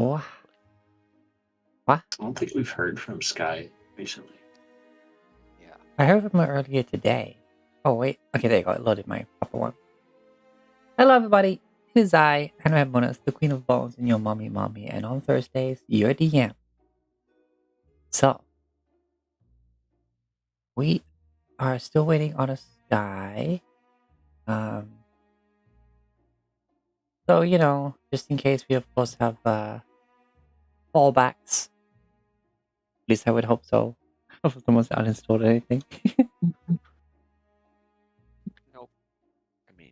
Oh, what? I don't think we've heard from Sky recently. Yeah. I heard from her earlier today. Oh, wait. Okay, there you go. I loaded my proper one. Hello, everybody. It is I, Anna Bonus, the Queen of Bones, and your mommy, and on Thursdays, your DM. So, we are still waiting on a Sky. So, just in case we, of course, have fallbacks. At least I would hope so. If someone's uninstalled anything. Nope. I mean,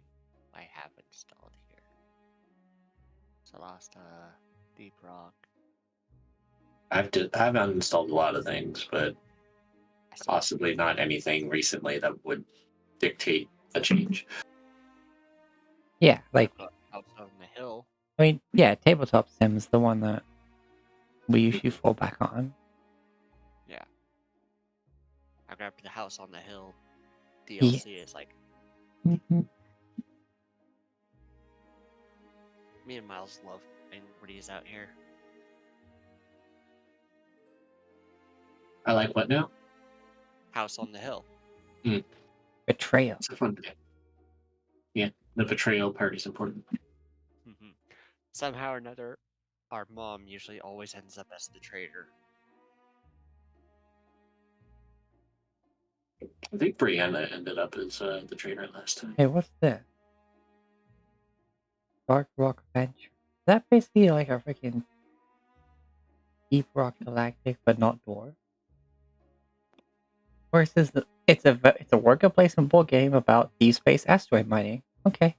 I have installed here. So I lost Deep Rock. I've uninstalled a lot of things, but I see. possibly not anything recently that would dictate a change. Yeah, like, House on the Hill. I mean, yeah, Tabletop Sim's the one that we usually fall back on. Yeah. I grabbed the House on the Hill DLC. It's like Mhm. me and Miles love playing Woodies out here. I like what now? House on the Hill. Betrayal. It's a fun game. Yeah, the betrayal part is important. Somehow or another, our mom usually always ends up as the traitor. I think Brianna ended up as the traitor last time. Hey, what's this? Dark Rock Adventure. Is that basically like a freaking Deep Rock Galactic, but not Dwarf? Or is this it's a worker placement board game about deep space asteroid mining. Okay.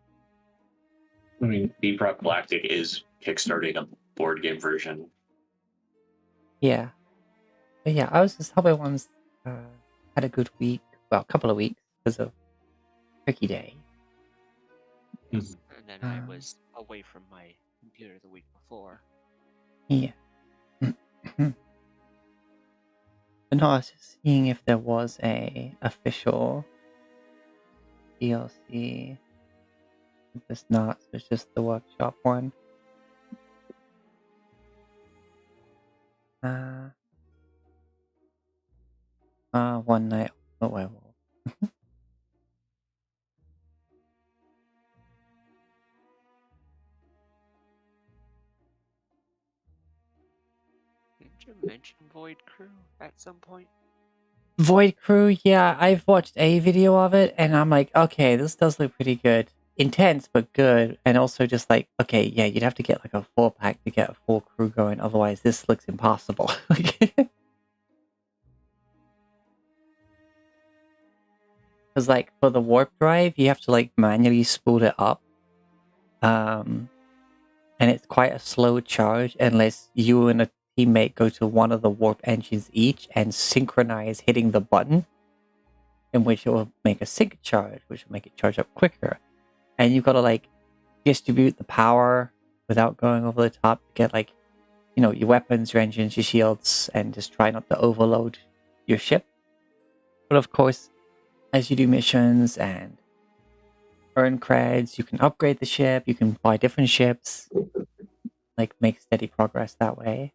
I mean, Deep Rock Galactic is kickstarting a board game version. Yeah. But yeah, I was just hoping one's had a good week. Well, a couple of weeks because of Turkey Day. Yes. And then I was away from my computer the week before. Yeah. But no, I was just seeing if there was a official DLC. It's not, so it's just the workshop one. One night on the werewolf. Did you mention Void Crew at some point? Void Crew, yeah, I've watched a video of it, and I'm like, okay, this does look pretty good. Intense, but good. And also just like, okay, yeah, you'd have to get like a 4-pack to get a full crew going, otherwise this looks impossible. Because like for the warp drive, you have to like manually spool it up. And it's quite a slow charge unless you and a teammate go to one of the warp engines each and synchronize hitting the button, in which it will make a sync charge, which will make it charge up quicker. And you've got to like distribute the power without going over the top to get like, your weapons, your engines, your shields, and just try not to overload your ship. But of course, as you do missions and earn creds, you can upgrade the ship, you can buy different ships, like make steady progress that way.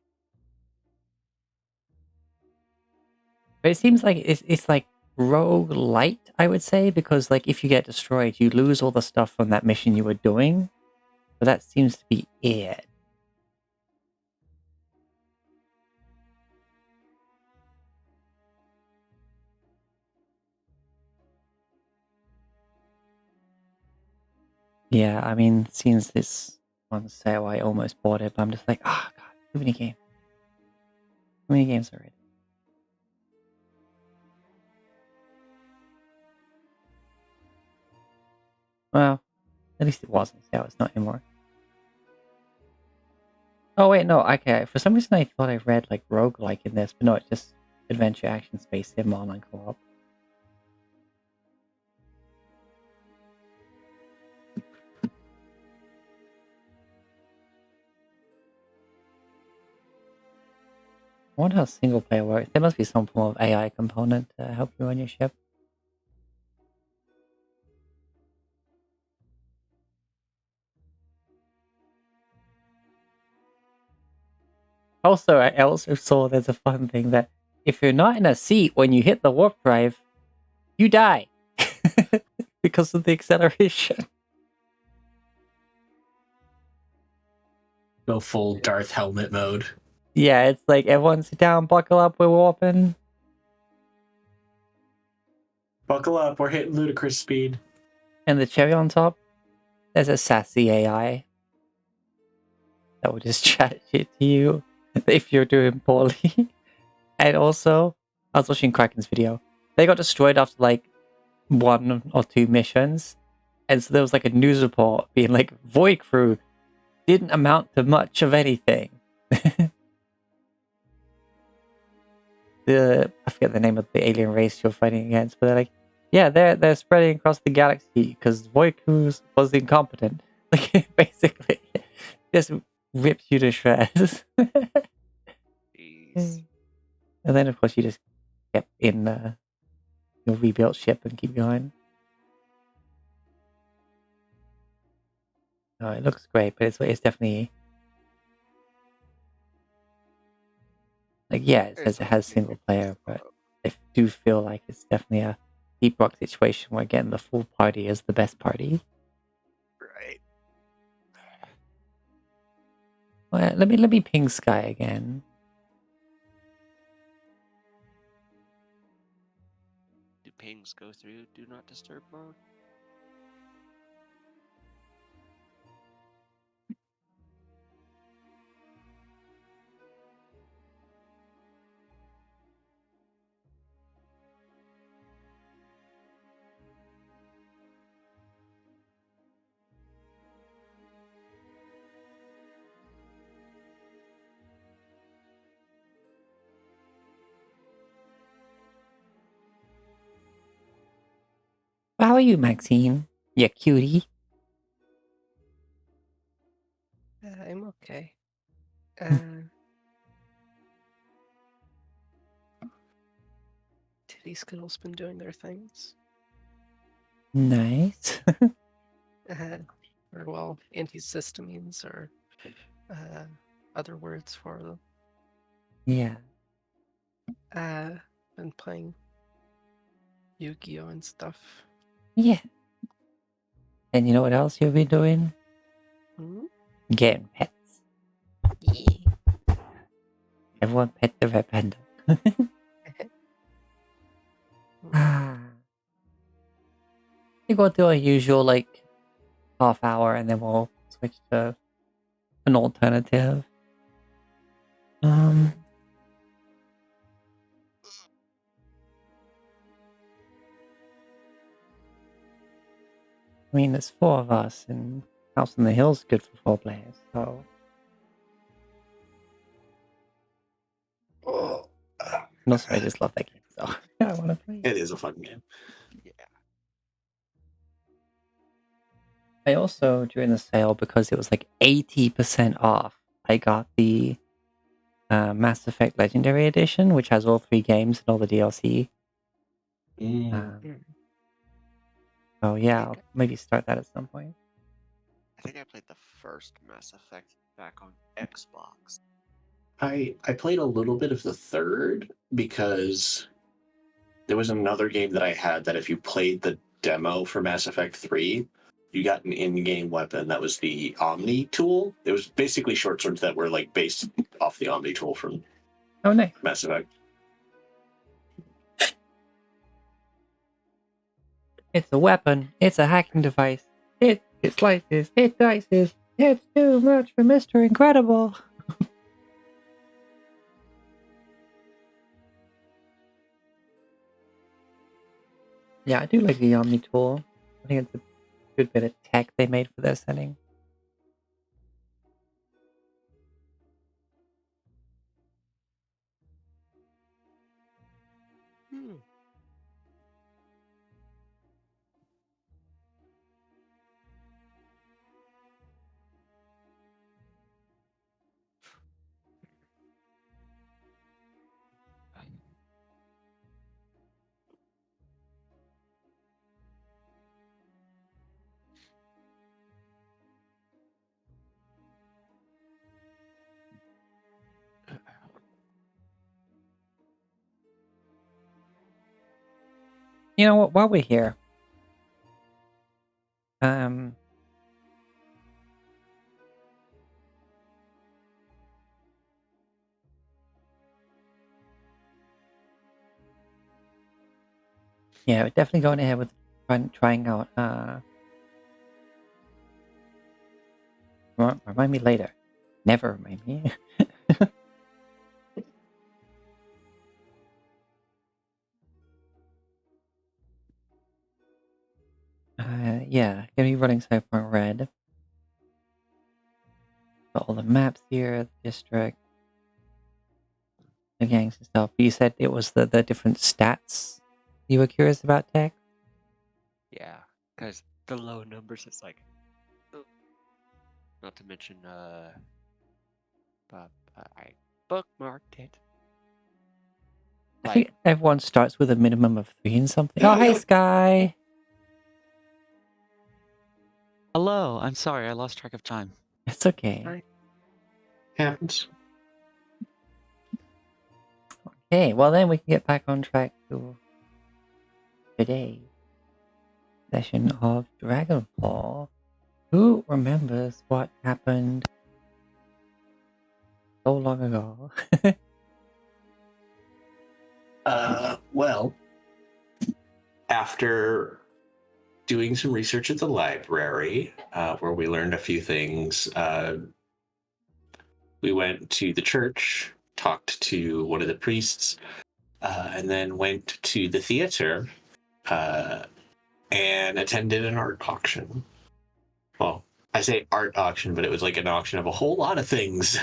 But it seems like it's like rogue light, I would say, because like if you get destroyed, you lose all the stuff from that mission you were doing. But that seems to be it. Yeah, I mean, since this on sale, I almost bought it, but I'm just like, oh god, too many games. Too many games already. Well, at least it wasn't sale, it's not anymore. Oh wait, no, okay. For some reason I thought I read like roguelike in this, but no, it's just adventure action space sim online co-op. I wonder how single player works. There must be some form of AI component to help you on your ship. Also, I also saw there's a fun thing that if you're not in a seat when you hit the warp drive, you die because of the acceleration. Go full Darth helmet mode. Yeah, it's like everyone sit down, buckle up, we're warping. Buckle up, we're hitting ludicrous speed. And the cherry on top, there's a sassy AI that will just chat shit to you if you're doing poorly. And also, I was watching Kraken's video. They got destroyed after like 1 or 2 missions. And so there was like a news report being like, Void Crew didn't amount to much of anything. I forget the name of the alien race you're fighting against, but they're like, yeah, they're spreading across the galaxy because Void Crew was incompetent. Like, basically, just rips you to shreds. Jeez. And then, of course, you just get in your rebuilt ship and keep going. No, it looks great, but it's definitely like, yeah, it says it has single player, but I do feel like it's definitely a Deep Rock situation where again the full party is the best party. Right. Well, let me ping Sky again. Do pings go through do not disturb mode? How are you, Maxine? You cutie. I'm okay. Titty Skittle's been doing their things. Nice. Or well, antihistamines or other words for them. Yeah. Been playing Yu-Gi-Oh and stuff. Yeah. And you know what else you'll be doing? Hmm? Getting pets. Yeah. Everyone pet the red panda. I think we'll do our usual like half hour and then we'll switch to an alternative. I mean, there's 4 of us, and House on the Hill's good for 4 players, so. Oh, And also, I just love that game, so I want to play. it is a fun game. Yeah. I also, during the sale, because it was like 80% off, I got the Mass Effect Legendary Edition, which has all 3 games and all the DLC. So yeah, I'll maybe start that at some point. I think I played the first Mass Effect back on Xbox. I played a little bit of the third because there was another game that I had that if you played the demo for Mass Effect 3, you got an in-game weapon that was the Omni tool. It was basically short swords that were like based off the Omni tool from Oh, nice. Mass Effect. It's a weapon. It's a hacking device. It slices. It dices. It's too much for Mr. Incredible. Yeah, I do like the Omni tool. I think it's a good bit of tech they made for their setting. You know what? While we're here, um, yeah, we're definitely going ahead with trying out. Remind me later. Never remind me. Yeah, gonna be running Cyberpunk Red. Got all the maps here, the district, the gangs and stuff. But you said it was the different stats you were curious about, Tech? Yeah, because the low numbers is like, not to mention, but I bookmarked it. I Like, think everyone starts with a minimum of 3 and something. Oh, hey, Sky! Hello, I'm sorry, I lost track of time. It's okay. Hi. Happens. Okay, well then we can get back on track to today's session of Dragonfall. Who remembers what happened so long ago? Well, after doing some research at the library, where we learned a few things, we went to the church, talked to one of the priests, and then went to the theater and attended an art auction. Well, I say art auction, but it was like an auction of a whole lot of things.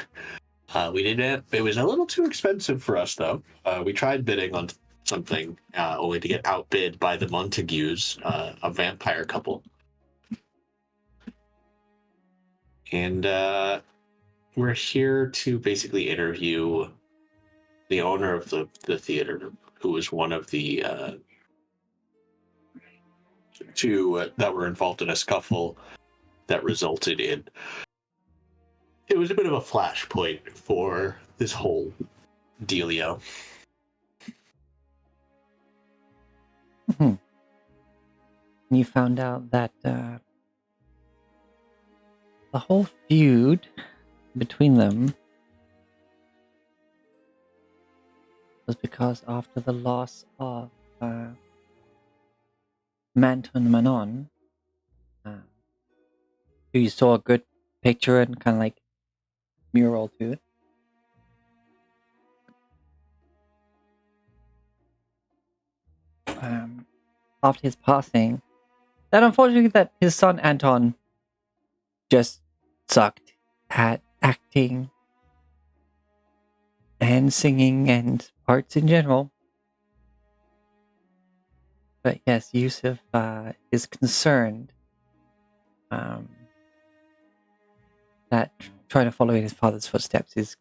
We didn't. It was a little too expensive for us, though. We tried bidding on something, only to get outbid by the Montagues, a vampire couple. And we're here to basically interview the owner of the theater, who was one of the two that were involved in a scuffle that resulted in. It was a bit of a flashpoint for this whole dealio. You found out that the whole feud between them was because after the loss of Manton Manon, who you saw a good picture and kind of like mural to it. After his passing, that unfortunately that his son Anton just sucked at acting and singing and arts in general. But yes, Yusuf is concerned that trying to follow in his father's footsteps is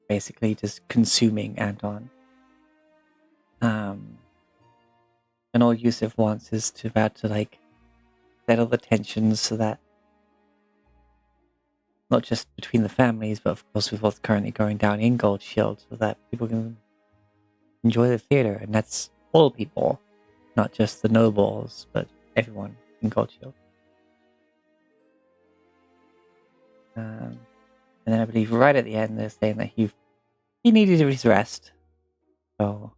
basically just consuming Anton. And all Yusuf wants is to like settle the tensions so that not just between the families, but of course with what's currently going down in Gold Shield, so that people can enjoy the theater, and that's all people, not just the nobles, but everyone in Gold Shield. And then I believe right at the end they're saying that he needed his rest, so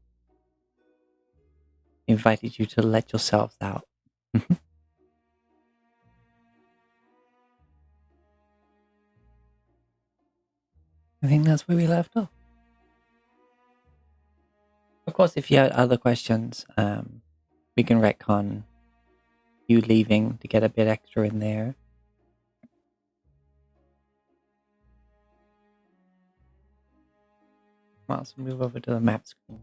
he invited you to let yourselves out. I think that's where we left off. Of course, if you had other questions, we can retcon you leaving to get a bit extra in there. Well, so move over to the map screen.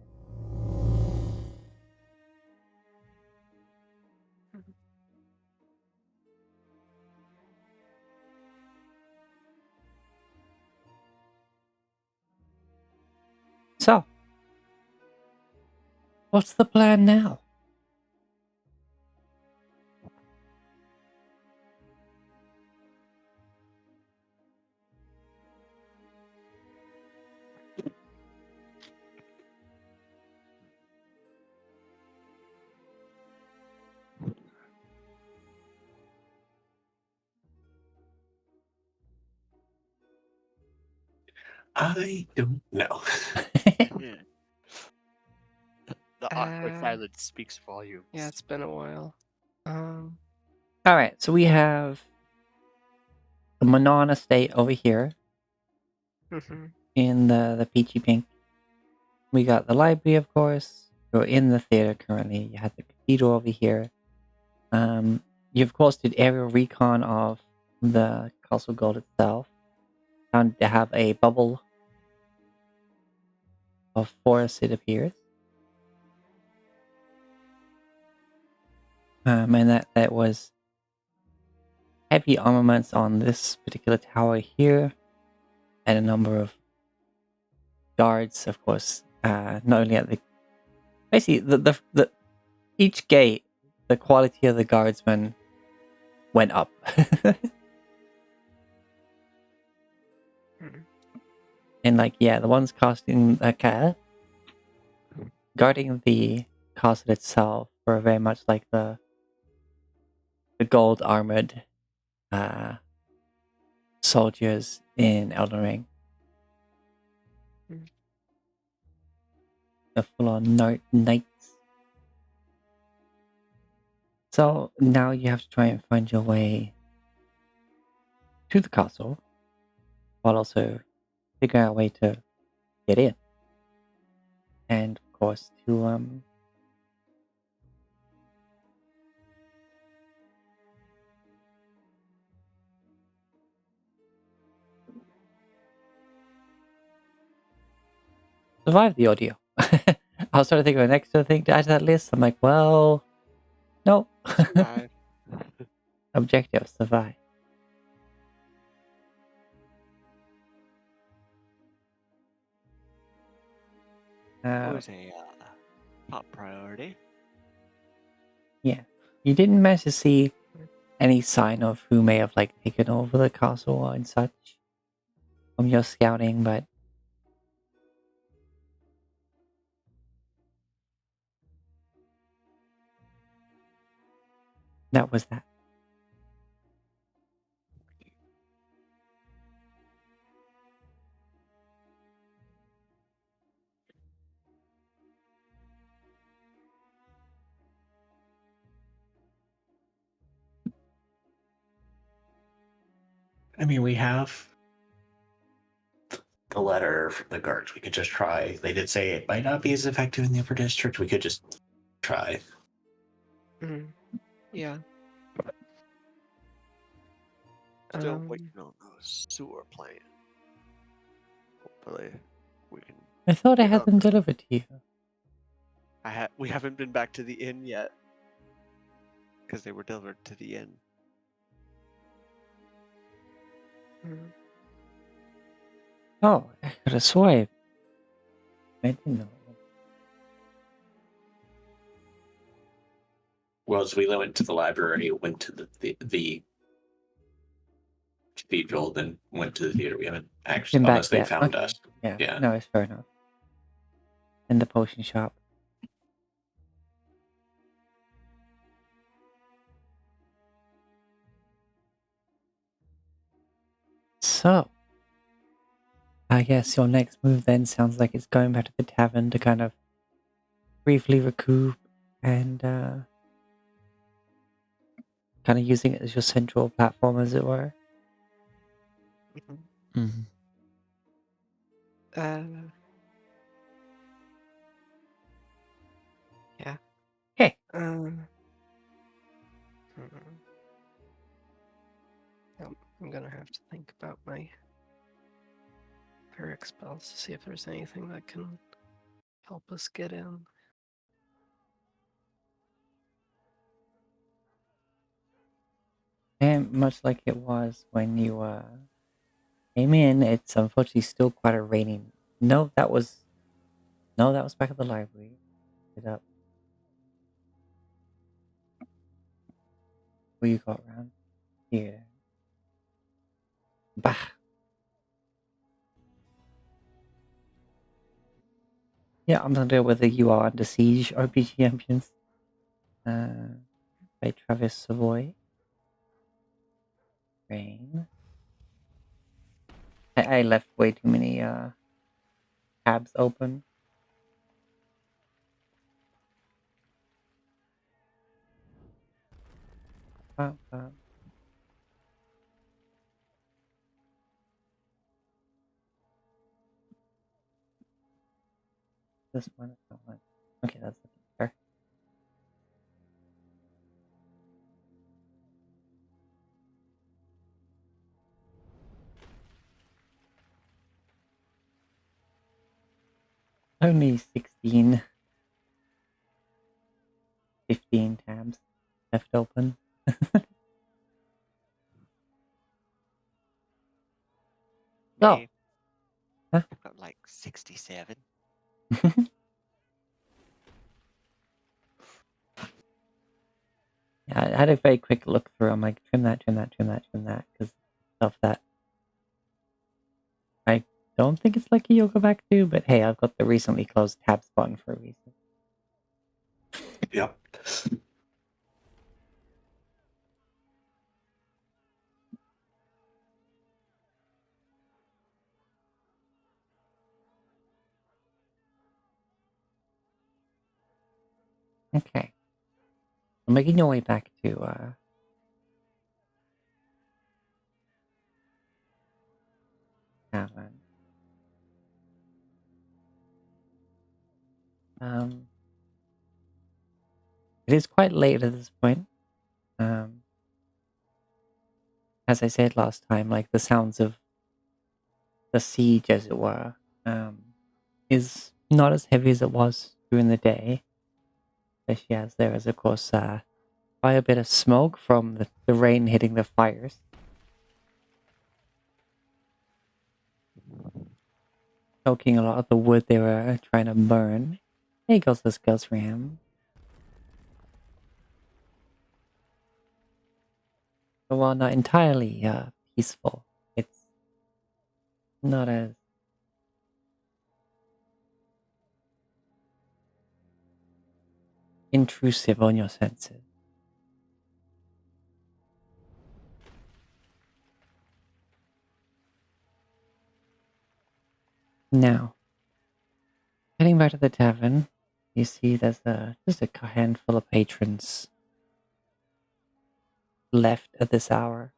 So, what's the plan now? I don't know. Yeah. The awkward silence speaks volumes. Yeah, it's been a while. All right, so we have the Monona Estate over here Mhm. in the peachy pink. We got the library, of course. We're in the theater currently. You had the cathedral over here. You of course did aerial recon of the Castle Gold itself. Found to have a bubble of forest, it appears. And that was heavy armaments on this particular tower here, and a number of guards, of course. Not only at the basically the each gate, the quality of the guardsmen went up. Mhm. And like, yeah, the ones casting guarding the castle itself were very much like the gold armored soldiers in Elden Ring. Mm. The full-on knights. So now you have to try and find your way to the castle, while also figuring out a way to get in, and of course to survive the ordeal. I was trying to think of an extra thing to add to that list. I'm like, well, no. Survive. Objective, survive. Always a top priority. Yeah. You didn't manage to see any sign of who may have like taken over the castle and such from your scouting, but that was that. I mean, we have the letter from the guards. We could just try. They did say it might not be as effective in the upper district. We could just try. Mhm. Yeah. Still waiting on those sewer plan. Hopefully, we can. I thought I get had up. them delivered to you. We haven't been back to the inn yet because they were delivered to the inn. Mhm. Oh, I could have swore I didn't know. Well, as we went to the library, went to the cathedral, then went to the theater. We haven't actually, Been back unless they yet. found Okay. us. Yeah. Yeah. No, it's fair enough. In the potion shop. So, I guess your next move then sounds like it's going back to the tavern to kind of briefly recoup and kind of using it as your central platform, as it were. Mhm. Mhm. Yeah. Hey. Mhm. Yep, I'm gonna have to think about my cleric spells to see if there's anything that can help us get in. And much like it was when you came in, it's unfortunately still quite a raining. No, that was back at the library. It up. Where you got around here. Bah. Yeah, I'm not sure whether you are under siege RPG champions. By Travis Savoy. Rain. I left way too many tabs open. This one is that one. Okay, that's better. Only 16, 15 tabs left open. Oh. Me, Huh? I've got like 67. Yeah, I had a very quick look through. I'm like, trim that, because stuff that I don't think it's lucky you'll go back to, but hey, I've got the recently closed tabs button for a reason. Yep. Okay. I'm making your way back to tavern. It is quite late at this point. As I said last time, like the sounds of the siege, as it were, is not as heavy as it was during the day. Especially as there is, of course, quite a bit of smoke from the rain hitting the fires. Soaking a lot of the wood they were trying to burn. Hey, goes this goes for him. But while not entirely peaceful, it's not as intrusive on your senses. Now, heading back to the tavern, you see there's just a handful of patrons left at this hour.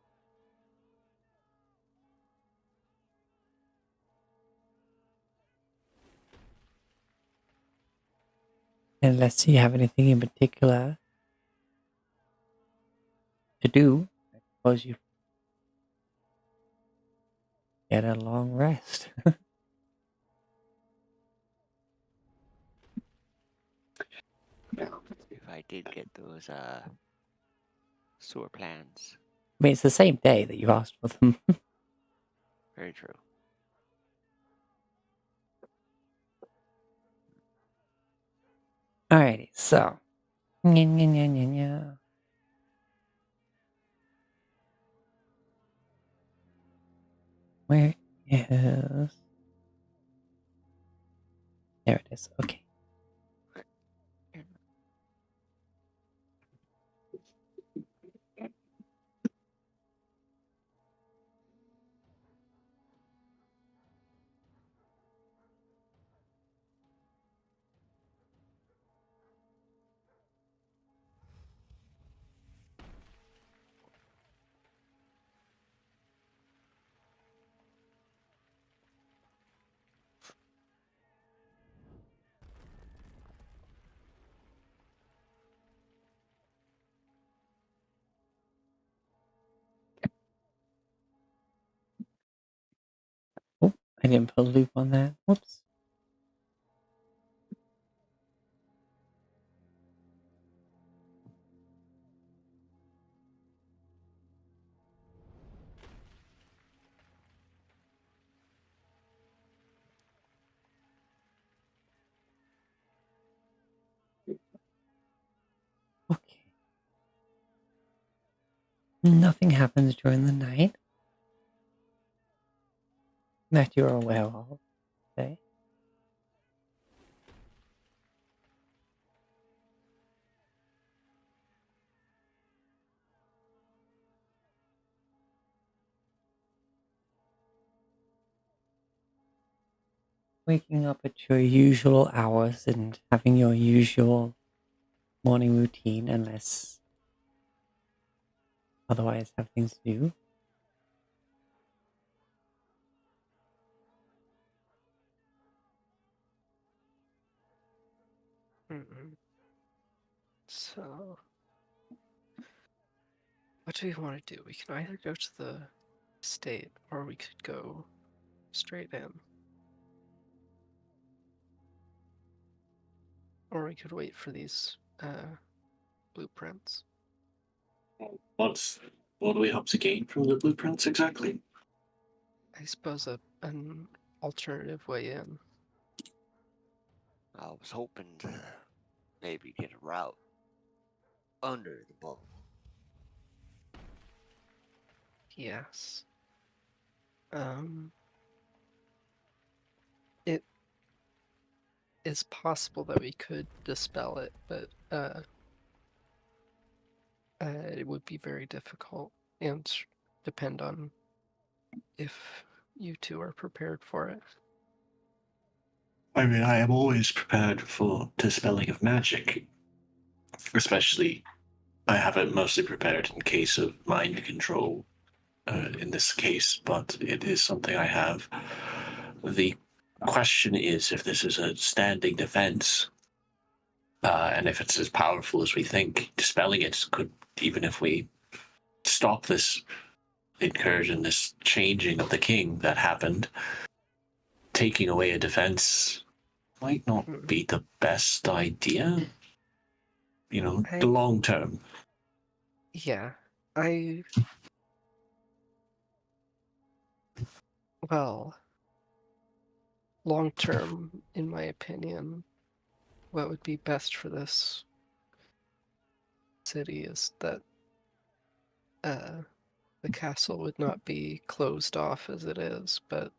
Unless you have anything in particular to do, I suppose you get a long rest. If I did get those sewer plans. I mean, it's the same day that you asked for them. Very true. Alrighty, so. Nya, nya, nya, nya, nya. Where is... There it is, okay. Oh, I didn't put a loop on that. Whoops. Okay. Nothing happens during the night that you're aware of. Okay. waking up at your usual hours and having your usual morning routine, unless otherwise have things to do. So, what do we want to do? We can either go to the state, or we could go straight in. Or we could wait for these blueprints. What do we hope to gain from the blueprints exactly? I suppose an alternative way in. I was hoping to maybe get a route under the boat. Yes. It is possible that we could dispel it, but it would be very difficult and depend on if you two are prepared for it. I mean, I am always prepared for dispelling of magic. Especially, I have it mostly prepared in case of mind control, in this case, but it is something I have. The question is if this is a standing defense, and if it's as powerful as we think, dispelling it could, even if we stop this incursion, this changing of the king that happened, taking away a defense might not be the best idea. You know, the long term. Yeah, well, long term, in my opinion, what would be best for this city is that the castle would not be closed off as it is, but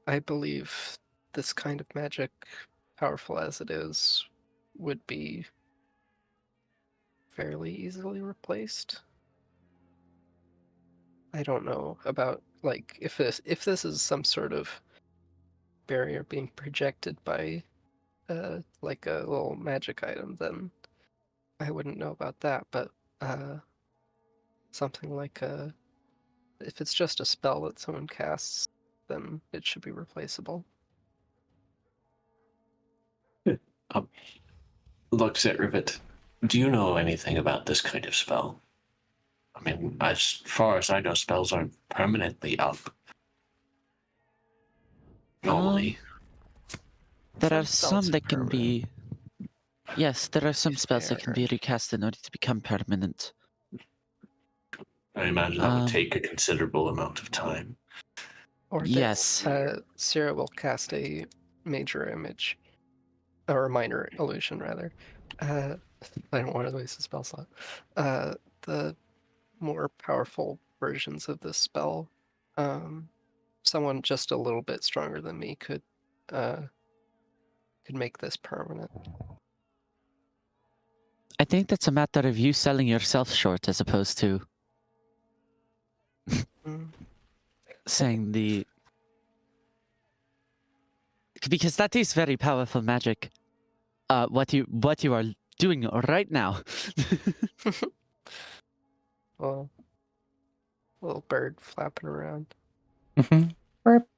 I believe this kind of magic, powerful as it is, would be fairly easily replaced. I don't know about, like, if this is some sort of barrier being projected by like a little magic item, then I wouldn't know about that, but something like if it's just a spell that someone casts, then it should be replaceable. Looks at Rivet. Do you know anything about this kind of spell? I mean, as far as I know, spells aren't permanently up. Normally. There are spells some are that can be. Yes, there are some if spells they that can are- be recast in order to become permanent. I imagine that would take a considerable amount of time. Or Yes. Sarah will cast a major image, or a minor illusion, rather. I don't want to waste a spell slot. The more powerful versions of this spell, someone just a little bit stronger than me could make this permanent. I think that's a matter of you selling yourself short as opposed to saying the. Because that is very powerful magic. What you are doing right now. Well, little bird flapping around. Burp.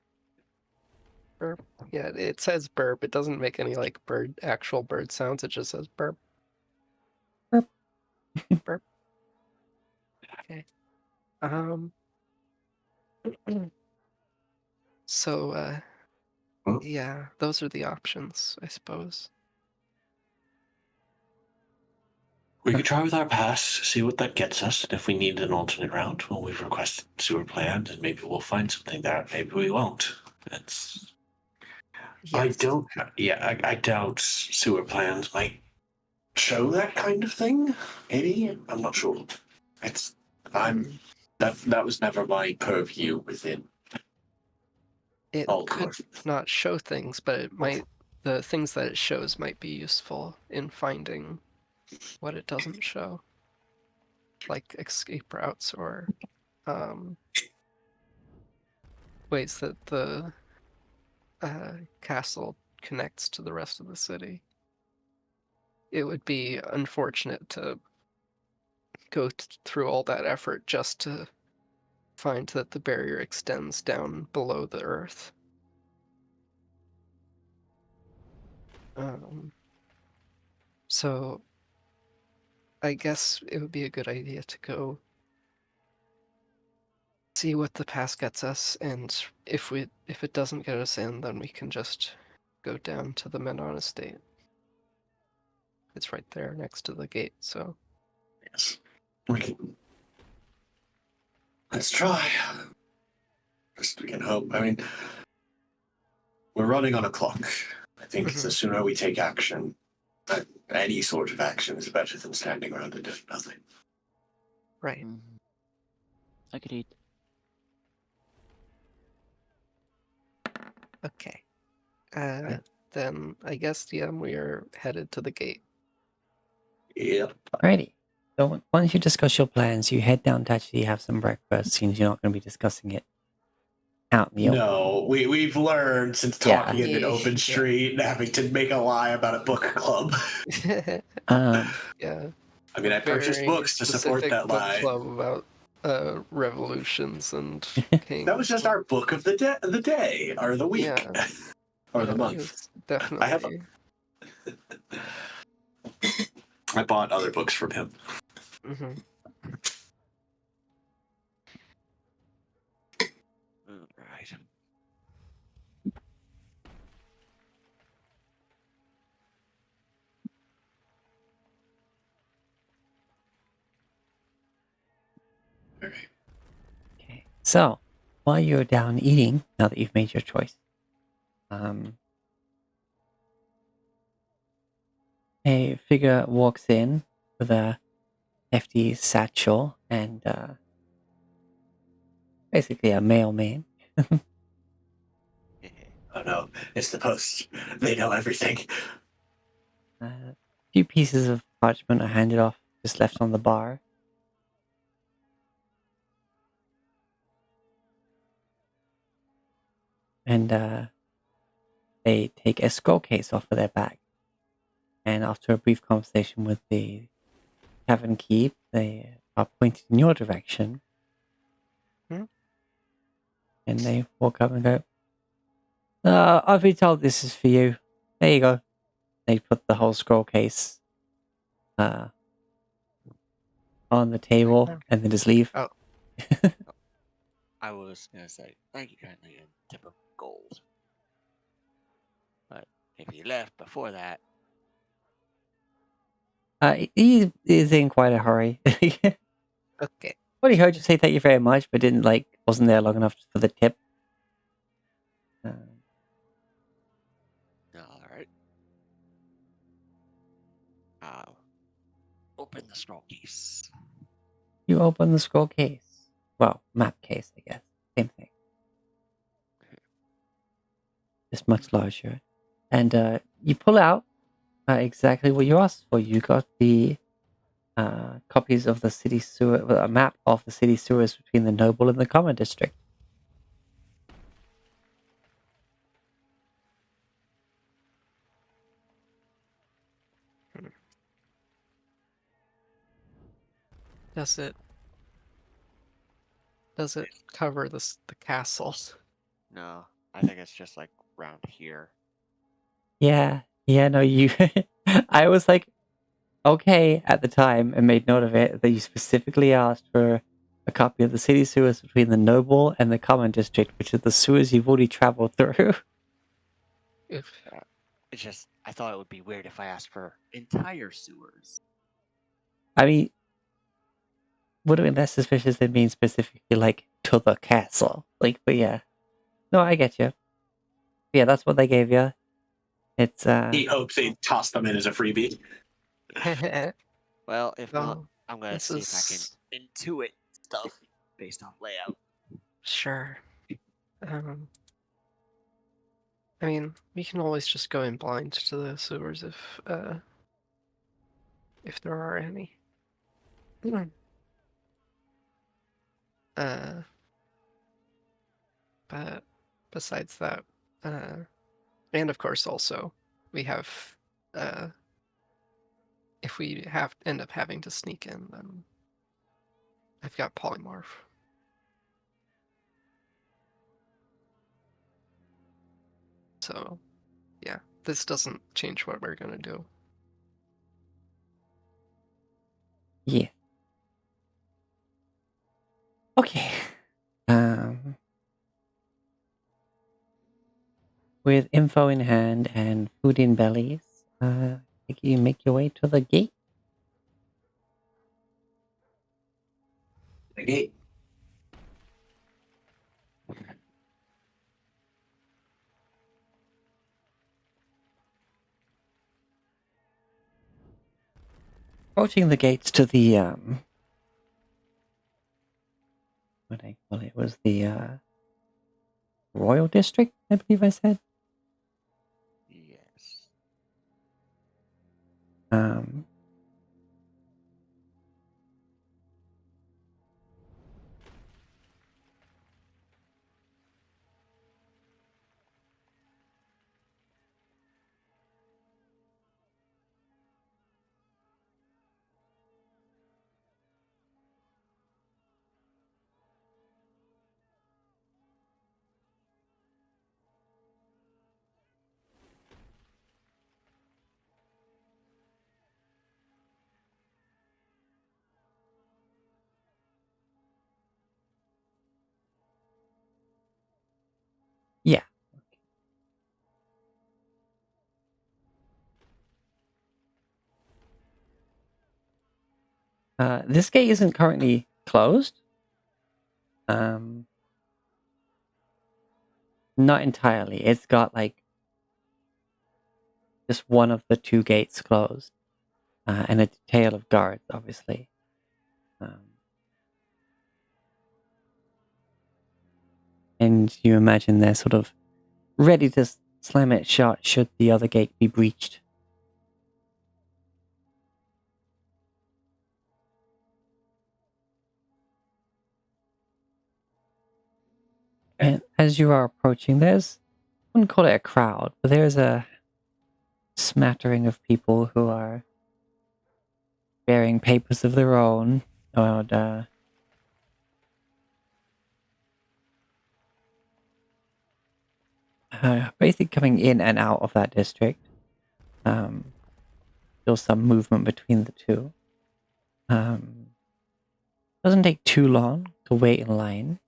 Burp. Yeah, it says burp. It doesn't make any like actual bird sounds. It just says burp. Burp. Burp. Okay. So yeah, those are the options, I suppose. We could try with our pass, see what that gets us, and if we need an alternate route, well, we've requested sewer plans, and maybe we'll find something there. Maybe we won't. It's. Yes. I doubt sewer plans might show that kind of thing. Maybe I'm not sure. That was never my purview within. It could not show things, but it might. The things that it shows might be useful in finding what it doesn't show, like escape routes or ways that the castle connects to the rest of the city. It would be unfortunate to go through all that effort just to find that the barrier extends down below the earth. So I guess it would be a good idea to go see what the pass gets us, and if it doesn't get us in, then we can just go down to the Menon estate. It's right there next to the gate, so Yes. We can. Let's try. Best we can hope. I mean, we're running on a clock. I think the sooner we take action, any sort of action is better than standing around and doing nothing. right. Agreed. Okay. Then I guess we are headed to the gate. Yep. Alrighty. So once you discuss your plans, you head down to actually have some breakfast, since you're not going to be discussing it out in the open. No, we've learned since Yeah. talking in an open street and having to make a lie about a book club. Yeah. I mean, I purchased Very books to support specific that book lie. club about revolutions and kings. That was just our book of the day, or the week, Yeah. or the Yeah, month. it's definitely. I bought other books from him. Mm-hmm. Right. Okay. So while you're down eating, now that you've made your choice, a figure walks in with a hefty satchel and basically a mailman. Oh no, it's the post. They know everything. A few pieces of parchment are handed off, just left on the bar. And they take a scroll case off of their back. And after a brief conversation with the tavern keep, they are pointed in your direction. Hmm? And they walk up and go, I've been told this is for you. There you go. They put the whole scroll case on the table and then just leave. Oh. I was gonna say thank you kindly and tip of gold. But if he left before that, He is in quite a hurry. Okay. Well, he heard you say thank you very much, but wasn't there long enough for the tip. all right. I'll open the scroll case. You open the scroll case. Well, map case, I guess. Same thing. Just much larger. And you pull out exactly what you asked for. You got the copies of the city sewer, a map of the city sewers between the noble and the common district. Does it cover the castle? No, I think it's just like around here. Yeah, no, you. I was like, okay, at the time, and made note of it that you specifically asked for a copy of the city sewers between the noble and the common district, which are the sewers you've already traveled through. It's just I thought it would be weird if I asked for entire sewers. I mean, would have been less suspicious than being specifically like to the castle. But yeah, no, I get you. Yeah, that's what they gave you. It's He hopes they toss them in as a freebie. Well, if not, Oh, I'm gonna see if I can intuit stuff based off layout. Sure. I mean, we can always just go in blind to the sewers if there are any. But besides that, And of course, also we have if we end up having to sneak in, then I've got polymorph. So, yeah, this doesn't change what we're gonna do. Yeah. Okay. With info in hand and food in bellies, I think you make your way to the gate. The gate. Approaching the gates to the what I call it was the Royal District, I believe I said. Yes. Um, yeah. This gate isn't currently closed. Not entirely. It's got like just one of the two gates closed, and a detail of guards, obviously. And you imagine they're sort of ready to slam it shut should the other gate be breached. And as you are approaching, I wouldn't call it a crowd, but there's a smattering of people who are bearing papers of their own, or basically coming in and out of that district. Still some movement between the two. Doesn't take too long to wait in line.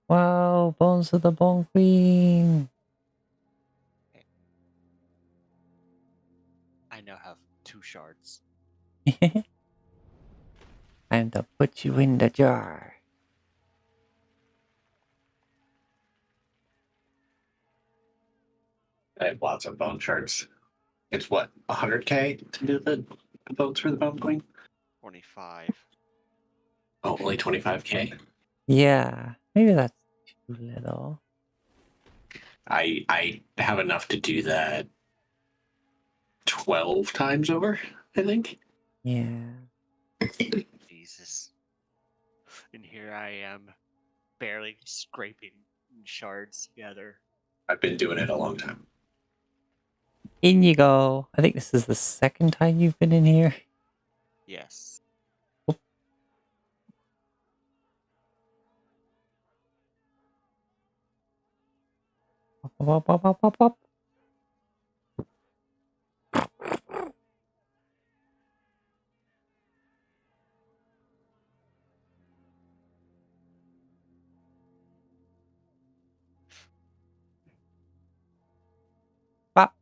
Wow, Bones of the Bone Queen! I now have 2 shards. And to put you in the jar. I have lots of bone shards. It's what, 100k to do the bones for the Bone Queen? 25. Oh, only 25k. Yeah, maybe that's too little. I have enough to do that 12 times over, I think. Yeah. Jesus. And here I am, barely scraping shards together. I've been doing it a long time. In you go. I think this is the second time you've been in here. Yes. Pop, pop, pop, pop, pop. Pop.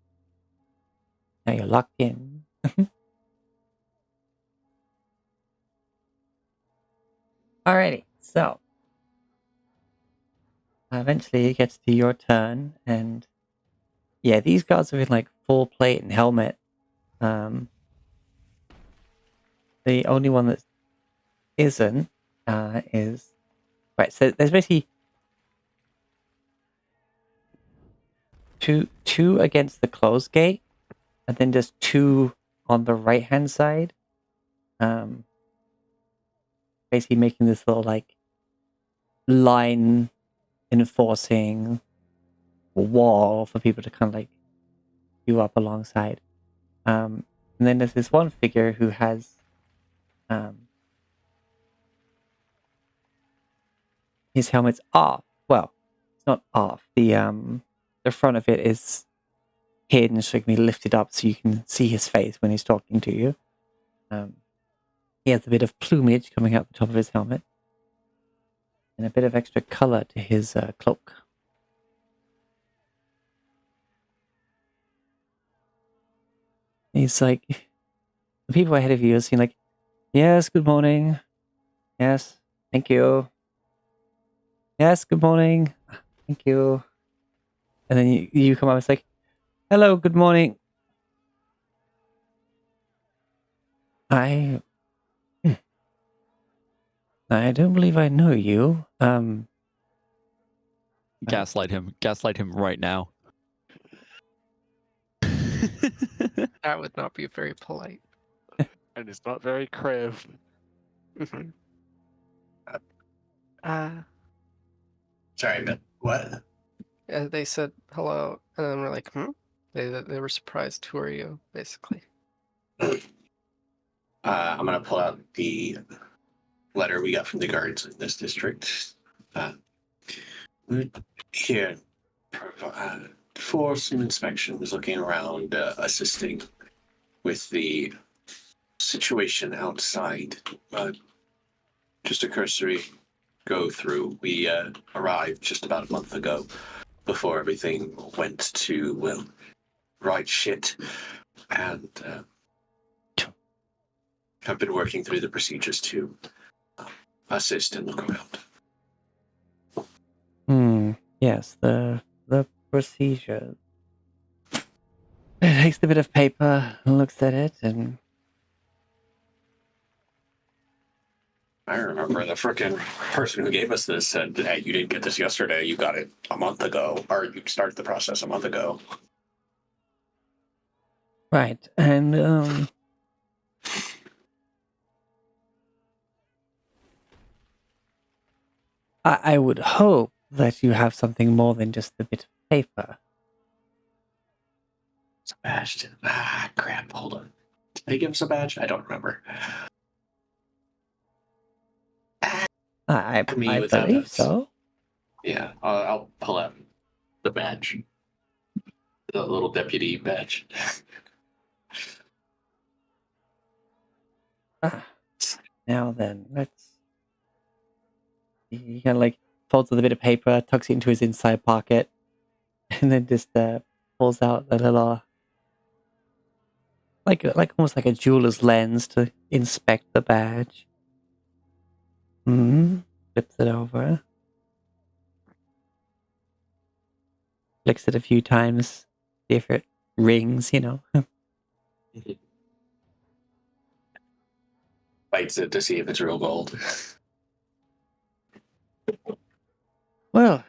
Now you're locked in. Alrighty, so eventually it gets to your turn, and yeah, these guards are in like full plate and helmet. The only one that isn't is right. So there's basically two against the closed gate, and then just two on the right hand side. Basically making this little like line enforcing wall for people to kind of like queue up alongside. And then there's this one figure who has his helmet's off. Well, it's not off. The front of it is hidden, so it can be lifted up so you can see his face when he's talking to you. He has a bit of plumage coming out the top of his helmet, and a bit of extra color to his cloak. He's like, the people ahead of you are saying like, yes, good morning. Yes, thank you. Yes, good morning. Thank you. And then you come up, it's like, hello, good morning. I don't believe I know you. Gaslight him. Gaslight him right now. That would not be very polite. And it's not very Kriv. Mhm. Sorry, but what? They said hello, and then we're like, hmm? They were surprised. Who are you, basically? I'm gonna pull out the letter we got from the guards in this district. Here, for some inspections, looking around, assisting with the situation outside. Just a cursory go through. We arrived just about a month ago, before everything went to, well, right shit, and I've been working through the procedures to assist and look around. Yes, the procedure. He takes a bit of paper and looks at it, and I remember the frickin' person who gave us this said, hey, you didn't get this yesterday, you got it a month ago, or you started the process a month ago. right, and I would hope that you have something more than just a bit of paper. It's a badge. Crap, hold on. Did they give us a badge? I don't remember. I Me without believe it. so. Yeah, I'll pull out the badge. The little deputy badge. Now then, let's. He kind of like folds a bit of paper, tucks it into his inside pocket, and then just pulls out a little, like almost like a jeweler's lens to inspect the badge. Flips it over, flicks it a few times, see if it rings. Bites it to see if it's real gold. Well,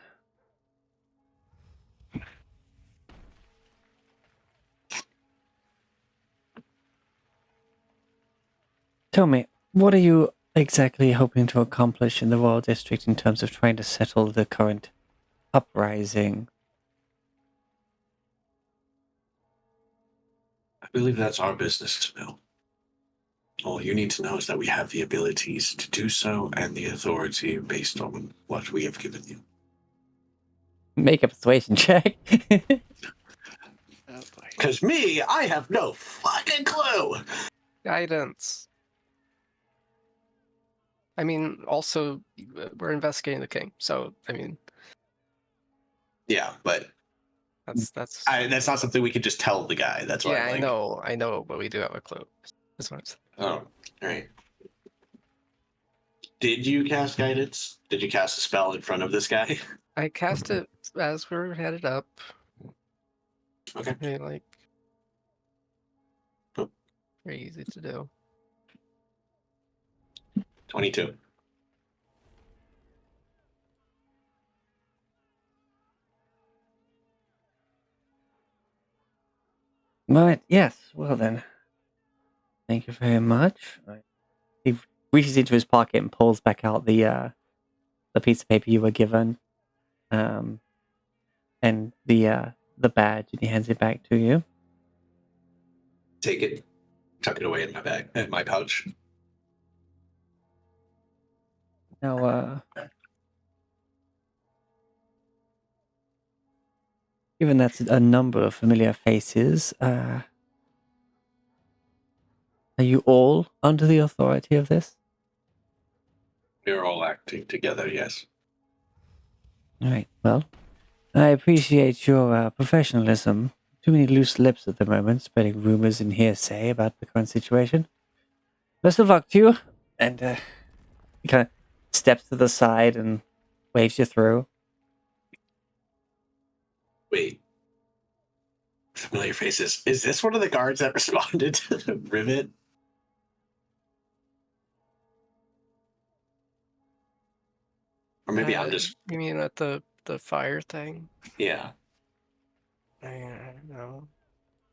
tell me, what are you exactly hoping to accomplish in the Royal District in terms of trying to settle the current uprising? I believe that's our business to know. All you need to know is that we have the abilities to do so and the authority based on what we have given you. Make a persuasion check. Oh boy. Because me, I have no fucking clue. Guidance. I mean, also, we're investigating the king, so I mean, Yeah, but that's that's not something we could just tell the guy. That's why. yeah, I'm like, I know, but we do have a clue. That's what I'm saying. oh, all right. Did you cast guidance? Did you cast a spell in front of this guy? I cast it as we're headed up. Okay. Hey, like, Cool. very easy to do. 22. But yes, well then. Thank you very much. He reaches into his pocket and pulls back out the piece of paper you were given. and the badge, and he hands it back to you. Take it, tuck it away in my bag, in my pouch. Now, given that's a number of familiar faces, are you all under the authority of this? We're all acting together, yes. All right. Well, I appreciate your professionalism. Too many loose lips at the moment, spreading rumors and hearsay about the current situation. Best of luck to you. And he kind of steps to the side and waves you through. Wait. Familiar faces. Is this one of the guards that responded to the rivet? Or maybe I'm just... You mean at the fire thing? Yeah. I don't know.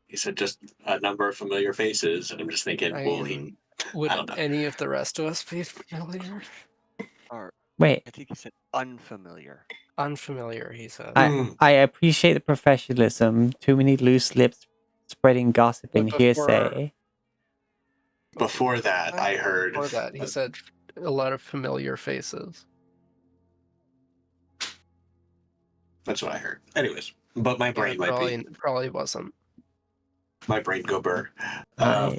He said just a number of familiar faces, and I'm just thinking, Would I don't know. any of the rest of us be familiar? Or Wait, I think he said unfamiliar. Unfamiliar, he said. I appreciate the professionalism. Too many loose lips spreading gossip and But hearsay. Before that, I heard... Before that, he said a lot of familiar faces. That's what I heard. Anyways, but my brain might be... Probably wasn't. My brain go burr. I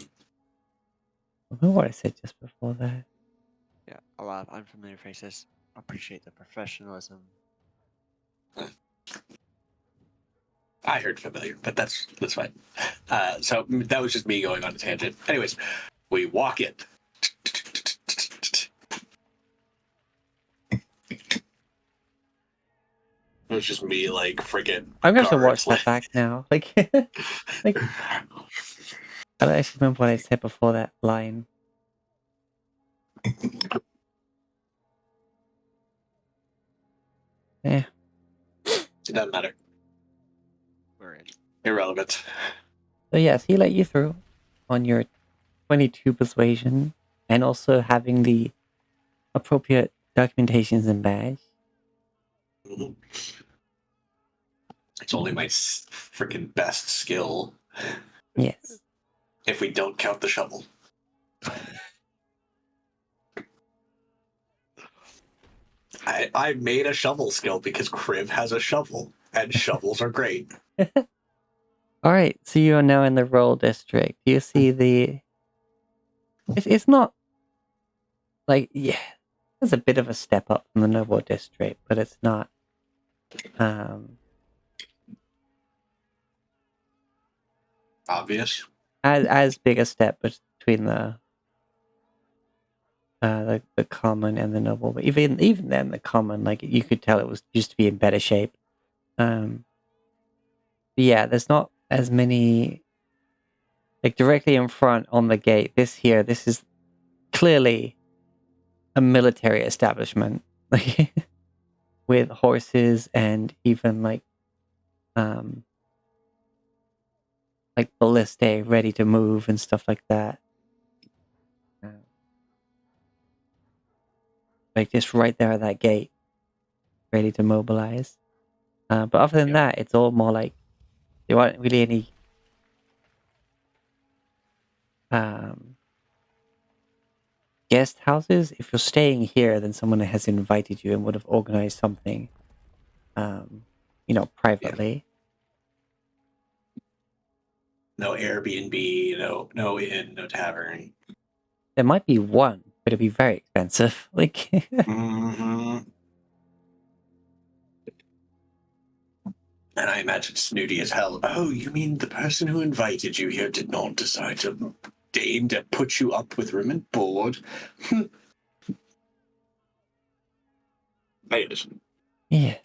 remember what I said just before that. Yeah, a lot of unfamiliar faces. Appreciate the professionalism. I heard familiar, but that's fine. So that was just me going on a tangent. Anyways, we walk in. It was just me, like, friggin' I'm going to have to watch guards, that back now. Like, I don't actually remember what I said before that line. Yeah. It doesn't matter. We're in. Irrelevant. So yes, he let you through on your 22 persuasion, and also having the appropriate documentations and badge. Mhm. It's only my freaking best skill. Yes. If we don't count the shovel. I made a shovel skill because Kriv has a shovel, and shovels are great. All right, so you are now in the Roll District. You see the... It's not... Like, yeah, it's a bit of a step up from the Noble District, but it's not... Obvious. as big a step between the common and the noble, but even then, the common, like, you could tell it was used to be in better shape. Yeah, there's not as many, like, directly in front on the gate. This is clearly a military establishment, like, with horses and even like ballistae ready to move and stuff like that. Like, just right there at that gate, ready to mobilize. But other than that, it's all more like there aren't really any guest houses. If you're staying here, then someone has invited you and would have organized something, privately. No Airbnb, no inn, no tavern. There might be one, but it'd be very expensive. Like, Mm-hmm. And I imagine snooty as hell. Oh, you mean the person who invited you here did not decide to deign to put you up with room and board? Anyways. yeah.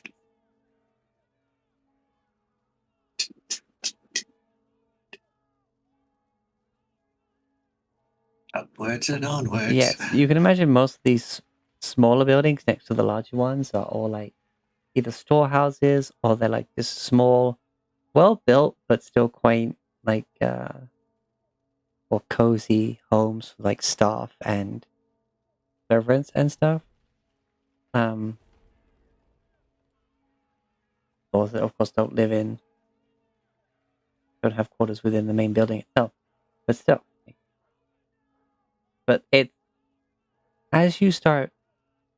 Upwards and onwards. Yes, you can imagine most of these smaller buildings next to the larger ones are all like either storehouses or they're like this small, well built but still quaint, like or cozy homes for like staff and servants and stuff. people that, of course, don't have quarters within the main building itself. But still. But as you start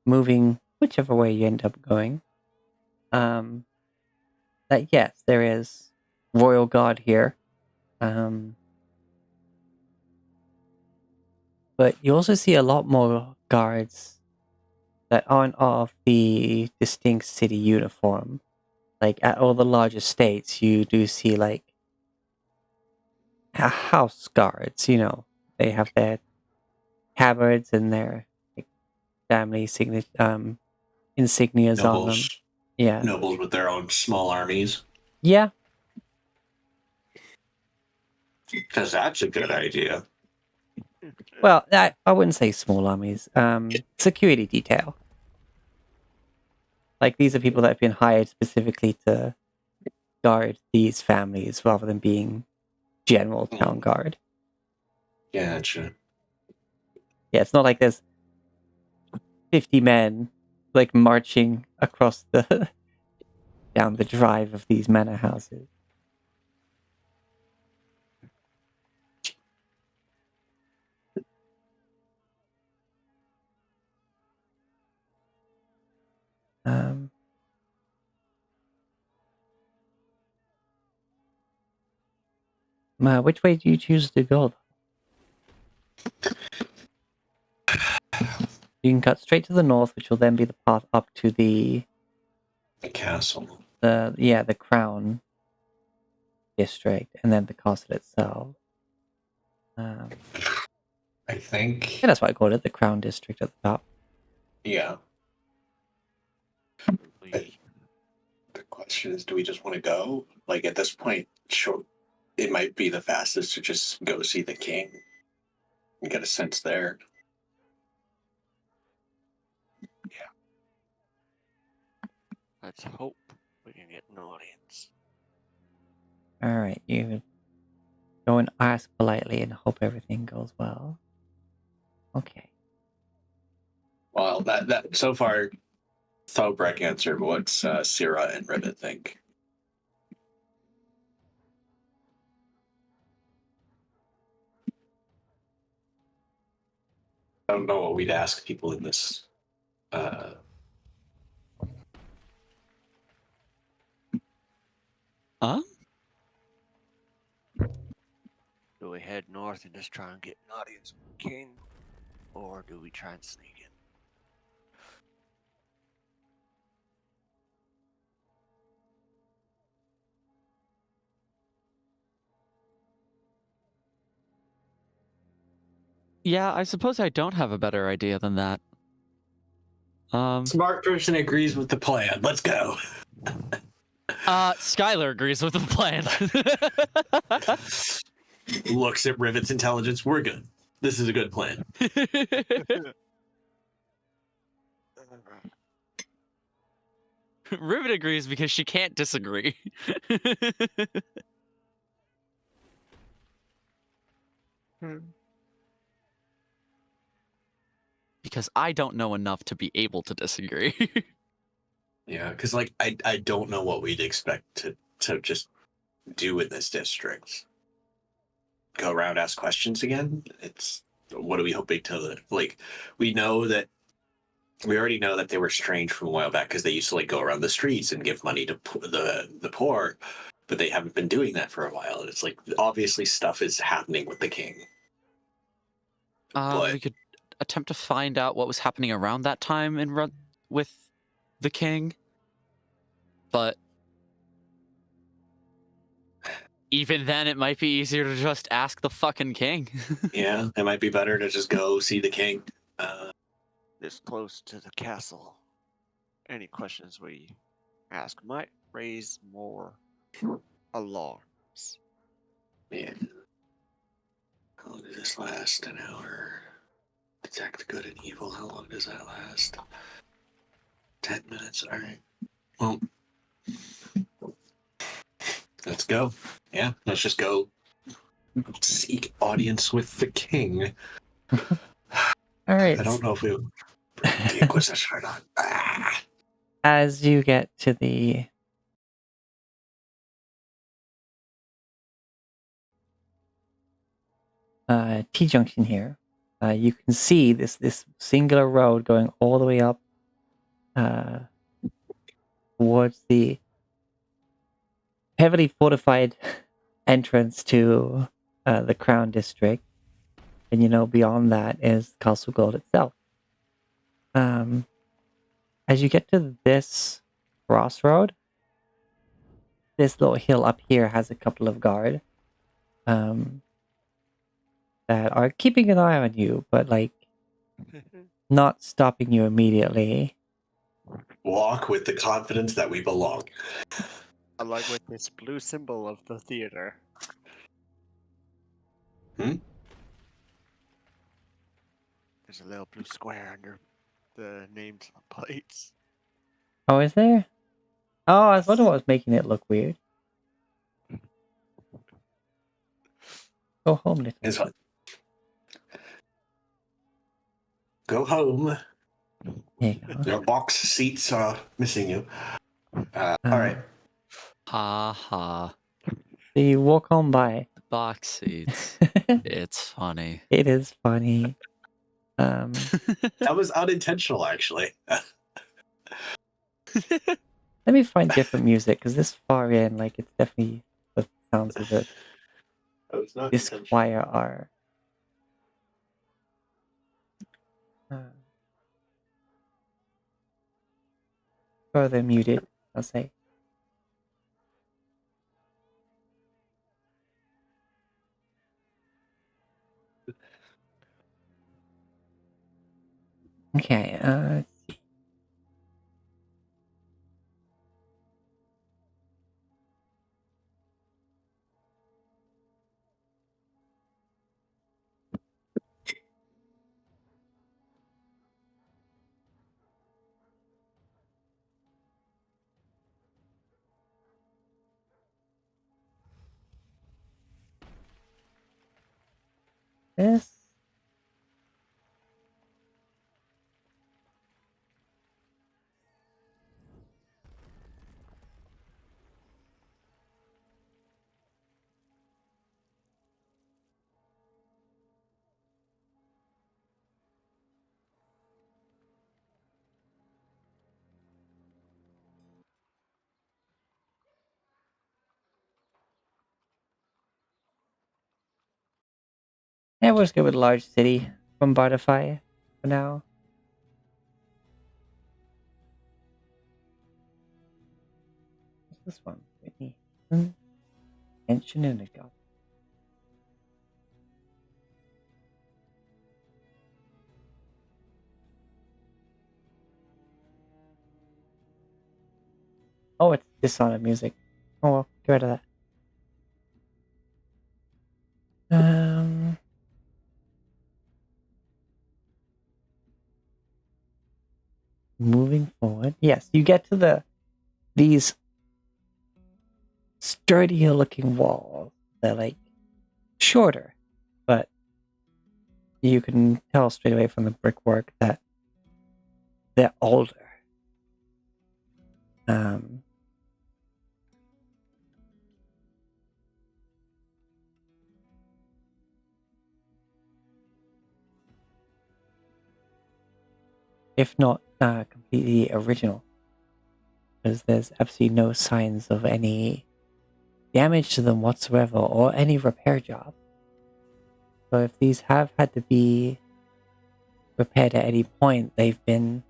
moving whichever way you end up going, that yes, there is royal guard here. But you also see a lot more guards that aren't of the distinct city uniform. Like at all the larger states, you do see like house guards. They have their tabards and their like, family insignias on them. Nobles, Yeah, nobles with their own small armies. yeah. Because that's a good idea. Well, I wouldn't say small armies. Security detail. Like these are people that have been hired specifically to guard these families rather than being general town guard. Gotcha. Yeah, it's not like there's 50 men like marching across the down the drive of these manor houses. Which way do you choose to go? You can cut straight to the north, which will then be the path up to the castle. The crown district, and then the castle itself. I think. Yeah, that's why I called it the crown district at the top. Yeah. The question is, do we just want to go? Like at this point, sure, it might be the fastest to just go see the king and get a sense there. Yeah. Let's hope we can get an audience. All right, you go and ask politely and hope everything goes well. Okay. Well, that so far, Thobrek answered. What's Syrah and Rivet think? I don't know what we'd ask people in this. Do we head north and just try and get an audience with the king? Or do we try and sneak in? Yeah, I suppose I don't have a better idea than that. Smart person agrees with the plan. Let's go. Skylar agrees with the plan. Looks at Rivet's intelligence. We're good. This is a good plan. Rivet agrees because she can't disagree. Because I don't know enough to be able to disagree. Yeah, because like I don't know what we'd expect to just do in this district. Go around, ask questions again. It's what are we hoping to like? We already know that they were strange from a while back because they used to like go around the streets and give money to the poor, but they haven't been doing that for a while. And it's like obviously stuff is happening with the king. We could attempt to find out what was happening around that time with the king, but even then, it might be easier to just ask the fucking king. Yeah, it might be better to just go see the king. This close to the castle. Any questions we ask might raise more alarms. Man, how long does this last? An hour. Detect good and evil. How long does that last? 10 minutes. All right. Well, let's go. Yeah, let's just go seek audience with the king. All right. I don't know if we would bring the Inquisition or not. As you get to the T-junction here, you can see this singular road going all the way up towards the heavily fortified entrance to the Crown District, and beyond that is Castle Gold itself. As you get to this crossroad, this little hill up here has a couple of guard that are keeping an eye on you, but not stopping you immediately. Walk with the confidence that we belong. Along with this blue symbol of the theater. Hmm? There's a little blue square under the named plates. Oh, is there? Oh, I was wondering what was making it look weird. Go home, little. It's fine. Go home. There you go. Your box seats are missing you. All right. Ha ha. So you walk home by. Box seats. It's funny. It is funny. That was unintentional, actually. Let me find different music, because this far in, it's definitely the sounds of it. That was not This intentional. choir are. Further muted, I'll say. Okay, let's see. This. Yeah, we'll just go with Large City from Butterfly for now. What's this one? Whitney. Tension in a god. Oh, it's Dishonored music. Oh well, get rid of that. Moving forward. Yes, you get to these sturdier looking walls. They're shorter, but you can tell straight away from the brickwork that they're older. If not completely original, because there's absolutely no signs of any damage to them whatsoever or any repair job. So if these have had to be repaired at any point, they've been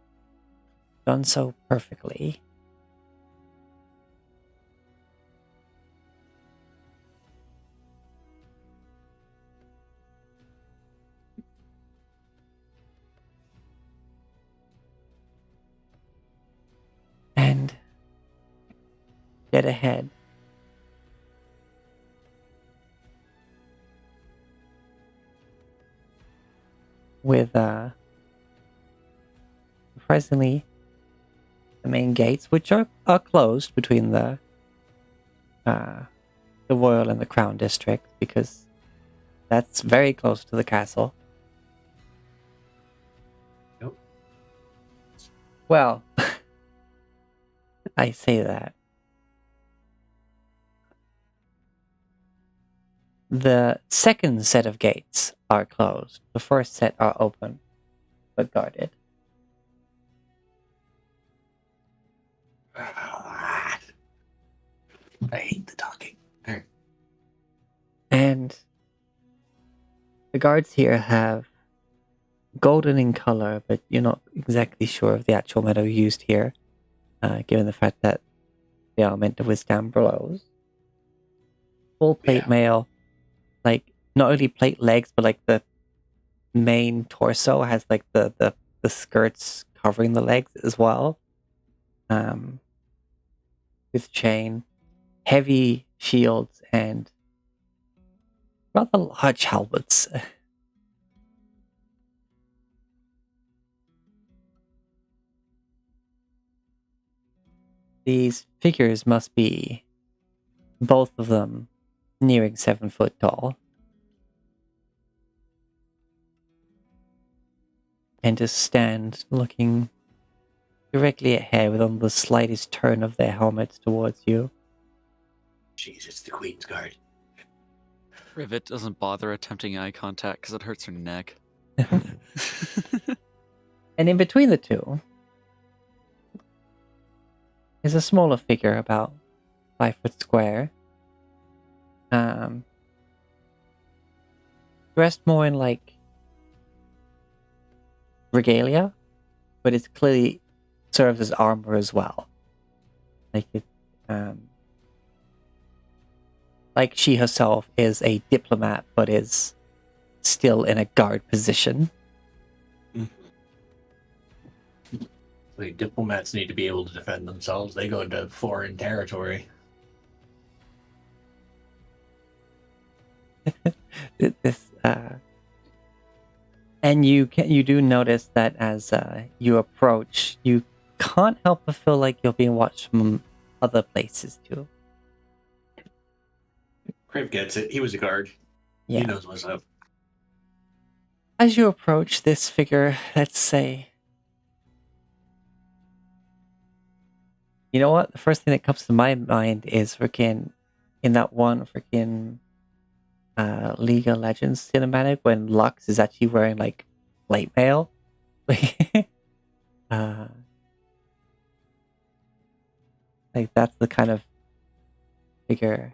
done so perfectly. And dead ahead, with surprisingly the main gates, which are closed between the Royal and the Crown District, because that's very close to the castle. Yep. Well, I say that. the second set of gates are closed. The first set are open, but guarded. I hate the talking. And the guards here have golden in color, but you're not exactly sure of the actual metal used here, given the fact that they are meant to withstand blows. Full plate Yeah. mail, like not only plate legs, but like the main torso has like the skirts covering the legs as well. With chain, heavy shields, and rather large halberds. These figures must be, both of them, nearing 7 foot tall. And just stand looking directly ahead with on the slightest turn of their helmets towards you. Jeez, it's the Queen's Guard. Rivet doesn't bother attempting eye contact because it hurts her neck. And in between the two is a smaller figure, about 5 foot square. Dressed more in like regalia, but it clearly serves as armor as well. Like it, like she herself is a diplomat, but is still in a guard position. Like, diplomats need to be able to defend themselves. They go into foreign territory. This, and you do notice that as you approach, you can't help but feel like you're being watched from other places too. Crave gets it. He was a guard. Yeah. He knows what's up. As you approach this figure, let's say, you know what? The first thing that comes to my mind is freaking in that one freaking League of Legends cinematic when Lux is actually wearing like plate mail. Like that's the kind of figure.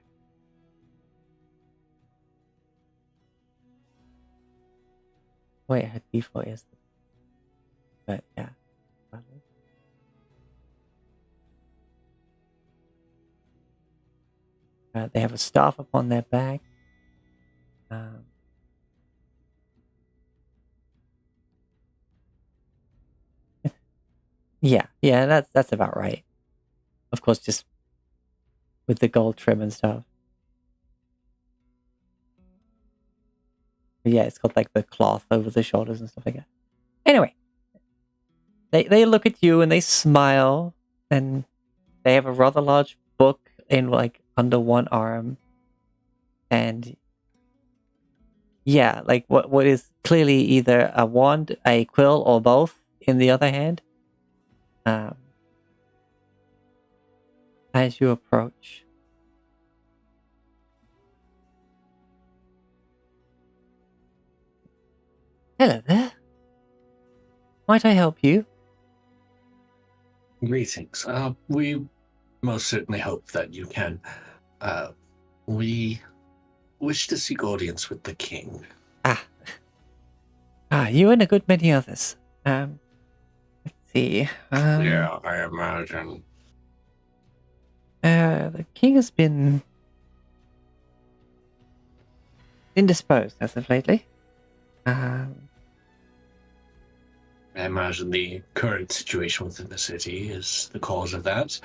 Wait, her default is, but yeah. They have a staff upon their back. Yeah, that's about right. Of course, just with the gold trim and stuff. But yeah, it's got like the cloth over the shoulders and stuff like that. Anyway, they look at you and they smile, and they have a rather large book in like under one arm, and yeah, like what is clearly either a wand, a quill, or both in the other hand. As you approach, hello there. Might I help you? Greetings. We most certainly hope that you can. We wish to seek audience with the king. You and a good many others. Let's see. Yeah, I imagine. The king has been indisposed as of lately. I imagine the current situation within the city is the cause of that.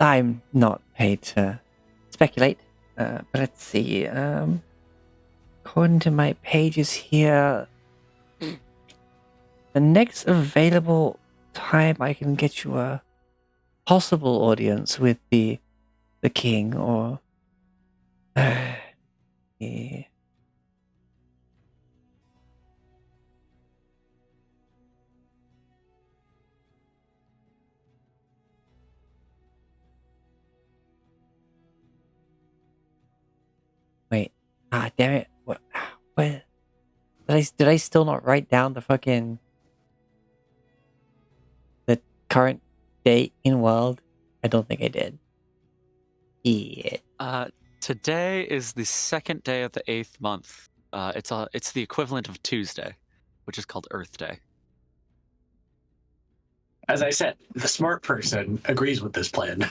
I'm not paid to speculate. But let's see. According to my pages here, the next available time I can get you a possible audience with the king or the Ah, damn it! What? Did I still not write down the fucking the current date in world? I don't think I did. Yeah. Today is the second day of the 8th month. It's the equivalent of Tuesday, which is called Earth Day. As I said, the smart person agrees with this plan.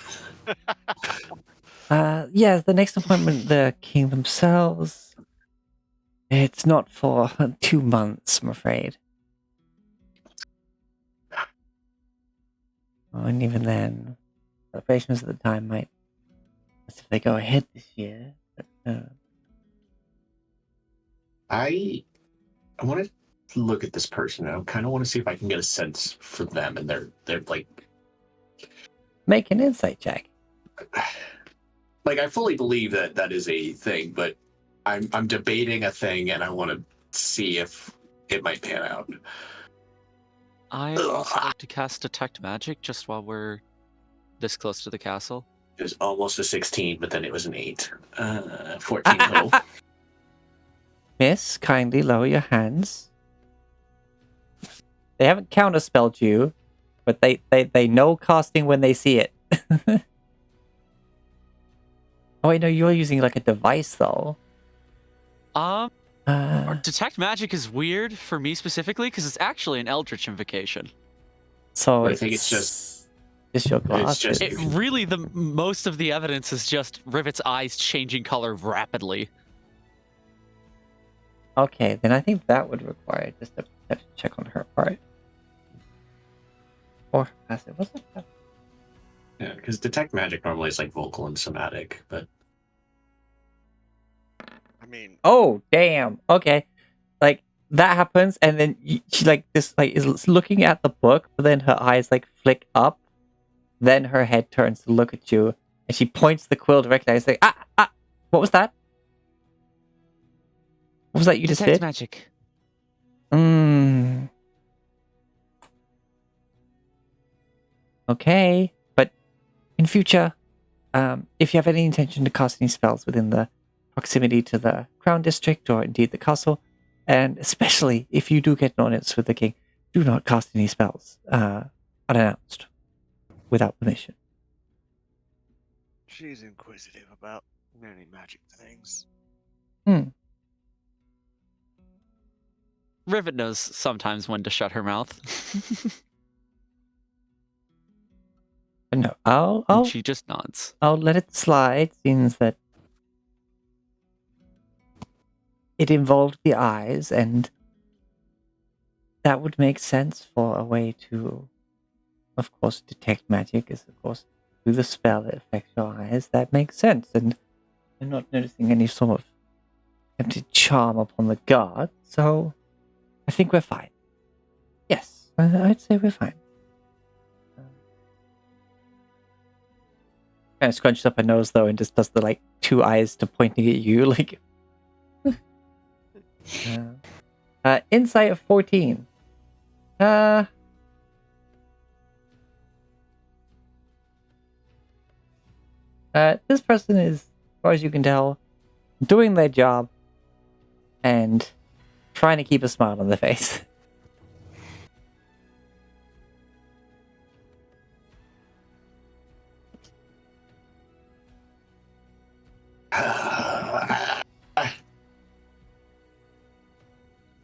Yeah, the next appointment, the king themselves. It's not for 2 months, I'm afraid. Oh, and even then, celebrations at the time might, as if they go ahead this year. But, I want to look at this person. I kind of want to see if I can get a sense for them and they're like make an insight check. Like I fully believe that is a thing, but I'm debating a thing and I want to see if it might pan out. I also like to cast Detect Magic just while we're this close to the castle. It was almost a 16, but then it was an 8. 14 total. Miss, kindly lower your hands. They haven't counterspelled you, but they know casting when they see it. Oh, wait, no, you're using like a device though. Detect Magic is weird for me specifically because it's actually an Eldritch Invocation. So I think it's just your glasses. just- It really, the most of the evidence is just Rivet's eyes changing color rapidly. Okay, then I think that would require just a check on her part. Or passive. What's that? Yeah, because Detect Magic normally is like vocal and somatic, but I mean, Oh, damn. Okay. Like that happens, and then she like this like is looking at the book, but then her eyes like flick up. Then her head turns to look at you, and she points the quill directly. I say, what was that? What was that you just Detect did? Magic. Okay, but in future, if you have any intention to cast any spells within the proximity to the Crown District or indeed the castle, and especially if you do get an audience with the king, do not cast any spells unannounced without permission. she's inquisitive about many magic things. Rivet knows sometimes when to shut her mouth. But no, And I'll she just nods. I'll let it slide. Seems that it involved the eyes, and that would make sense for a way to, of course, detect magic. Is of course through the spell that affects your eyes. That makes sense, and I'm not noticing any sort of attempted charm upon the guard. So I think we're fine. Yes, I'd say we're fine. Kind of scrunches up her nose though, and just does the like 2 eyes to pointing at you, like. Insight of 14. This person is, as far as you can tell, doing their job and trying to keep a smile on their face.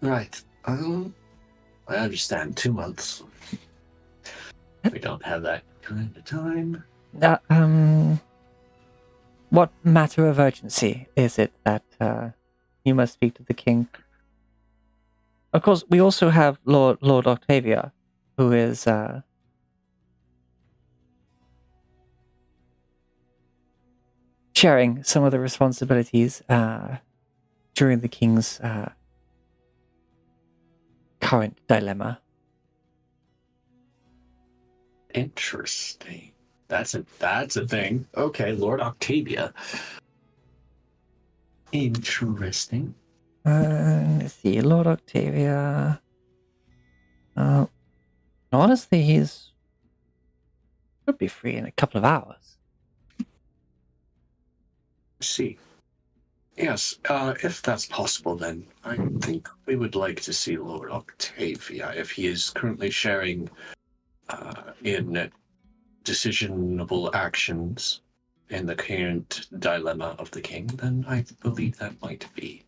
right. I understand 2 months. We don't have that kind of time. What matter of urgency is it that you must speak to the king? Of course, we also have Lord Octavia, who is sharing some of the responsibilities during the king's current dilemma. Interesting. That's a thing. Okay, Lord Octavia. Interesting. Let's see, Lord Octavia. Honestly, he's could be free in a couple of hours. See. Yes, if that's possible, then I think we would like to see Lord Octavia if he is currently sharing in decisionable actions in the current dilemma of the king. Then I believe that might be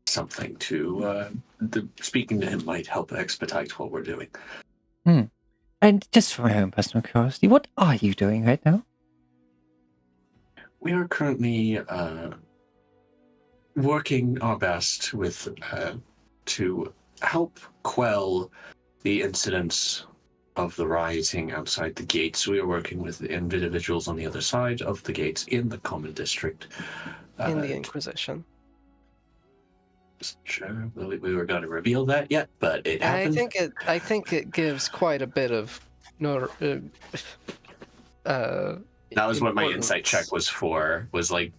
something to. Speaking to him might help expedite what we're doing. And just for my own personal curiosity, what are you doing right now? We are currently working our best with to help quell the incidents of the rioting outside the gates. We are working with individuals on the other side of the gates in the common district. In the Inquisition. Sure, we were going to reveal that yet, but it happened. I think it gives quite a bit of That was what my insight importance. check was for. Was like,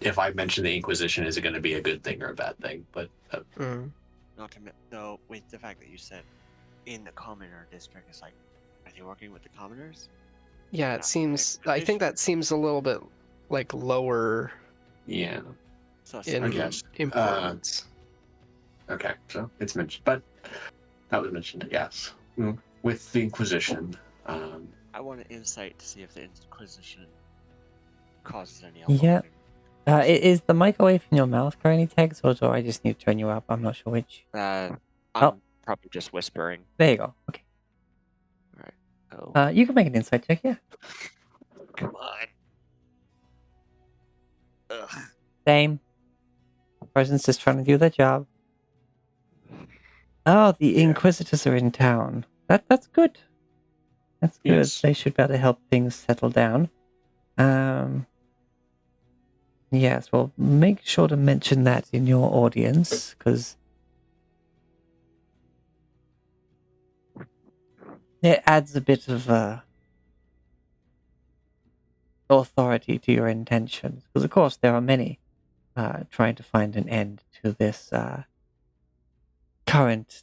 if I mention the Inquisition, is it going to be a good thing or a bad thing? But Not to no, with the fact that you said in the commoner district, it's like, are they working with the commoners? Yeah, it seems. I think that seems a little bit like lower yeah. So in I guess. importance. Okay, so it's mentioned, but that was mentioned. Yes, with the Inquisition. I want an insight to see if the Inquisition causes any Yeah. alarm. Is the mic away from your mouth currently, Tex, or do I just need to turn you up? I'm not sure which. I'm probably just whispering. There you go. Okay. Oh, You can make an insight check, yeah. come on. Ugh. Same. Person's just trying to do their job. Oh, the Yeah. Inquisitors are in town. That's good. That's good. Yes. They should be able to help things settle down. Yes, well, make sure to mention that in your audience, because it adds a bit of authority to your intentions. Because, of course, there are many trying to find an end to this current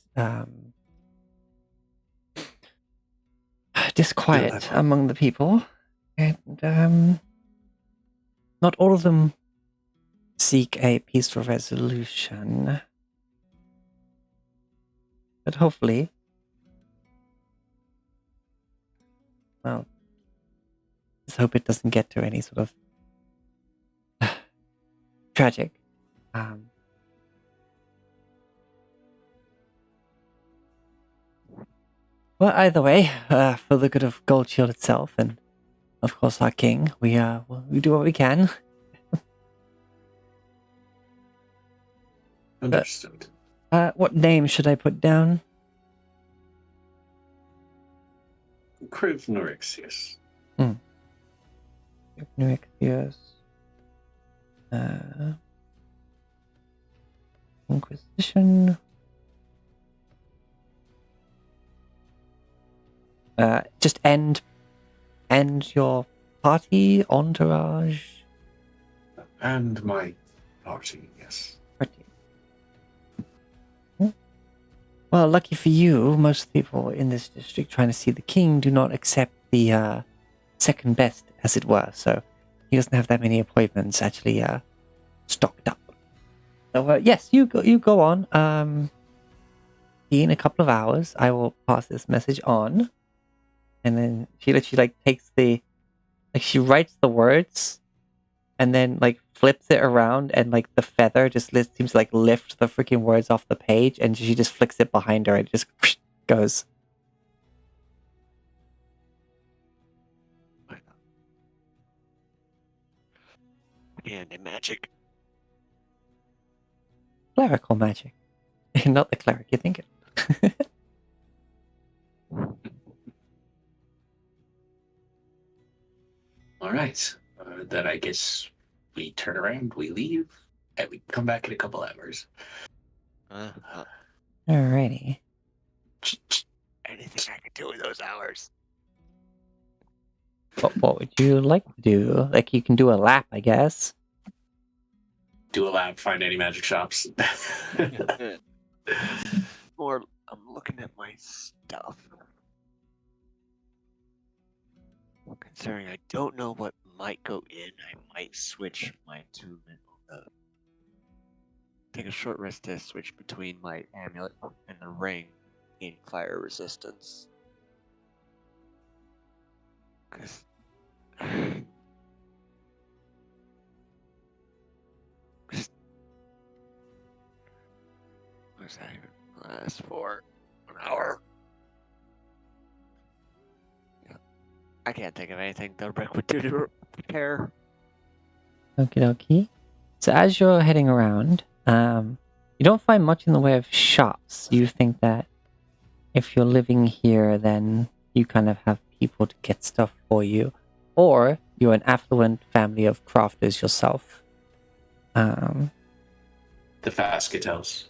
disquiet Dilemma. among the people. And not all of them seek a peaceful resolution. But hopefully, well, let's hope it doesn't get to any sort of tragic. Well, either way, for the good of Goldshield itself, and of course our king, we do what we can. Understood. What name should I put down? Kriv Norixius. Norixius. Inquisition. Just end your party entourage. And my party, yes. Well, lucky for you, most people in this district trying to see the king do not accept the second best, as it were. So he doesn't have that many appointments actually stocked up. So yes, you go on. In a couple of hours, I will pass this message on, and then she literally takes she writes the words, and then flips it around, and the feather just seems to lift the freaking words off the page, and she just flicks it behind her, and it just goes. And in magic. Clerical magic. Not the cleric you think it. All right. Then I guess we turn around, we leave, and we come back in a couple hours. Alrighty. Anything I can do in those hours. What would you like to do? You can do a lap, I guess. Do a lab, find any magic shops. More, I'm looking at my stuff. Considering I don't know what might go in, I might switch my attunement take a short rest to switch between my amulet and the ring in fire resistance. 'Cause what's that even last for? An hour? Yeah. I can't think of anything the Rick would do to prepare. Okie dokie. So as you're heading around, you don't find much in the way of shops. You think that if you're living here, then you kind of have people to get stuff for you. Or you're an affluent family of crafters yourself. The Fascatels.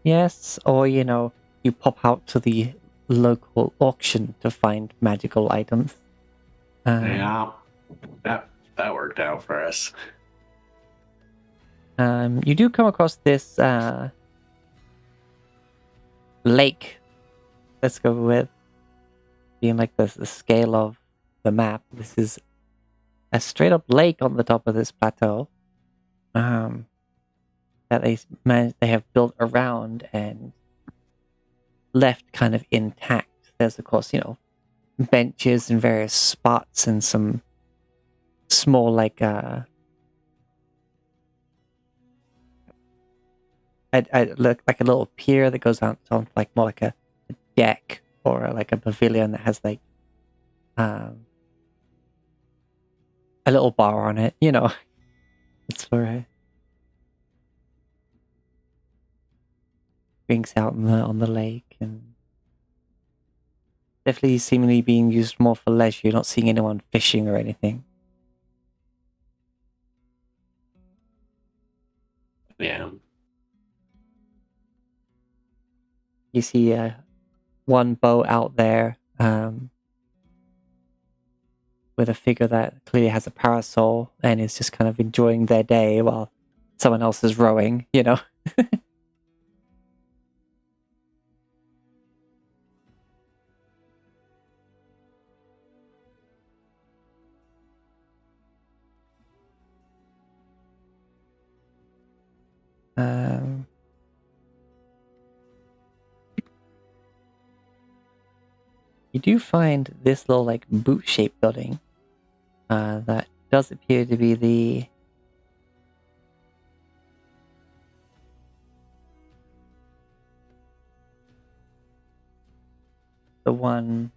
Yes, or you pop out to the local auction to find magical items. Yeah, that worked out for us. You do come across this lake. Let's go with being like the scale of the map. This is a straight up lake on the top of this plateau. That they have built around and left kind of intact. There's of course, benches in various spots and some small like look like a little pier that goes out on like more like a deck or like a pavilion that has like a little bar on it. It's for drinks out on the lake and definitely seemingly being used more for leisure. You're not seeing anyone fishing or anything. Yeah. You see one boat out there with a figure that clearly has a parasol and is just kind of enjoying their day while someone else is rowing, Um, you do find this little like boot-shaped building that does appear to be the one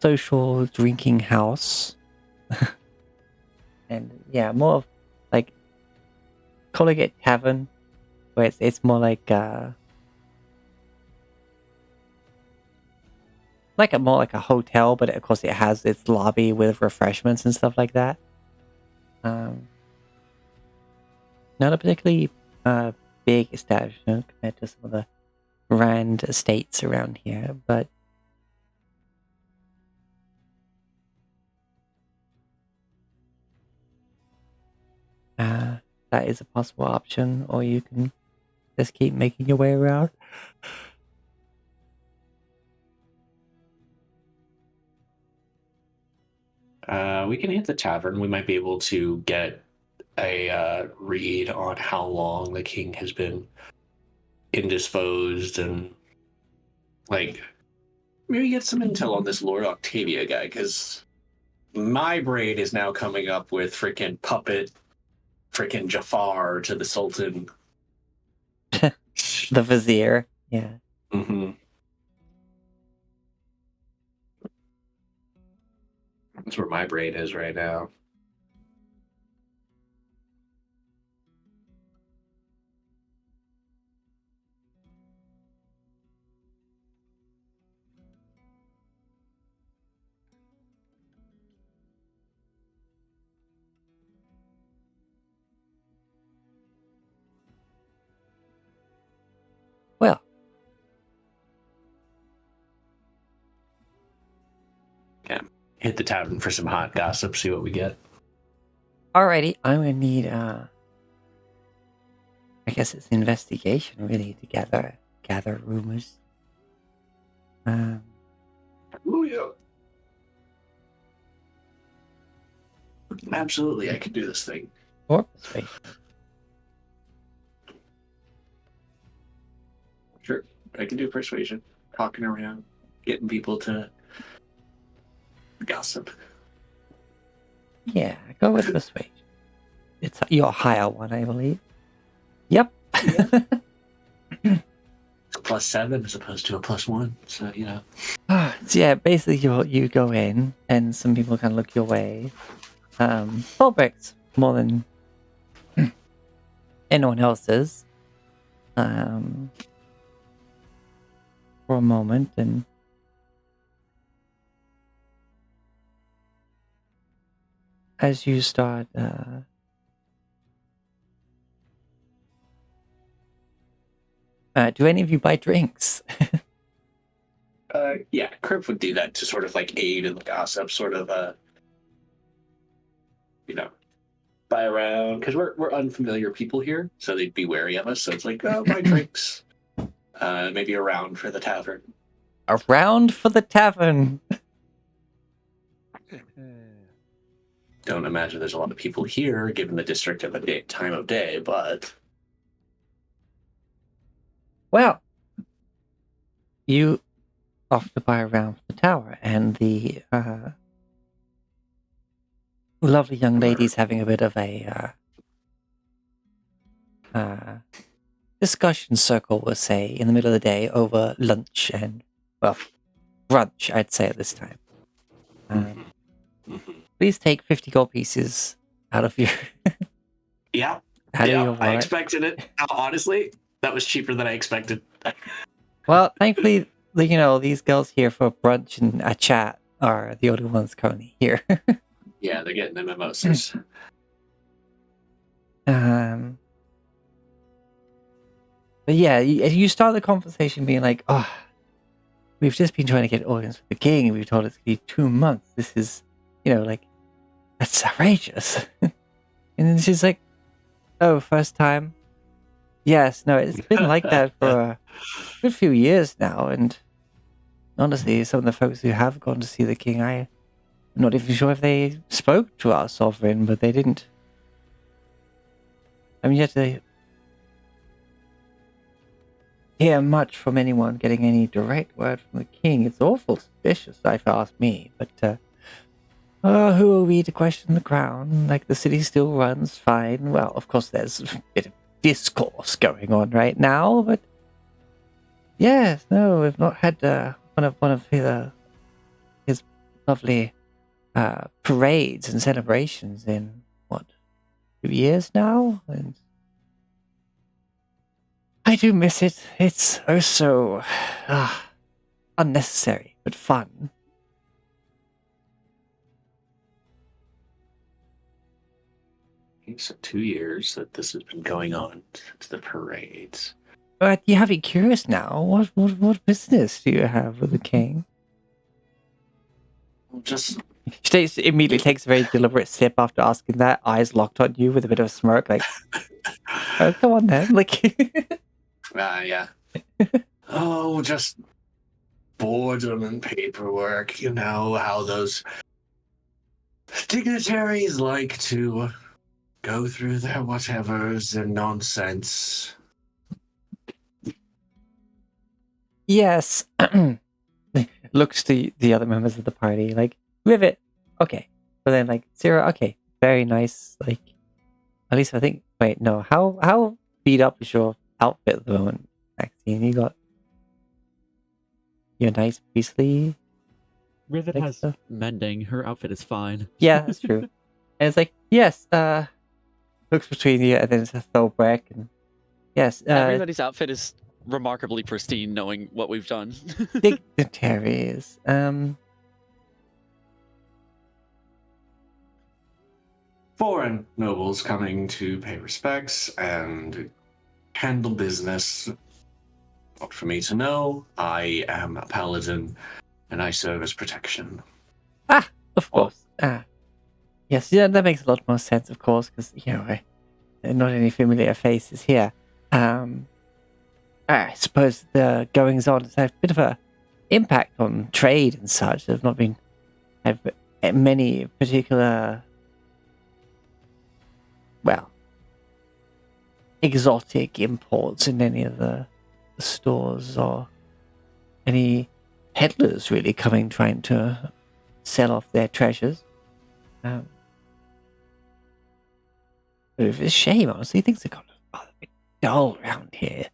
social drinking house. And yeah, more of like calling it tavern, where it's more like more like a hotel, but of course it has its lobby with refreshments and stuff like that. Not a particularly big establishment compared to some of the grand estates around here, but that is a possible option, or you can just keep making your way around. We can hit the tavern. We might be able to get a read on how long the king has been indisposed and like maybe get some intel on this Lord Octavia guy because my brain is now coming up with freaking puppet freaking Jafar to the Sultan. The vizier, yeah. Mm-hmm. That's where my brain is right now. Well, yeah, hit the tavern for some hot gossip, see what we get. alrighty, I'm gonna need I guess it's investigation really to gather rumors. Oh, yeah. Absolutely, I can do this thing. Or persuasion. Sure, I can do persuasion. Talking around, getting people to gossip. Yeah, go with persuasion. It's your higher one, I believe. Yep. Yeah. It's a +7 as opposed to a +1, so you know. So yeah, basically you go in and some people kind of look your way. Fulbrick's more than anyone else's. For a moment, and as you start do any of you buy drinks? Yeah, Crip would do that to sort of like aid in the gossip, sort of, buy around because we're unfamiliar people here, so they'd be wary of us. So it's like, oh, buy drinks, maybe around for the tavern. Around for the tavern. Don't imagine there's a lot of people here, given the district and the time of day, but Well, you off to buy around for the tower, and the lovely young lady's having a bit of a discussion circle, we'll say, in the middle of the day over lunch and, well, brunch, I'd say at this time. Please take 50 gold pieces out of your yeah, out of your I wallet. expected it. Honestly, that was cheaper than I expected. Well, thankfully, these girls here for brunch and a chat are the only ones currently here. Yeah, they're getting the mimosas. But yeah, you start the conversation being like, oh, we've just been trying to get audience with the king, and we've told it's going to be 2 months. This is, that's outrageous. And then she's like, oh, first time? Yes, no, it's been like that for a good few years now, and honestly, some of the folks who have gone to see the king, I'm not even sure if they spoke to our sovereign, but they didn't. I mean, yet they hear much from anyone getting any direct word from the king. It's awful suspicious, if you ask me, but who are we to question the crown? Like, the city still runs fine. Well, of course, there's a bit of discourse going on right now, but yes, no, we've not had one of his lovely parades and celebrations in, what, 2 years now? And I do miss it. It's oh so unnecessary, but fun. So 2 years that this has been going on since the parades. But you have me curious now. What business do you have with the king? Just She immediately takes a very deliberate sip after asking that, eyes locked on you with a bit of a smirk, like, oh, come on then. Like, yeah. Oh, just boredom and paperwork. You know how those dignitaries like to go through their whatevers and nonsense. yes. Looks to the other members of the party, like, Rivet, okay. But then, like, Zero, okay, very nice. Like, at least I think, wait, no, how beat up is your outfit at the moment, Maxine? You got your nice beastly Rivet like has stuff? mending. Her outfit is fine. Yeah, that's true. And it's like, yes, looks between you, and then it's a throwback, and yes, Everybody's outfit is remarkably pristine, knowing what we've done. dignitaries. Foreign nobles coming to pay respects and handle business. Not for me to know. I am a paladin, and I serve as protection. Of course. Yes, yeah, that makes a lot more sense, of course, because, not any familiar faces here. I suppose the goings-on is a bit of a impact on trade and such. There've not been have many particular, well, exotic imports in any of the stores, or any peddlers really coming trying to sell off their treasures. But it's a shame, honestly. Things have got a bit dull around here.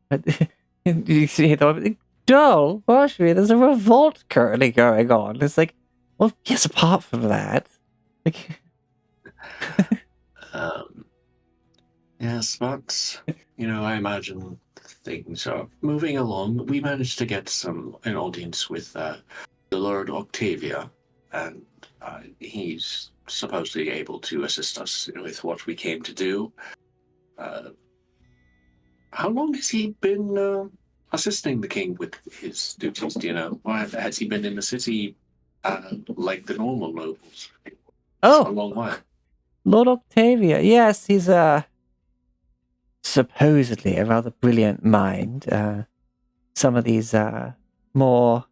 But you see, though, dull? Actually, there's a revolt currently going on. It's like, well, yes, apart from that. Like, Yes, but, I imagine things are moving along. We managed to get an audience with the Lord Octavia, and he's supposedly able to assist us with what we came to do. How long has he been assisting the king with his duties? Do you know? Why has he been in the city like the normal nobles? For a long while. Lord Octavia, yes, he's supposedly a rather brilliant mind. Some of these more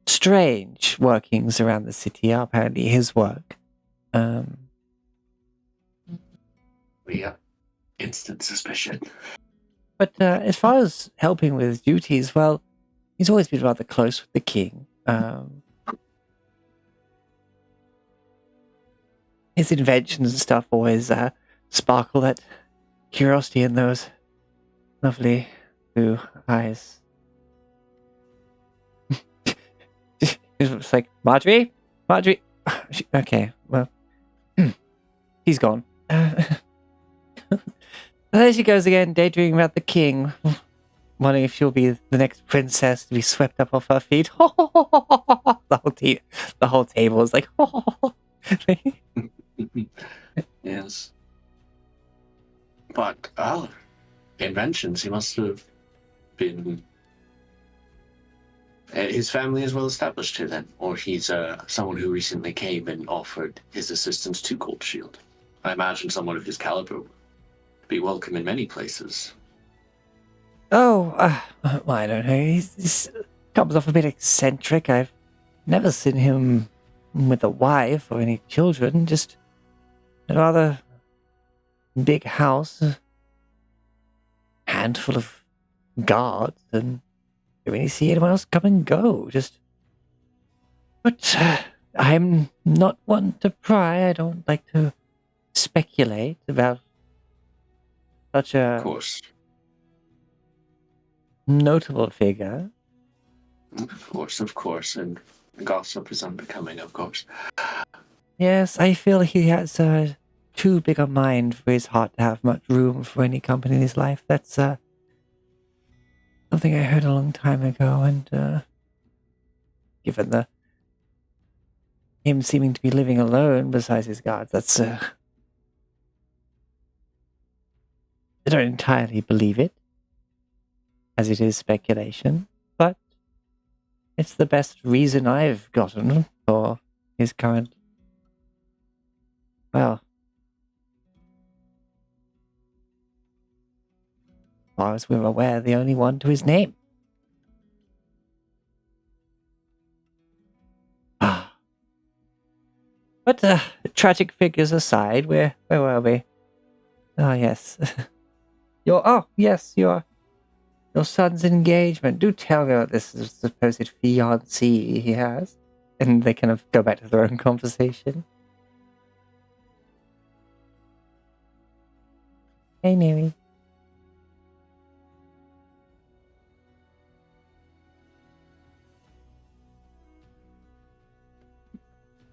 strange workings around the city are apparently his work. We have instant suspicion. But as far as helping with his duties, well, he's always been rather close with the king. His inventions and stuff always sparkle that curiosity in those lovely blue eyes. It's like, Marjorie? Okay, well, she's gone. There she goes again, daydreaming about the king. Wondering if she'll be the next princess to be swept up off her feet. The whole table is like, Yes. But, inventions, he must have been... his family is well established here then, or he's someone who recently came and offered his assistance to Gold Shield. I imagine someone of his caliber would be welcome in many places. well, I don't know. He comes off a bit eccentric. I've never seen him with a wife or any children. Just a rather big house, a handful of guards, and don't really see anyone else come and go. But I'm not one to pry. I don't like to speculate about such a Of course. notable figure. Of course, and gossip is unbecoming, of course. Yes, I feel he has too big a mind for his heart to have much room for any company in his life. That's something I heard a long time ago, and given him seeming to be living alone besides his guards, that's I don't entirely believe it, as it is speculation, but it's the best reason I've gotten for his current, well, as far as we're aware, the only one to his name. But tragic figures aside, where were we? Oh yes, your son's engagement. Do tell me about this supposed fiancée he has, and they kind of go back to their own conversation. Hey, Mary.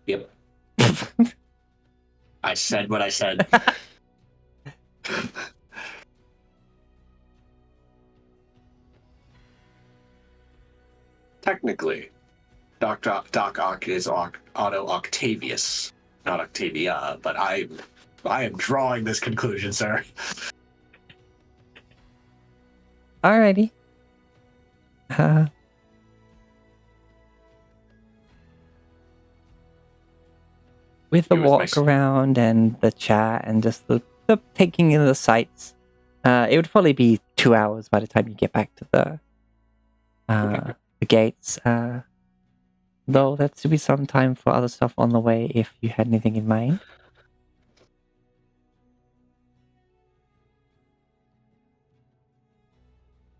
Yep. I said what I said. Technically, Doc Ock is Otto Octavius, not Octavia, but I am drawing this conclusion, sir. Alrighty. With the It was walk around and the chat and just the taking in the sights, It would probably be 2 hours by the time you get back to the gates. Though there should be some time for other stuff on the way if you had anything in mind.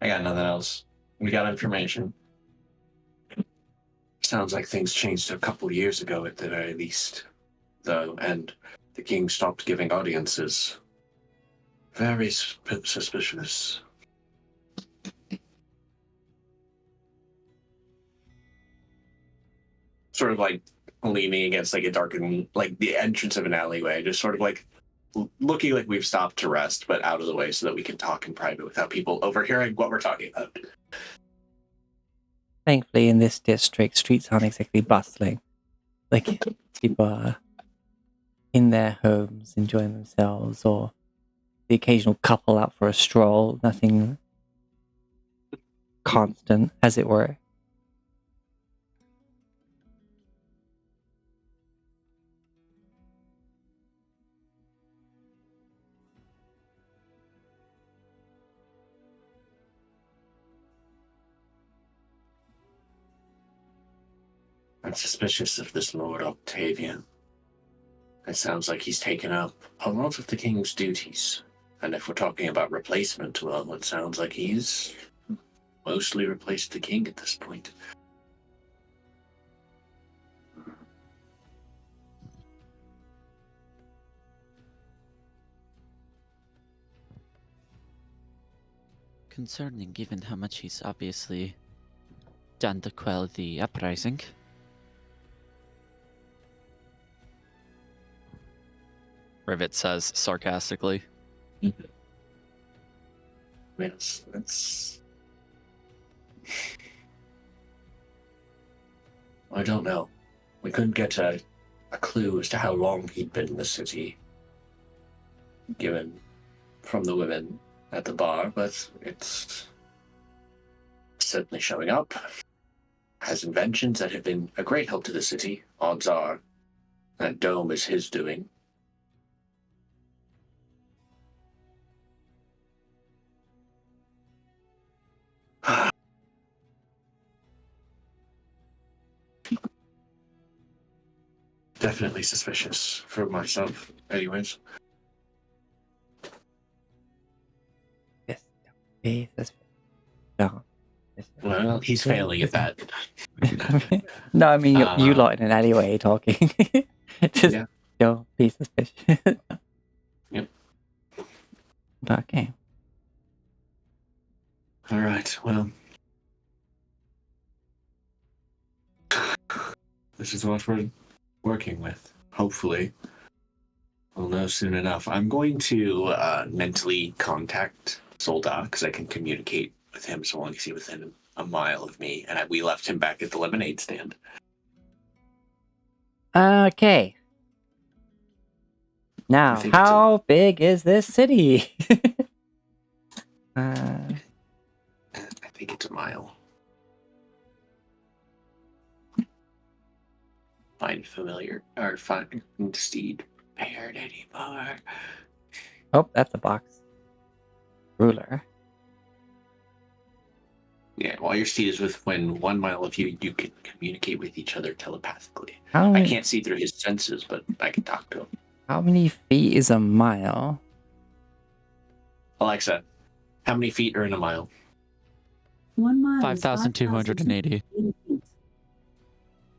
I got nothing else. We got information. Sounds like things changed a couple years ago at the very least, though, and the king stopped giving audiences. Very suspicious. Sort of like leaning against like a darkened, like the entrance of an alleyway, just sort of like looking like we've stopped to rest, but out of the way so that we can talk in private without people overhearing what we're talking about. Thankfully, in this district, streets aren't exactly bustling. Like, people are in their homes enjoying themselves, or the occasional couple out for a stroll. Nothing constant, as it were. I'm suspicious of this Lord Octavian. It sounds like he's taken up a lot of the king's duties. And if we're talking about replacement, well, it sounds like he's mostly replaced the king at this point. Concerning, given how much he's obviously done to quell the uprising. Rivet says sarcastically. It's I don't know. We couldn't get a clue as to how long he'd been in the city, given from the women at the bar, but it's certainly showing up. Has inventions that have been a great help to the city. Odds are that dome is his doing. Definitely suspicious for myself, anyways. Yes. Jesus. No. Well, he's failing at that. No, I mean, you lot in an alleyway talking. Just, Yeah. don't be suspicious. Yep. But okay. All right, well. This is what we're working with. Hopefully. We'll know soon enough. I'm going to mentally contact Solda because I can communicate with him so long as he's within a mile of me. And we left him back at the lemonade stand. Okay. Now, think how big is this city? I think it's a mile. Find familiar or find steed paired anymore. Oh, that's a box. Ruler. Yeah, while your steed is within 1 mile of you, you can communicate with each other telepathically. How I many, can't see through his senses, but I can talk to him. how many feet is a mile? Alexa, how many feet are in a mile? 1 mile. 5,280.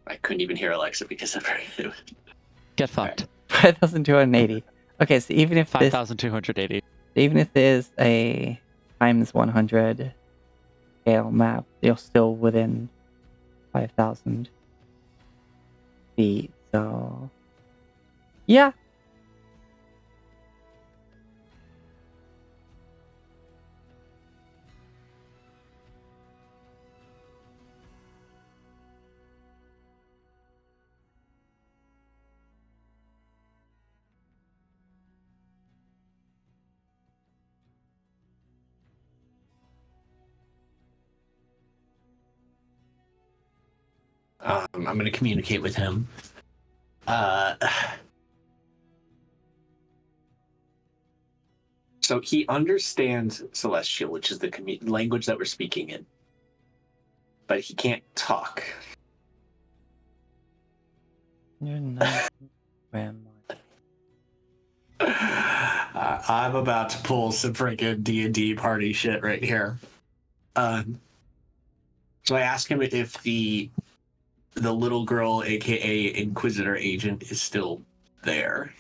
I couldn't even hear Alexa because of her. Get fucked. 5,280. Okay, so even if this, 5,280. even if there's a times 100 scale map, you're still within 5,000 feet. So, yeah. I'm going to communicate with him. So he understands Celestial, which is the language that we're speaking in, but he can't talk. You're not grandma. I'm about to pull some freaking D&D party shit right here. So I ask him if the little girl, aka Inquisitor agent, is still there.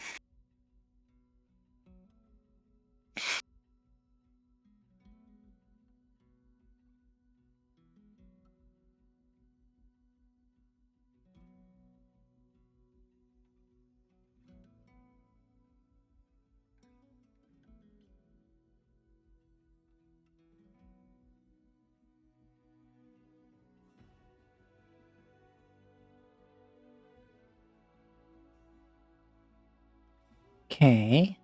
Okay.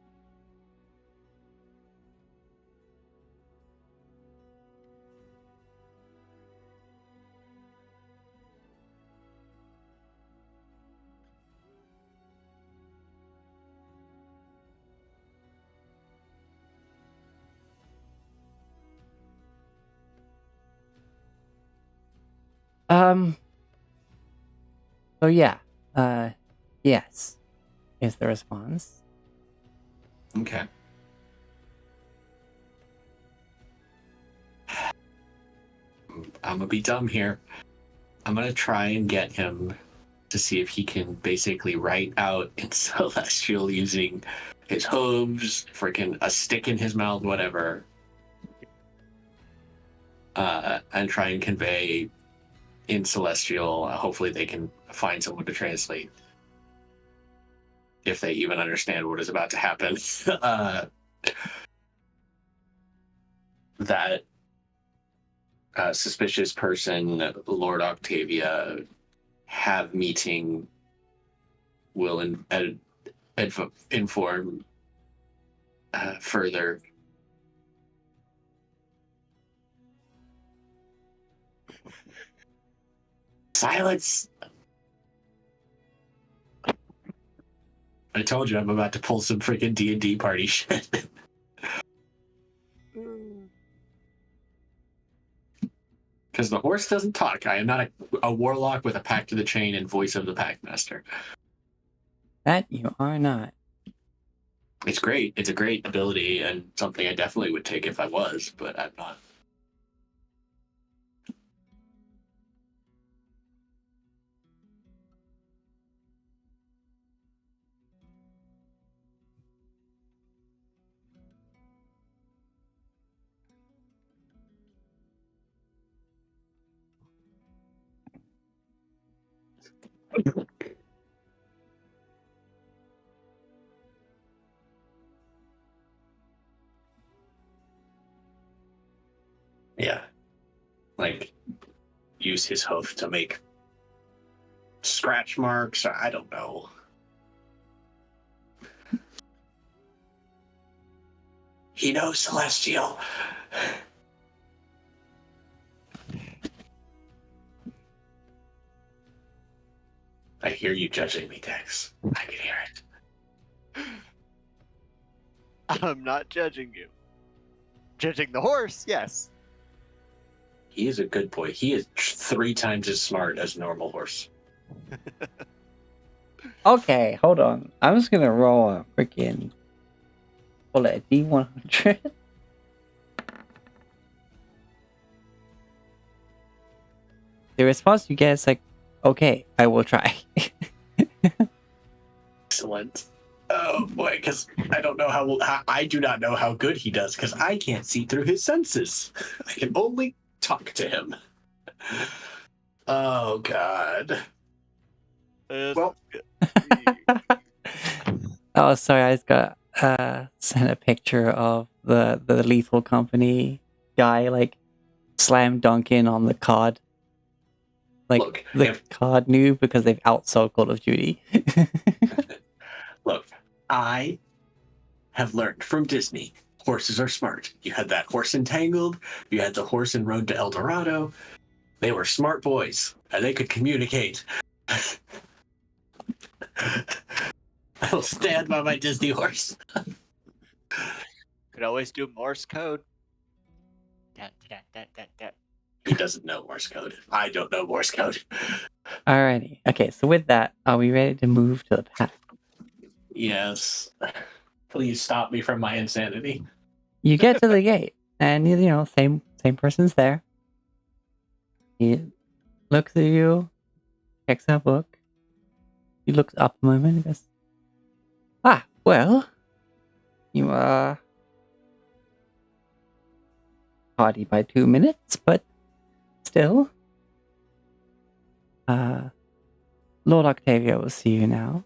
So yeah. Yes. Is the response. Okay. I'm gonna be dumb here. I'm gonna try and get him to see if he can basically write out in Celestial using his hooves, freaking a stick in his mouth, whatever. And try and convey in Celestial. Hopefully they can find someone to translate. If they even understand what is about to happen. That suspicious person, Lord Octavia, have meeting will inform further. Silence! I told you I'm about to pull some freaking D&D party shit. Because the horse doesn't talk. I am not a warlock with a pact of the chain and voice of the Packmaster. That you are not. It's great. It's a great ability and something I definitely would take if I was, but I'm not. Yeah. Like, use his hoof to make scratch marks. I don't know. He knows Celestial. I hear you judging me, Dex. I can hear it. I'm not judging you. Judging the horse, yes. He is a good boy. He is 3 times as smart as a normal horse. Okay, hold on. I'm just gonna roll a freaking. Call it a D100. The response you get is like, okay, I will try. Excellent. Oh boy, because I don't know how I do not know how good he does because I can't see through his senses. I can only talk to him. Oh god. Well, Oh, sorry, I just got sent a picture of the Lethal Company guy like slam dunking on the COD. Like look, the COD noob because they've outsold Call of Duty. Look, I have learned from Disney. Horses are smart. You had that horse in Tangled. You had the horse in Road to El Dorado. They were smart boys, and they could communicate. I will stand by my Disney horse. Could always do Morse code. Da, da, da, da, da. He doesn't know Morse code. I don't know Morse code. Alrighty. Okay, so with that, are we ready to move to the path? Yes. Please stop me from my insanity. You get to the gate, and you know, same person's there. He looks at you, checks a book. He looks up a moment and goes, "Ah, well, you are tardy by 2 minutes, but still. Lord Octavio will see you now.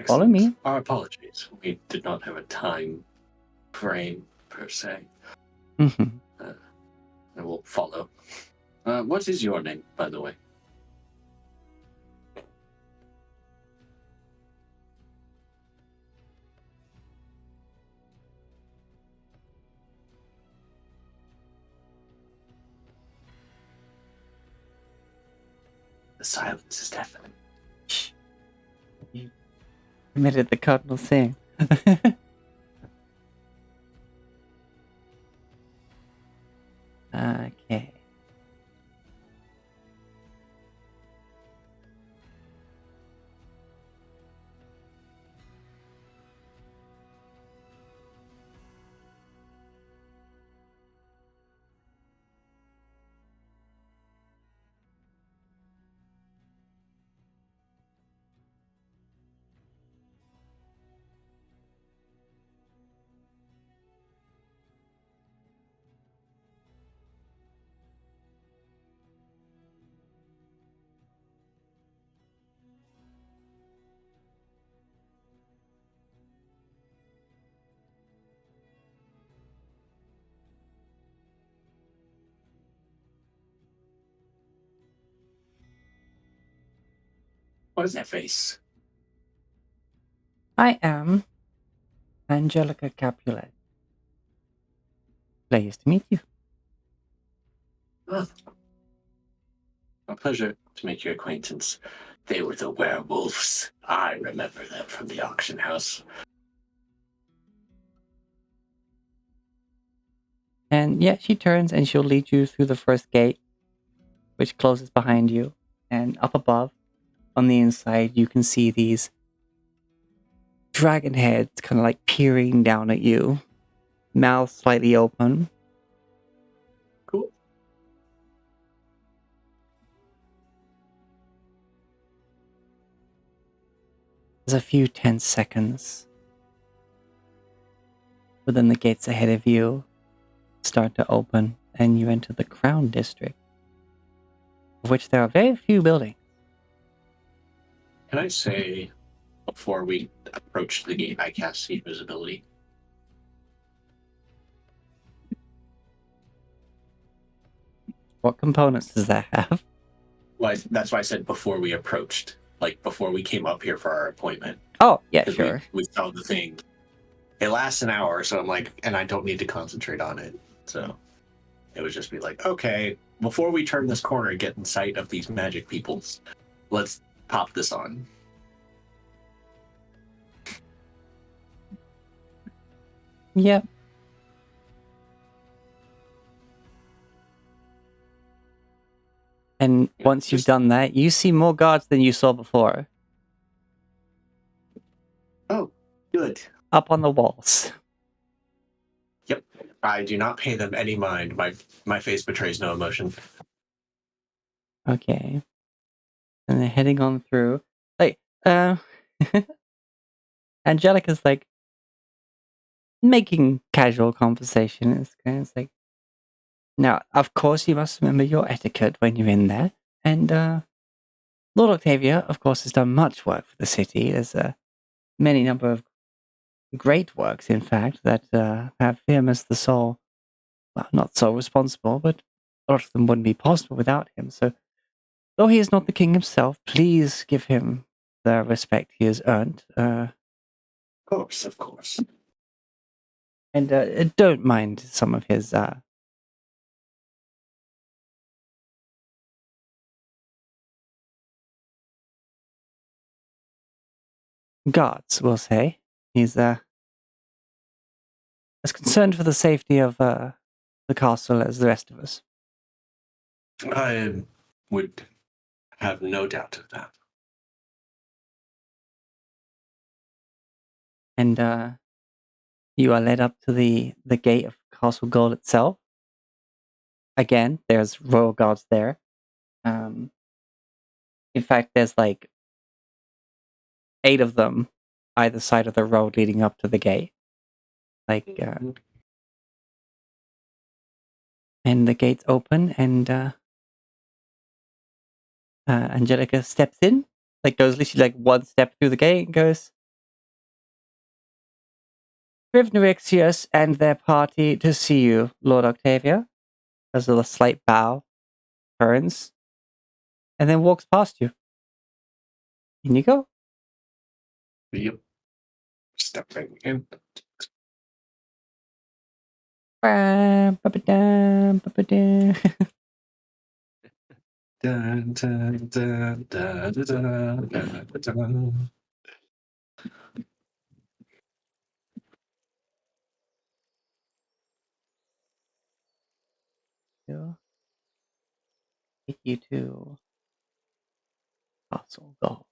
Follow Excellent. me." Our apologies. We did not have a time frame, per se. Mm-hmm. I will follow. What is your name, by the way? The silence is deafening. Shh. You committed the cardinal sin. Okay. What is that face? I am Angelica Capulet. Pleased to meet you. Oh. A pleasure to make your acquaintance. They were the werewolves. I remember them from the auction house. And yeah, she turns and she'll lead you through the first gate, which closes behind you. And up above, on the inside, you can see these dragon heads kind of like peering down at you, mouth slightly open. Cool. There's a few tense seconds. But then the gates ahead of you start to open and you enter the Crown District, of which there are very few buildings. Can I say, before we approach the gate, I cast see visibility? What components does that have? Well, that's why I said before we approached, like before we came up here for our appointment. Oh, yeah, 'Cause sure. We saw the thing. It lasts an hour, so I'm like, and I don't need to concentrate on it. So it would just be like, okay, before we turn this corner and get in sight of these magic peoples, let's pop this on. Yep. And once you've done that, you see more guards than you saw before. Oh, good. Up on the walls. Yep. I do not pay them any mind. My face betrays no emotion. Okay. And they're heading on through. Like, Angelica's like making casual conversation. It's like, now, of course, you must remember your etiquette when you're in there. And Lord Octavia, of course, has done much work for the city. There's a many number of great works, in fact, that have him as the sole, well, not sole responsible, but a lot of them wouldn't be possible without him. So, though he is not the king himself, please give him the respect he has earned. Of course. And don't mind some of his guards, we'll say. He's as concerned for the safety of the castle as the rest of us. I would have no doubt of that. And you are led up to the gate of Castle Gold itself. Again, there's royal guards there. In fact, there's like 8 of them either side of the road leading up to the gate. And the gates open, and Angelica steps in, goes literally one step through the gate and goes, Rivnerixius and their party to see you, Lord Octavia. Does a slight bow, turns, and then walks past you. In you go. Yep. Stepping in. Dun, dun, dun, dun, dun, dun, dun, dun. Take you to Castle Gold.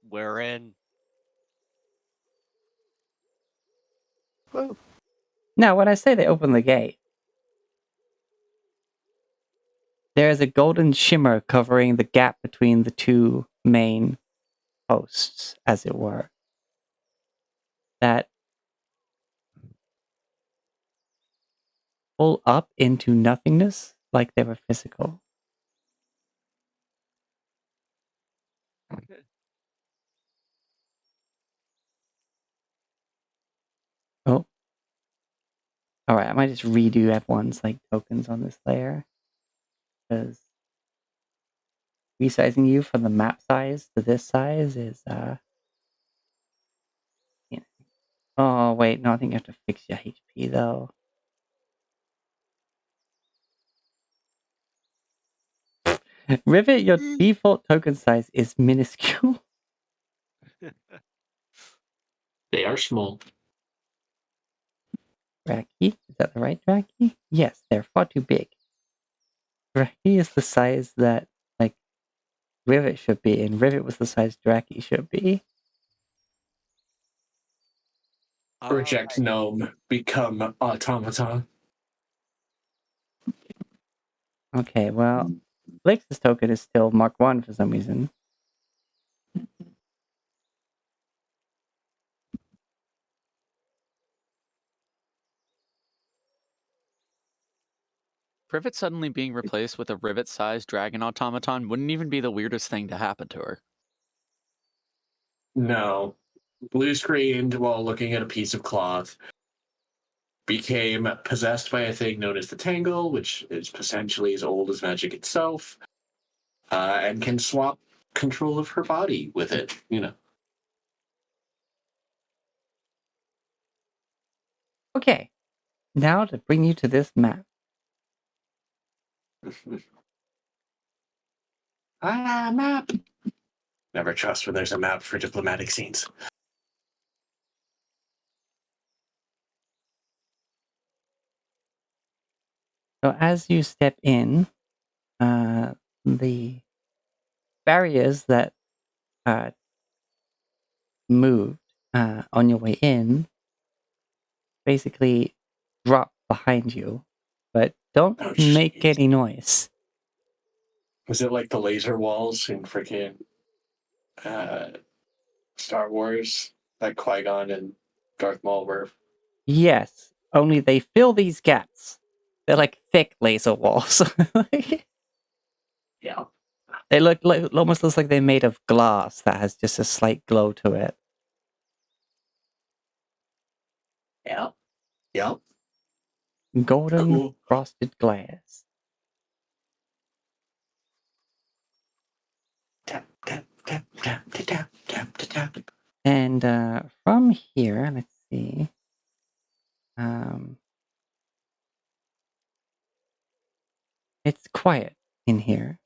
We're in. Whoa. Now, when I say they open the gate, there is a golden shimmer covering the gap between the 2 main posts, as it were, that pull up into nothingness like they were physical. Oh. Alright, I might just redo everyone's tokens on this layer. Because resizing you from the map size to this size is oh wait, no, I think you have to fix your HP though. Rivet, your default token size is minuscule. They are small. Draki? Is that the right Draki? Yes, they're far too big. Draki is the size that, Rivet should be, and Rivet was the size Draki should be. Reject gnome, become automaton. Okay, well, Blix's token is still Mark 1 for some reason. Privet suddenly being replaced with a rivet-sized dragon automaton wouldn't even be the weirdest thing to happen to her. No. Blue screened while looking at a piece of cloth. Became possessed by a thing known as the Tangle, which is potentially as old as magic itself, and can swap control of her body with it, Okay, now to bring you to this map. Map. Never trust when there's a map for diplomatic scenes. So as you step in, the barriers that moved on your way in basically drop behind you, but don't make any noise. Was it like the laser walls in freaking Star Wars that Qui-Gon and Darth Maul were? Yes, only they fill these gaps. They're like thick laser walls. Yeah. They look almost looks like they're made of glass that has just a slight glow to it. Yeah. Yep. Golden Cool. frosted glass. Tap, tap, tap, tap, tap, tap, tap, tap. And from here, let's see. It's quiet in here.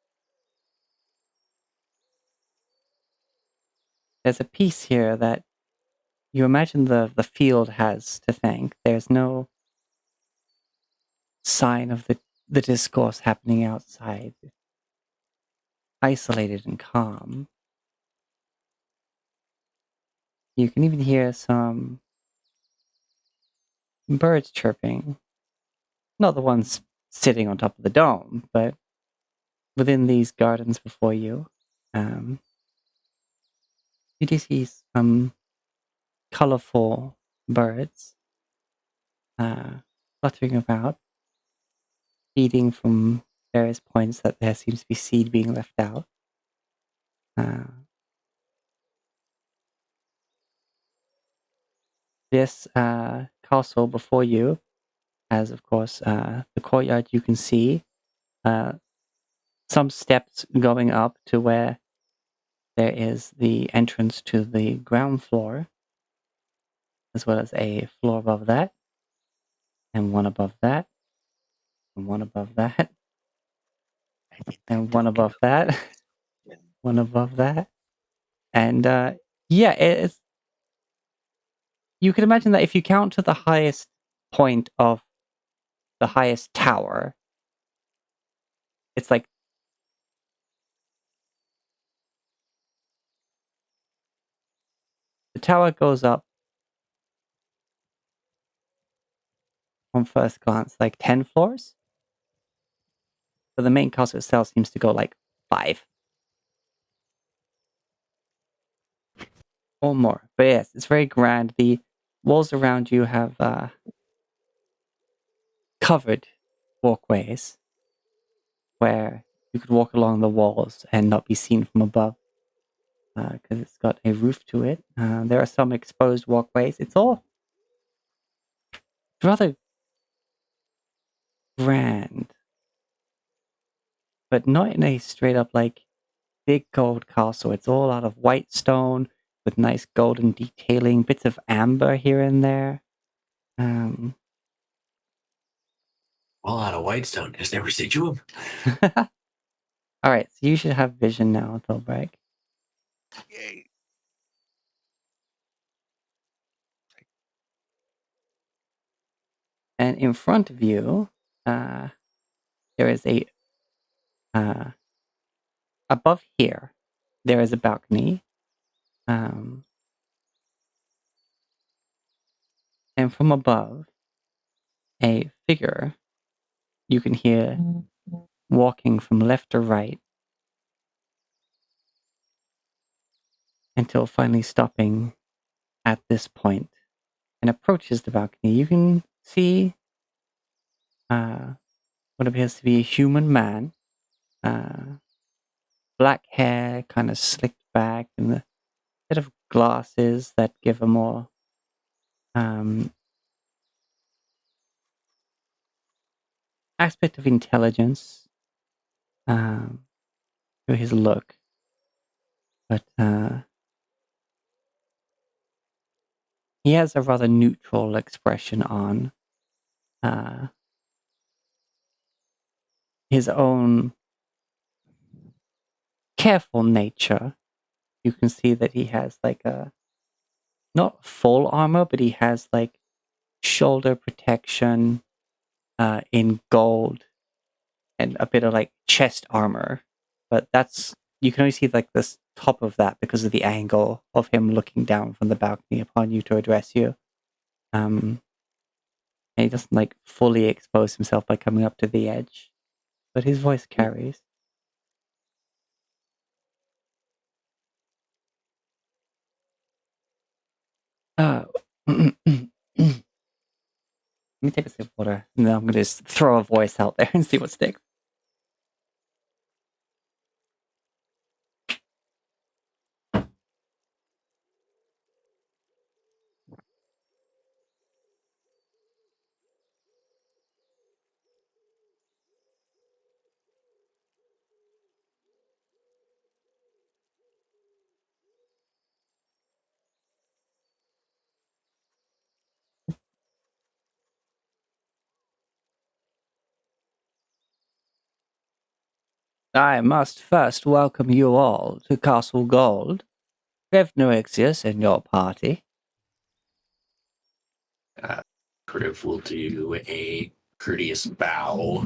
There's a piece here that you imagine the field has to thank. There's no sign of the discourse happening outside. It's isolated and calm. You can even hear some birds chirping. Not the ones sitting on top of the dome, but within these gardens before you. You do see some colorful birds fluttering about, feeding from various points that there seems to be seed being left out. This castle before you has, of course, the courtyard you can see. Some steps going up to where there is the entrance to the ground floor, as well as a floor above that, and one above that, and one above that, I think and they one don't get above that, Yeah. one above that. And yeah, it's. You can imagine that if you count to the highest point of the highest tower, it's like the tower goes up on first glance like 10 floors. But the main castle itself seems to go like 5 or more. But yes, it's very grand. The walls around you have covered walkways where you could walk along the walls and not be seen from above because it's got a roof to it. There are some exposed walkways. It's all rather grand, but not in a straight up like big gold castle. It's all out of white stone with nice golden detailing, bits of amber here and there. All out of Whitestone. Is there residuum? All right, so you should have vision now, Thilbreg. Yay. And in front of you, there is a above here. There is a balcony, and from above, a figure you can hear walking from left to right until finally stopping at this point and approaches the balcony. You can see what appears to be a human man, black hair, kind of slicked back, and a bit of glasses that give a more aspect of intelligence to his look. But he has a rather neutral expression on his own careful nature. You can see that he has like a not full armor, but he has like shoulder protection in gold and a bit of like chest armor. But that's you can only see like this top of that because of the angle of him looking down from the balcony upon you to address you. And he doesn't like fully expose himself by coming up to the edge, but his voice carries. Let me take a sip of water, and then I'm gonna just throw a voice out there and see what sticks. I must first welcome you all to Castle Gold. We have Noexius in your party. Kriv will do a courteous bow.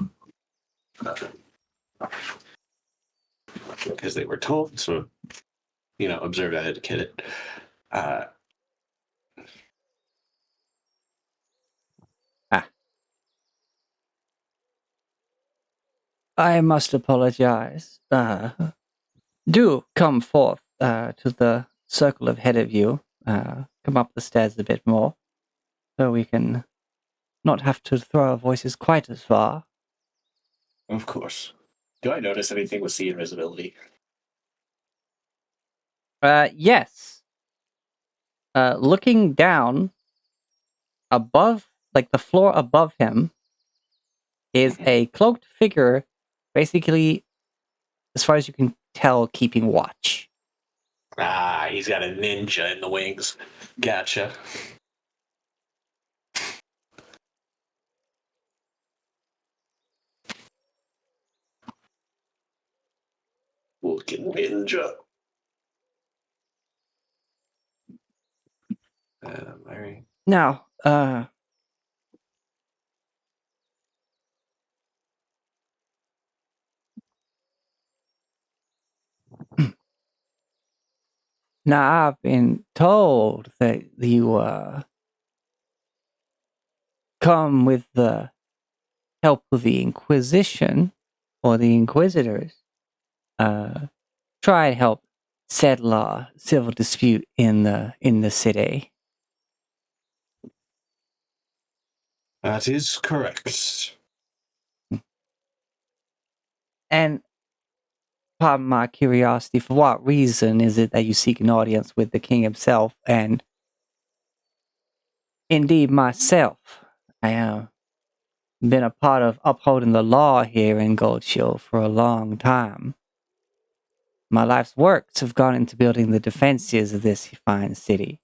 Because they were told, so, observe etiquette. I must apologize. Do come forth to the circle ahead of you. Come up the stairs a bit more, so we can not have to throw our voices quite as far. Of course. Do I notice anything with sea invisibility? Yes. Looking down above, like the floor above him, is a cloaked figure, basically, as far as you can tell, keeping watch. Ah, he's got a ninja in the wings. Gotcha. Looking ninja. Larry. Now, now I've been told that you come with the help of the Inquisition or the Inquisitors. Try and help settle a civil dispute in the city. That is correct. And pardon my curiosity, for what reason is it that you seek an audience with the king himself? And indeed, myself, I have been a part of upholding the law here in Goldshield for a long time. My life's works have gone into building the defenses of this fine city.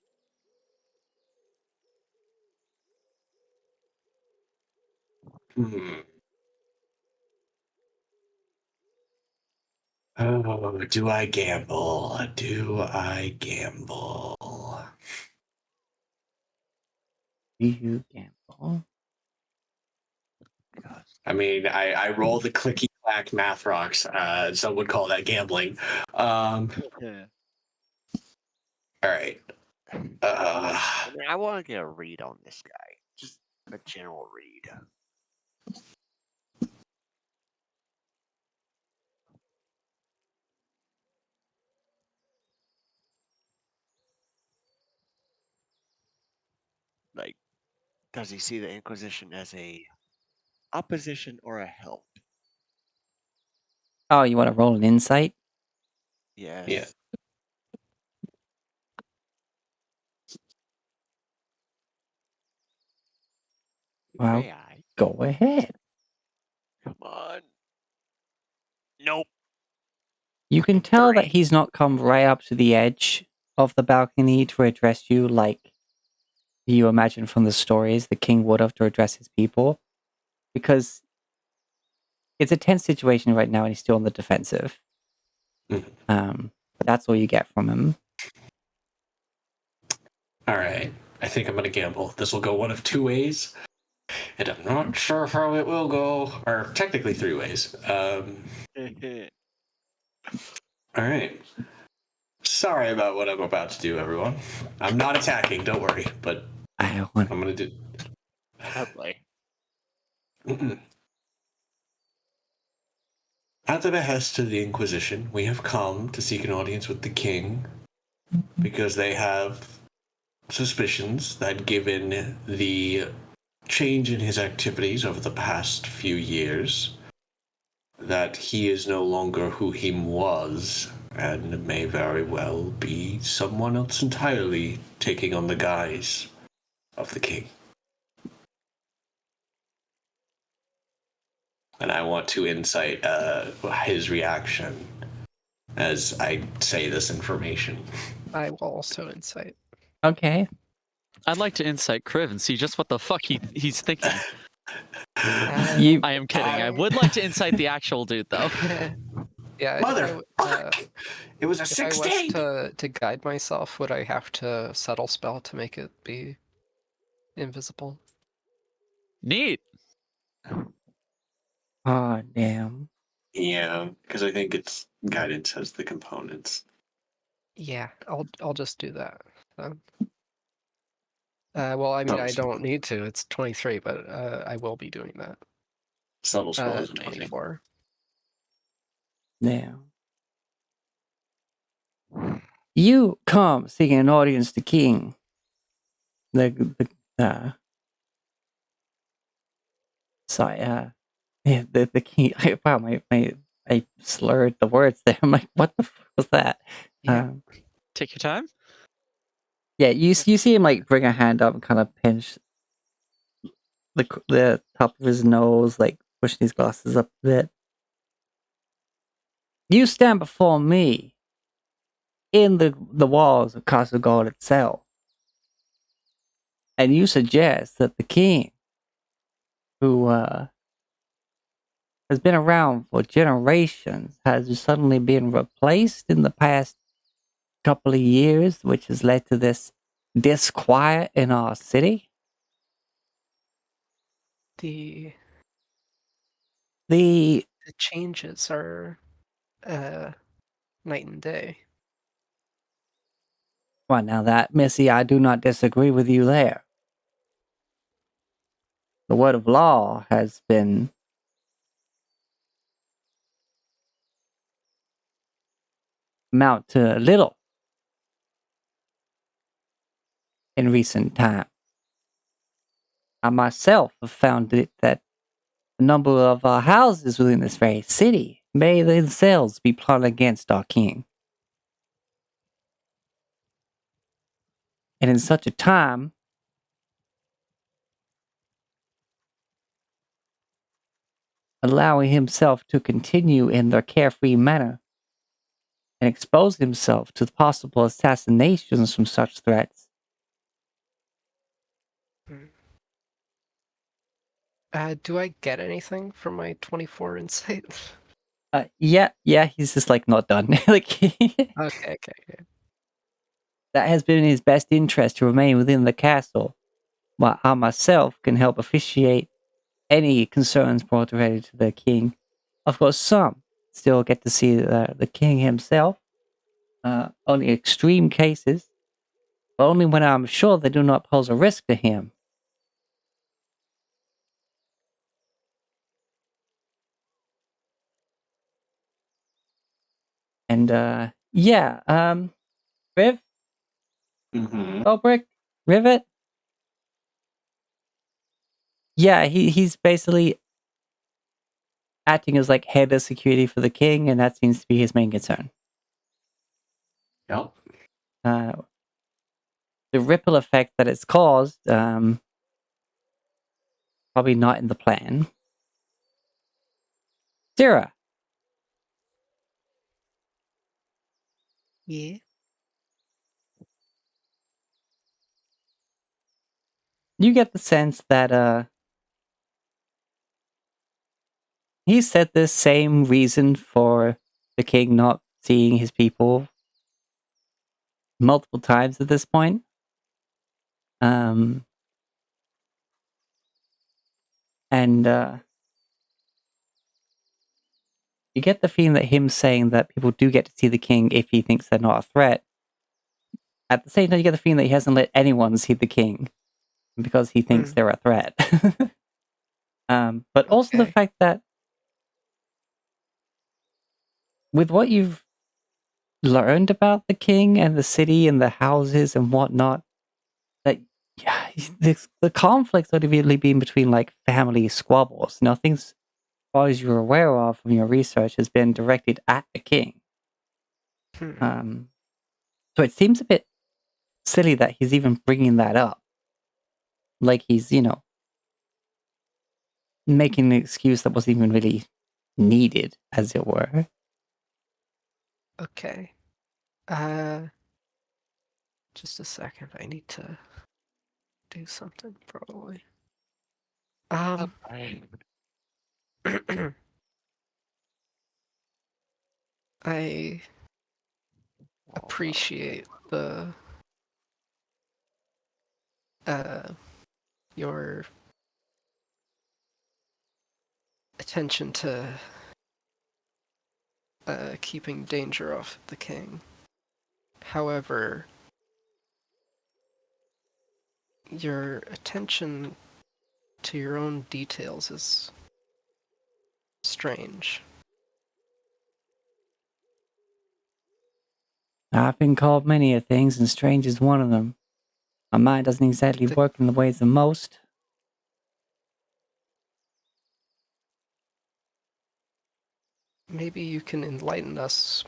Oh, do I gamble? Do I gamble? Do you gamble? God. I mean, I roll the clicky clack math rocks. Some would call that gambling. Yeah. All right. I mean, I want to get a read on this guy. Just a general read. Like, does he see the Inquisition as a opposition or a help? Oh, you want to roll an insight? Yes. Yeah. Well, May I? go ahead. Come on. Nope. You can tell that 3. he's not come right up to the edge of the balcony to address you like you imagine from the stories the king would have to address his people, because it's a tense situation right now and he's still on the defensive. That's all you get from him. All right. I think I'm going to gamble. This will go one of two ways, and I'm not sure how it will go. Or technically 3 ways. All right. Sorry about what I'm about to do, everyone. I'm not attacking, don't worry, but I don't want. I'm going to do. Lovely. At the behest of the Inquisition, we have come to seek an audience with the king because they have suspicions that, given the change in his activities over the past few years, that he is no longer who he was and may very well be someone else entirely taking on the guise of the king. And I want to insight his reaction as I say this information. I will also insight. Okay. I'd like to insight Kriv and see just what the fuck he's thinking. You. I am kidding. I would like to insight the actual dude, though. Yeah, Motherfuck! It was a if I was 16! to guide myself, would I have to settle spell to make it be invisible. Neat. Oh, damn. Yeah, because I think it's guidance has the components. Yeah, I'll just do that. So. Well, I mean, I Subtle don't spell. need to. It's 23, but I will be doing that. Subtle spell is amazing. 24. Yeah. You come seeking an audience to king. The king. Wow, I slurred the words there. I'm like, what the fuck was that? Yeah. Take your time. Yeah, you see him like bring a hand up and kind of pinch the top of his nose, like pushing his glasses up a bit. You stand before me in the walls of Castle God itself, and you suggest that the king, who has been around for generations, has suddenly been replaced in the past couple of years, which has led to this disquiet in our city. The The changes are night and day. well, now that, Missy, I do not disagree with you there. The word of law has been amount to little in recent time. I myself have found it that a number of our houses within this very city may themselves be plotting against our king. And in such a time, allowing himself to continue in their carefree manner and expose himself to possible assassinations from such threats. Do I get anything from my 24 insight? Yeah, he's just like not done. Like Okay. that has been in his best interest to remain within the castle, while I myself can help officiate any concerns brought related to the king. Of course, some still get to see the king himself, only extreme cases, but only when I'm sure they do not pose a risk to him. And Riv, Mm-hmm. Bobrick, Rivet. Yeah, he's basically acting as like head of security for the king, and that seems to be his main concern. Yep. The ripple effect that it's caused, probably not in the plan. Sarah, Yeah. you get the sense that he said the same reason for the king not seeing his people multiple times at this point. And you get the feeling that him saying that people do get to see the king if he thinks they're not a threat. At the same time, you get the feeling that he hasn't let anyone see the king because he thinks they're a threat. But also the Okay. fact that with what you've learned about the king and the city and the houses and whatnot, that the conflicts would have really been between like family squabbles. Nothing, as far as you're aware of from your research, has been directed at the king. So it seems a bit silly that he's even bringing that up. Like he's, making an excuse that wasn't even really needed, as it were. Okay. Just a second. I need to do something probably. Alright. I appreciate the your attention to keeping danger off the king. However, your attention to your own details is strange. I've been called many a things, and strange is one of them. My mind doesn't exactly work in the ways of most. Maybe you can enlighten us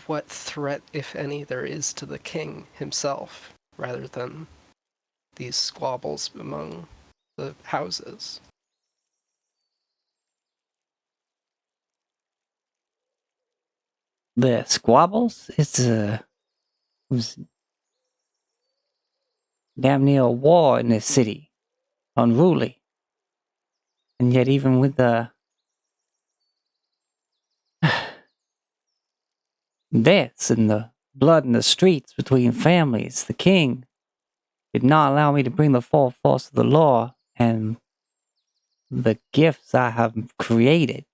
what threat, if any, there is to the king himself, rather than these squabbles among the houses. The squabbles? It was damn near a war in this city. Unruly. And yet even with the deaths and the blood in the streets between families, the king did not allow me to bring the full force of the law and the gifts I have created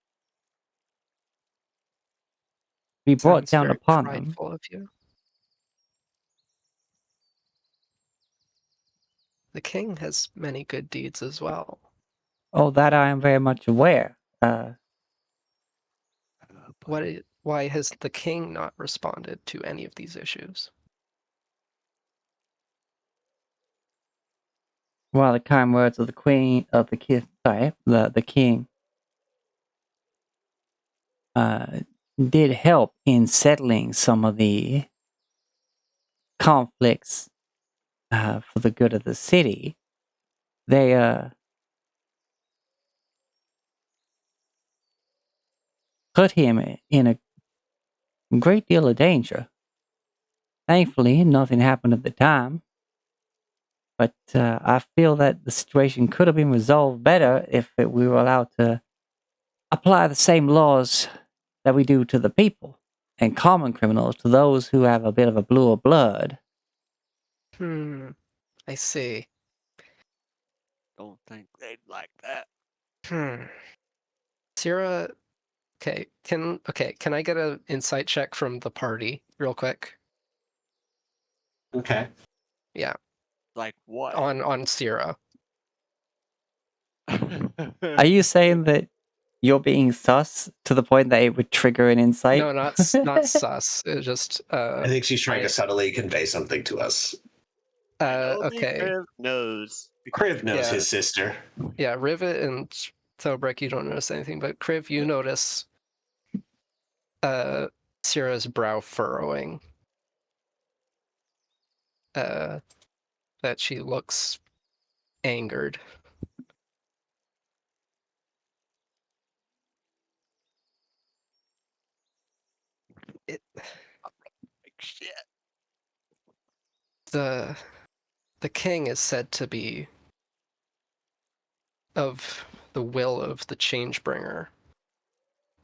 be brought Sounds down very upon them. prideful of you. The king has many good deeds as well. Oh, that I am very much aware. Why has the king not responded to any of these issues? Well, the kind words of the queen of the king did help in settling some of the conflicts for the good of the city. They put him in a great deal of danger. Thankfully, nothing happened at the time. But I feel that the situation could have been resolved better if we were allowed to apply the same laws that we do to the people and common criminals to those who have a bit of a bluer blood. I see. Don't think they'd like that. Sierra, can I get an insight check from the party real quick? Okay. Yeah, Like what? on Sierra. Are you saying that you're being sus to the point that it would trigger an insight? No, not sus. It just I think she's trying I- to subtly convey something to us. okay. Kriv knows. Kriv knows Yeah. his sister. Yeah, Rivet and Thobrick, you don't notice anything, but Kriv, you notice Sierra's brow furrowing. That she looks angered. Like shit. The king is said to be of the will of the Changebringer,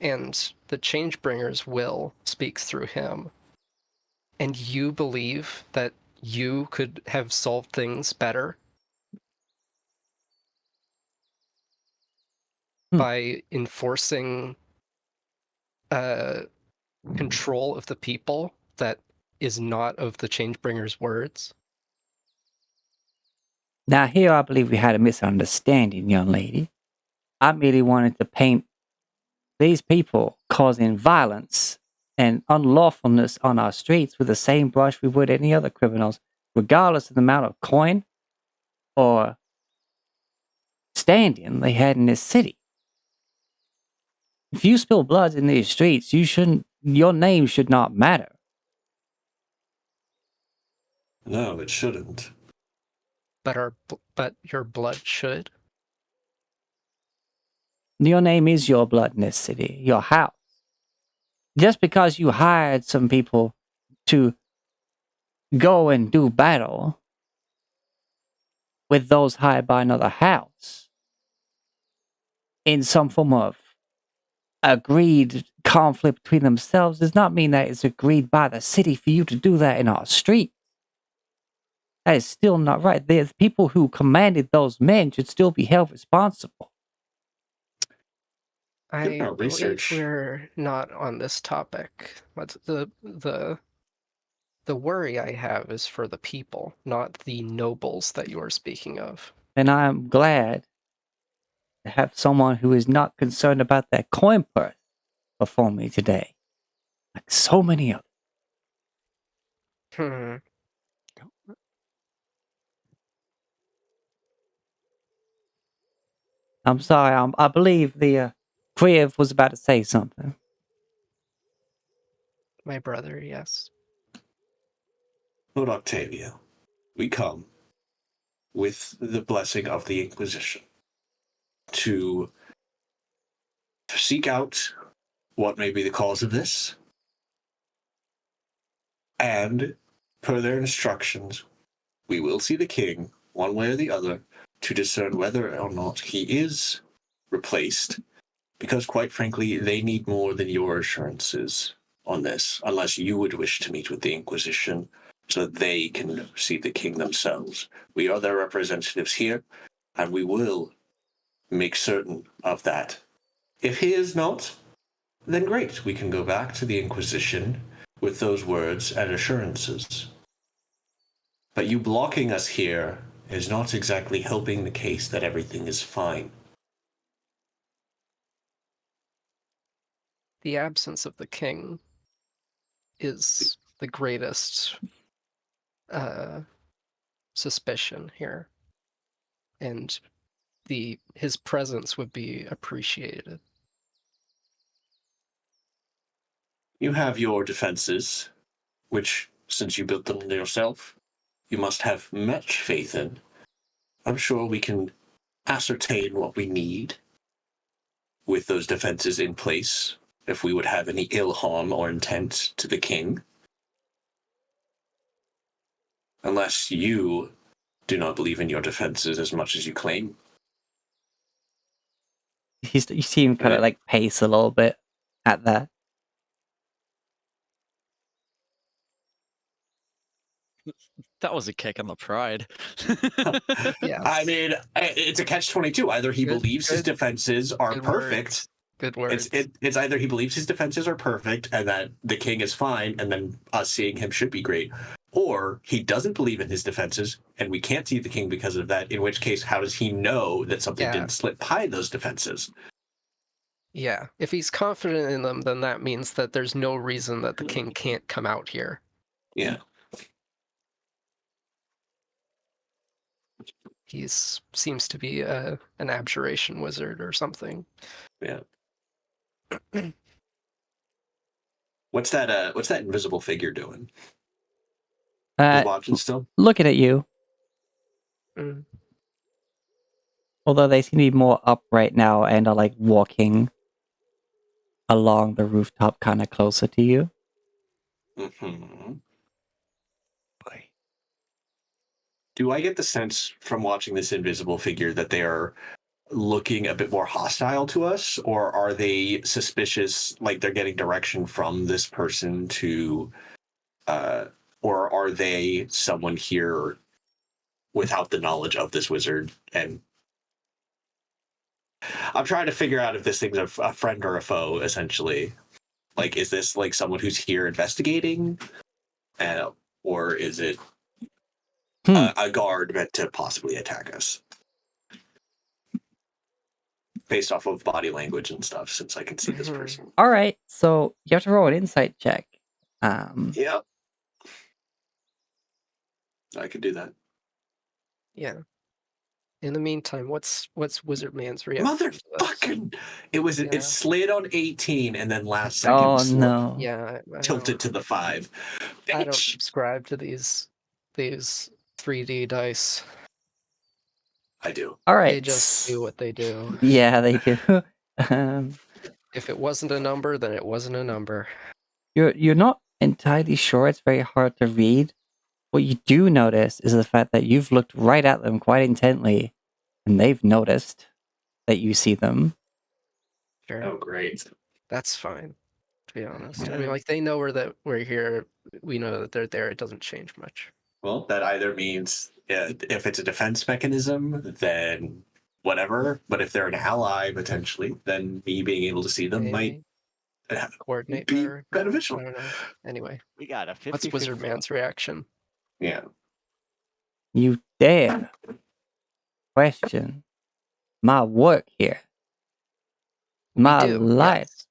and the Changebringer's will speaks through him. And you believe that you could have solved things better by enforcing control of the people that is not of the Changebringer's words? Now, here I believe we had a misunderstanding, young lady. I merely wanted to paint these people causing violence and unlawfulness on our streets with the same brush we would any other criminals, regardless of the amount of coin or standing they had in this city. If you spill blood in these streets, your name should not matter. No, it shouldn't. But your blood should. Your name is your blood in this city, your house. Just because you hired some people to go and do battle with those hired by another house in some form of agreed conflict between themselves does not mean that it's agreed by the city for you to do that in our street. That is still not right. There's people who commanded those men should still be held responsible. Given I our believe research, we're not on this topic. But the worry I have is for the people, not the nobles that you are speaking of. And I'm glad to have someone who is not concerned about that coin purse before me today. Like so many others. Hmm. I'm sorry, I believe the Kriv was about to say something. My brother, yes. Lord Octavia, we come with the blessing of the Inquisition to seek out what may be the cause of this, and per their instructions, we will see the king, one way or the other, to discern whether or not he is replaced, because quite frankly, they need more than your assurances on this, unless you would wish to meet with the Inquisition so that they can see the king themselves. We are their representatives here, and we will make certain of that. If he is not, then great, we can go back to the Inquisition with those words and assurances. But you blocking us here is not exactly helping the case that everything is fine. The absence of the king is the greatest suspicion here, and his presence would be appreciated. You have your defenses, which, since you built them yourself, you must have much faith in. I'm sure we can ascertain what we need with those defenses in place, if we would have any ill harm or intent to the king. Unless you do not believe in your defenses as much as you claim. You see him kind of like pace a little bit at that. That was a kick in the pride. Yes. I mean, it's a catch-22. Either he believes his defenses are good perfect. words. Good words. It's either he believes his defenses are perfect and that the king is fine, and then us seeing him should be great, or he doesn't believe in his defenses and we can't see the king because of that. In which case, how does he know that something Yeah. didn't slip by those defenses? Yeah. If he's confident in them, then that means that there's no reason that the king can't come out here. Yeah. He seems to be an abjuration wizard or something. Yeah. What's that invisible figure doing? Just watching still? Looking at you. Mm. Although they seem to be more upright now and are like walking along the rooftop kind of closer to you. Mm-hmm. Boy. Do I get the sense from watching this invisible figure that they are looking a bit more hostile to us, or are they suspicious, like they're getting direction from this person to, or are they someone here without the knowledge of this wizard? And I'm trying to figure out if this thing's a friend or a foe, essentially. Like, is this like someone who's here investigating, or is it a guard meant to possibly attack us? Based off of body language and stuff, since I can see this person. All right, so you have to roll an insight check. Yep. I could do that. Yeah. In the meantime, what's Wizard Man's reaction? Motherfucking! It slid on 18 and then last second Oh no! Yeah, tilted to the 5. Bitch. I don't subscribe to these 3D dice. I do. All right, They just do what they do. Yeah, they do. If it wasn't a number, then it wasn't a number. You're not entirely sure. It's very hard to read. What you do notice is the fact that you've looked right at them quite intently, and they've noticed that you see them. Sure. Oh, great. That's fine, to be honest. I mean, like, they know that we're here. We know that they're there. It doesn't change much. Well, that either means if it's a defense mechanism, then whatever. But if they're an ally, potentially, then me being able to see them might Maybe coordinate be better. beneficial. I don't know. Anyway, We got a 50 what's Wizard Man's reaction? Yeah. You dare question my work here. My We do, life. yes.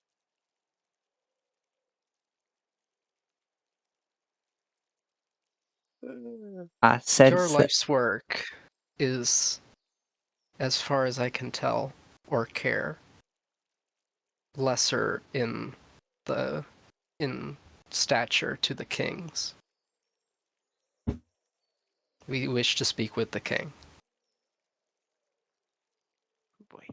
I said Your so. life's work is, as far as I can tell or care, lesser in stature to the king's. We wish to speak with the king. Boy.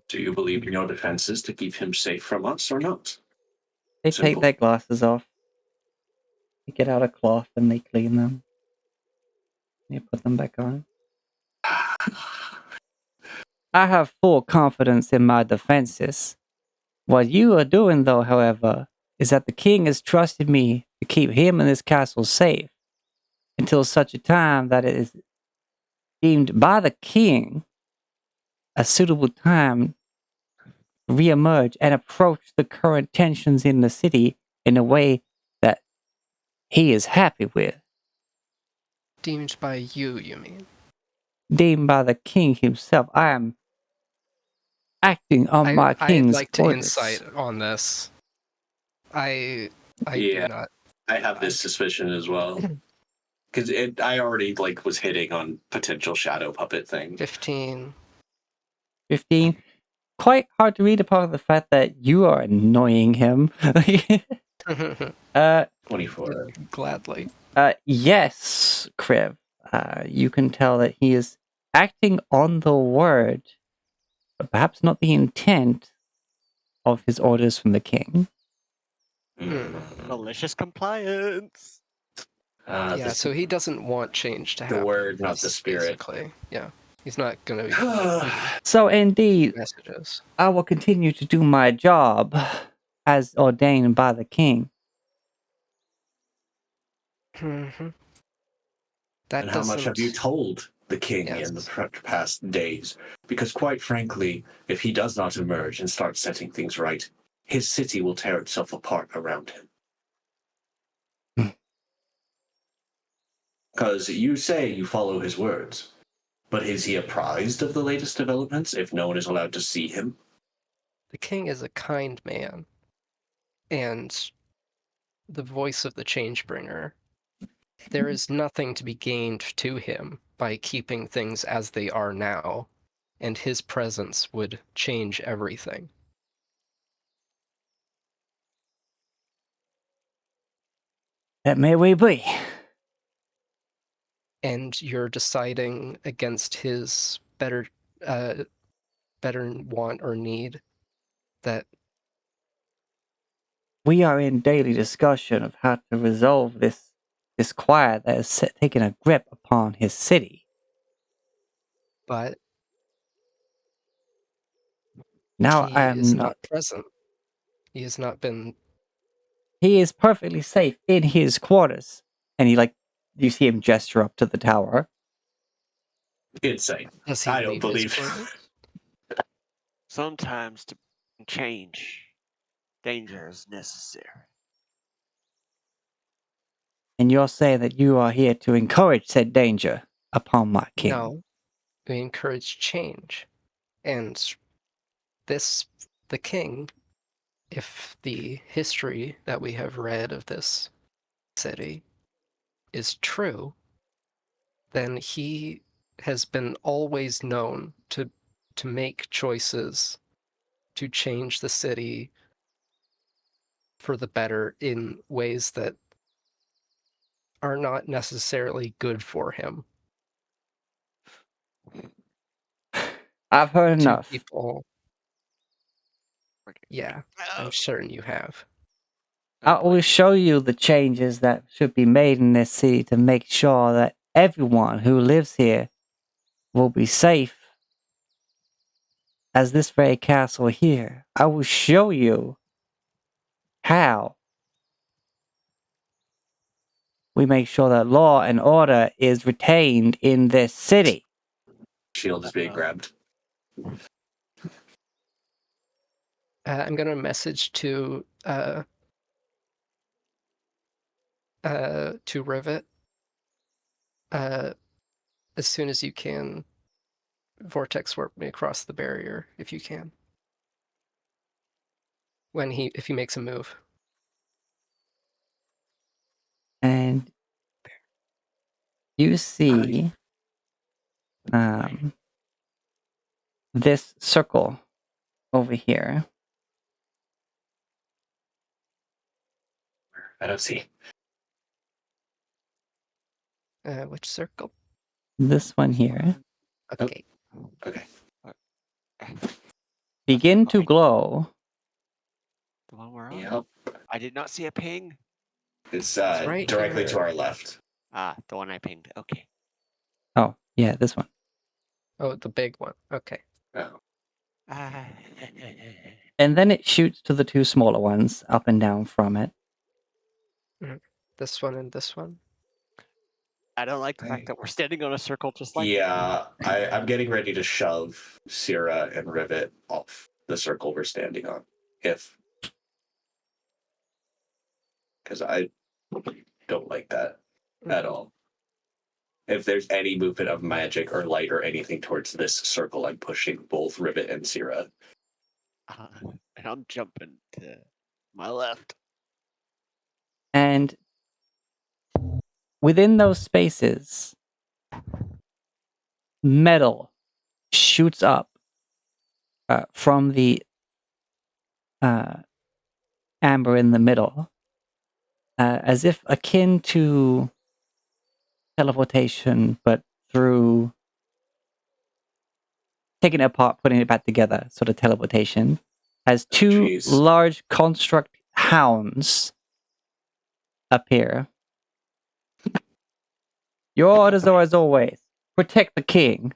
Do you believe in your defenses to keep him safe from us or not? They Simple. take their glasses off. They get out a cloth and they clean them. They put them back on. I have full confidence in my defenses. What you are doing, though, however, is that the king has trusted me to keep him and his castle safe until such a time that it is deemed by the king a suitable time to reemerge and approach the current tensions in the city in a way that he is happy with. Deemed by you mean? Deemed by the king himself. I am acting on my I'd king's like to orders. insight on this. I Yeah. do not. I have this suspicion as well. Because I already was hitting on potential shadow puppet thing. 15. 15. Quite hard to read upon the fact that you are annoying him. 24. Gladly. Yes, Kriv. You can tell that he is acting on the word, but perhaps not the intent of his orders from the king. Malicious compliance. Yeah, so he doesn't want change to happen. The word, not the spirit. Basically. Yeah. He's not going to be So indeed, messages. I will continue to do my job as ordained by the king. Mm-hmm. And how much have you told the king Yes. in the past days? Because quite frankly, if he does not emerge and start setting things right, his city will tear itself apart around him. Because you say you follow his words, but is he apprised of the latest developments if no one is allowed to see him? The king is a kind man, and the voice of the Changebringer. There is nothing to be gained to him by keeping things as they are now, and his presence would change everything. That may we be. And you're deciding against his better want or need that We are in daily discussion of how to resolve this disquiet that has taken a grip upon his city. but Now he I am is not present. He has not been. He is perfectly safe in his quarters. And you see him gesture up to the tower. Insane. Does he I don't leave his believe. quarters? Sometimes to change, danger is necessary. And you'll say that you are here to encourage said danger upon my king. No, we encourage change. And the king, if the history that we have read of this city is true, then he has been always known to make choices to change the city for the better in ways that are not necessarily good for him. I've heard To enough. people, yeah, I'm certain you have. I will show you the changes that should be made in this city to make sure that everyone who lives here will be safe as this very castle here. I will show you how we make sure that law and order is retained in this city. Shield is being grabbed. I'm gonna message to Rivet. As soon as you can, vortex warp me across the barrier if you can. If he makes a move. And you see this circle over here. I don't see. Which circle? This one here. Okay. Okay. Begin to glow. The one we're on? Yep. I did not see a ping. It's right directly to here. our left. Ah, the one I pinged. Okay. Oh, yeah, this one. Oh, the big one. Okay. Oh. Ah. And then it shoots to the two smaller ones up and down from it. This one and this one. I don't like the fact that we're standing on a circle just like Yeah, I'm getting ready to shove Sierra and Rivet off the circle we're standing on. Because I don't like that at all. If there's any movement of magic or light or anything towards this circle, I'm pushing both Rivet and Sierra. and I'm jumping to my left. And within those spaces, metal shoots up from the amber in the middle, as if akin to teleportation, but through taking it apart, putting it back together, sort of teleportation, as two jeez. large construct hounds appear. Your orders are, as always, protect the king.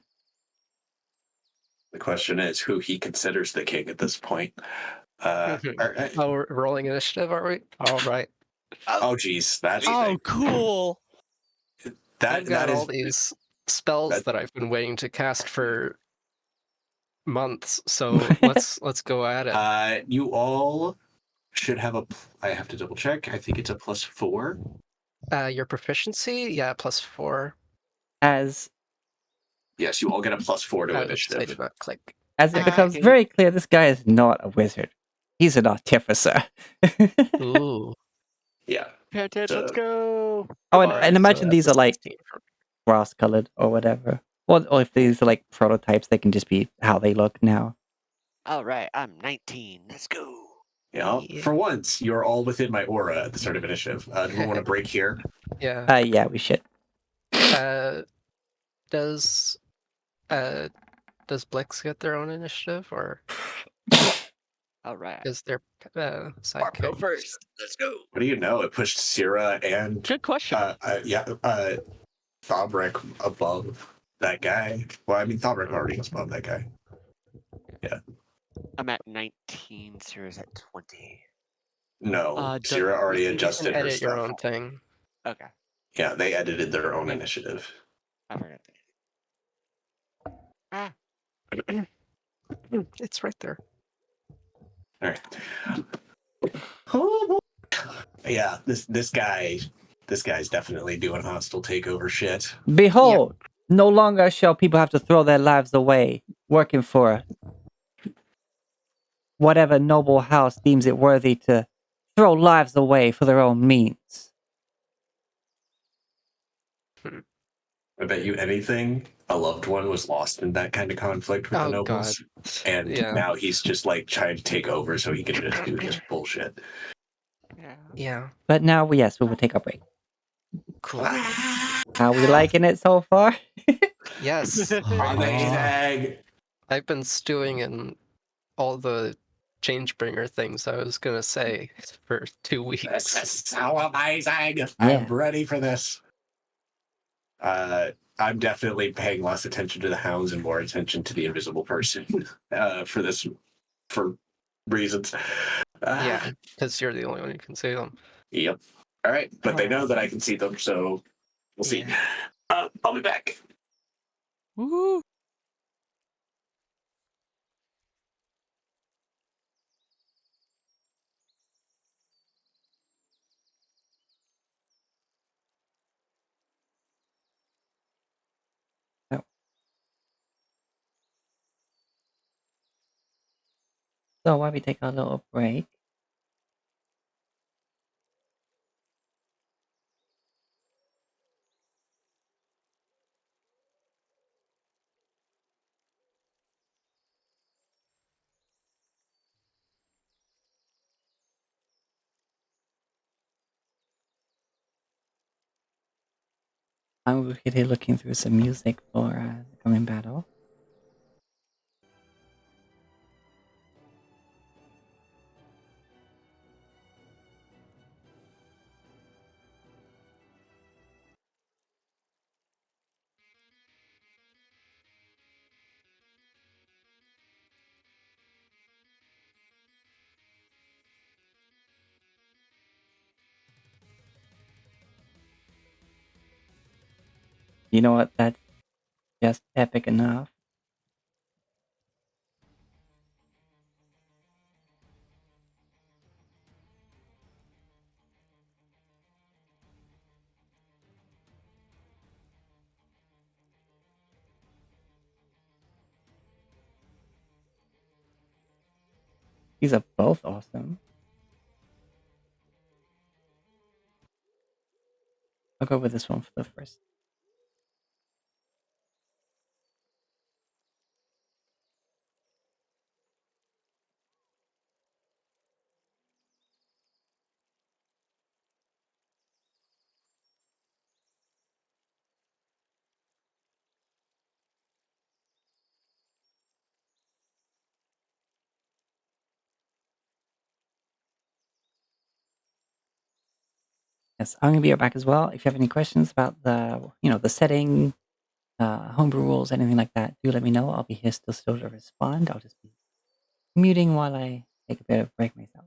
The question is who he considers the king at this point. Oh, we're rolling initiative, are we? All right. Oh, geez. That's Oh, cool. I've got that all is these spells that I've been waiting to cast for months, so let's go at it. you all should have I have to double check. I think it's a +4. Your proficiency, yeah, +4. As Yes, you all get a +4 to I initiative. did not click. it becomes Okay. very clear, this guy is not a wizard. He's an artificer. Ooh. Yeah. Pantage, let's go. Oh, Come and on, imagine so these that's are a like 16 for me. grass colored or whatever. Or if these are like prototypes, they can just be how they look now. All right, I'm 19. Let's go. Yeah. Yeah. For once, you're all within my aura at the start of initiative. Do we want to break here? Yeah. Yeah, we should. Does Blix get their own initiative, or All right. is their Barb, sidekick? go first. Let's go. What do you know? It pushed Sierra and Good question. Thobrick above that guy. Well, I mean, Thobrick already was above that guy. I'm at 19. Sarah's at 20. No, Sierra already you can adjusted her Edit your stuff. own thing. Okay. Yeah, they edited their own initiative. I forgot that. Ah. It's right there. All right. Oh, yeah, this guy's definitely doing hostile takeover shit. Behold, no longer shall people have to throw their lives away working for whatever noble house deems it worthy to throw lives away for their own means. I bet you anything, a loved one was lost in that kind of conflict with the Oh, nobles. And Yeah. now he's just like trying to take over so he can just do his bullshit. Yeah. Yeah. But now, yes, we will take a break. Cool. How we liking it so far? Yes. Amazing. I've been stewing in all the Changebringer things I was gonna say for 2 This weeks. is so amazing. I'm ready for this. I'm definitely paying less attention to the hounds and more attention to the invisible person for reasons. Yeah, because you're the only one who can see them. Yep. All right, but they know that I can see them, so we'll see. Yeah. I'll be back. Woo! So while we take a little break, I'm really looking through some music for the coming battle. You know what? That's just epic enough. These are both awesome. I'll go with this one for the first. Yes, I'm gonna be right back as well. If you have any questions about the setting, homebrew rules, anything like that, do let me know. I'll be here still to respond. I'll just be muting while I take a bit of break myself.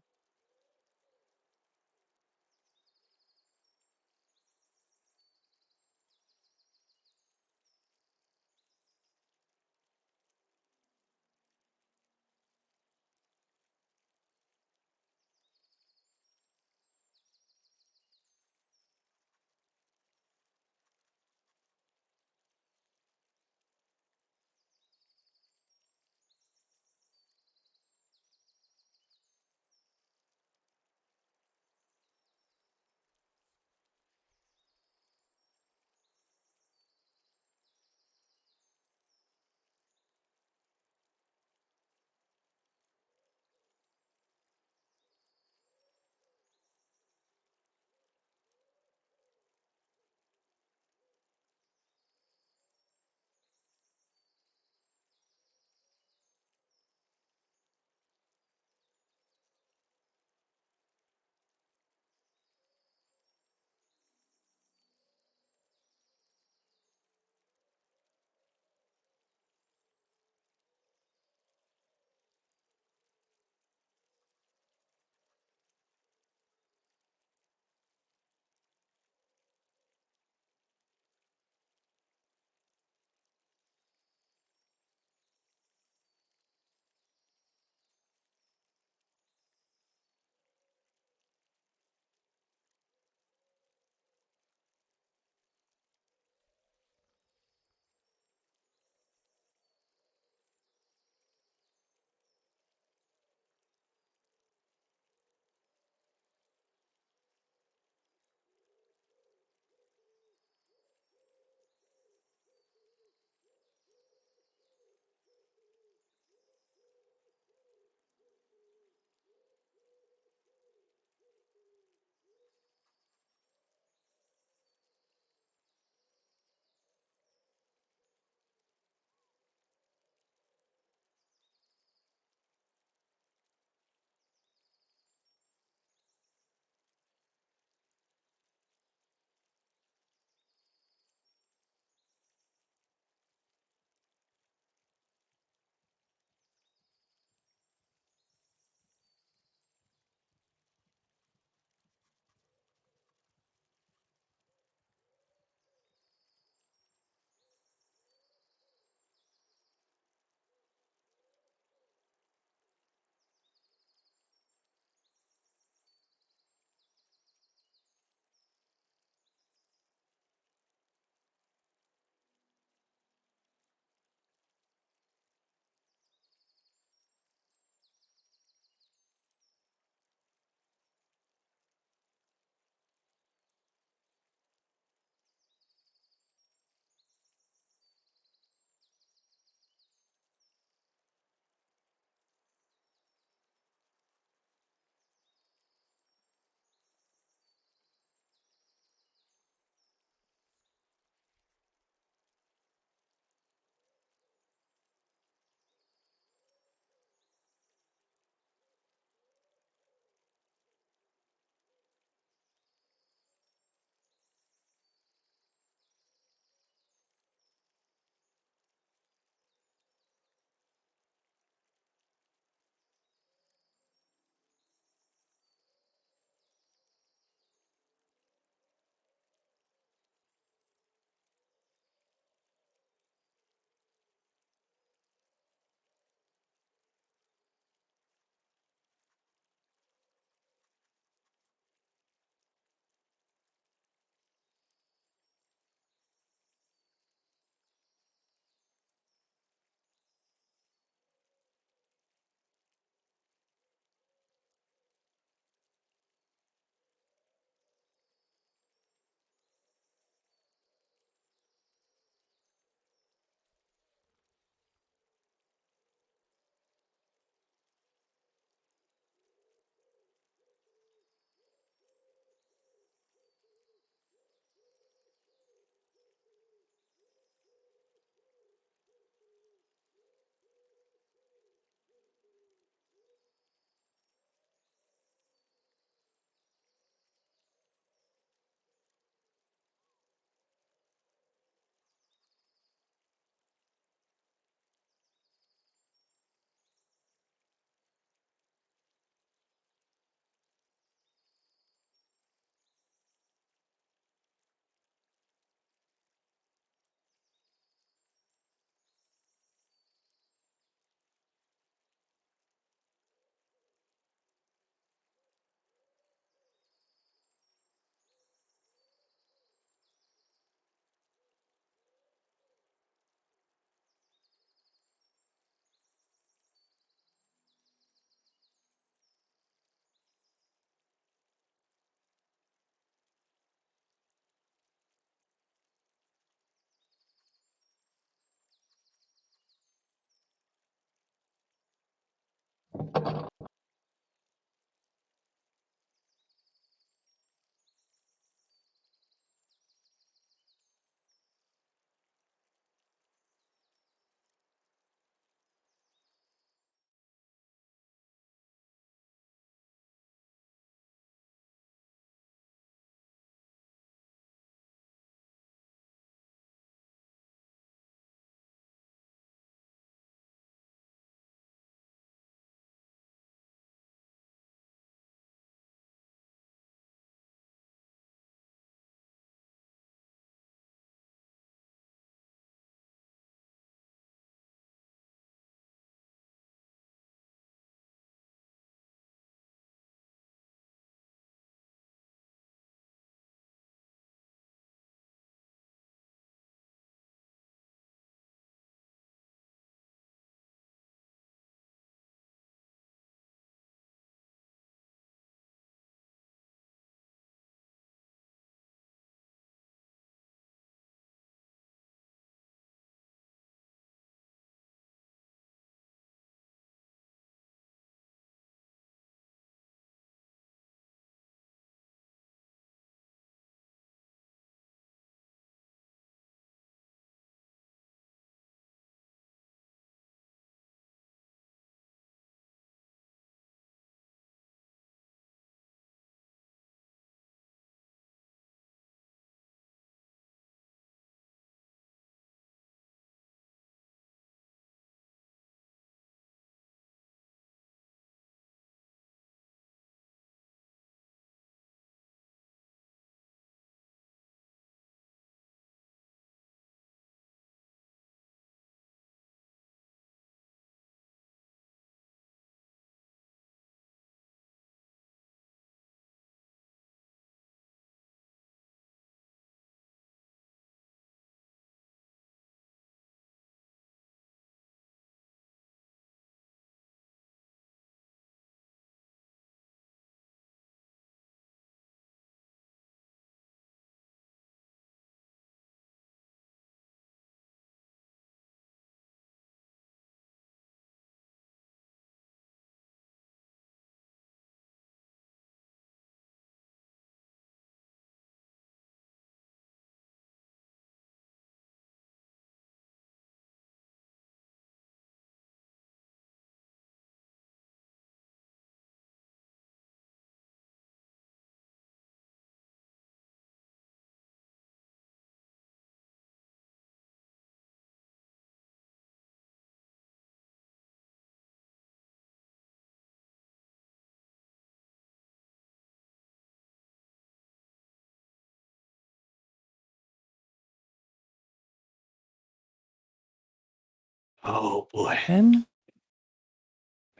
Oh boy. Then,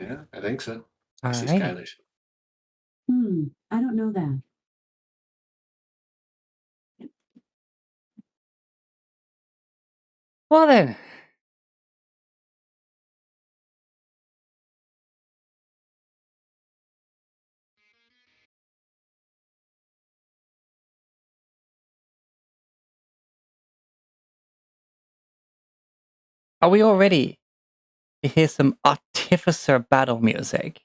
Yeah, I think so. all See right. Skylar's. I don't know that. Well then. Are we all ready to hear some Artificer battle music?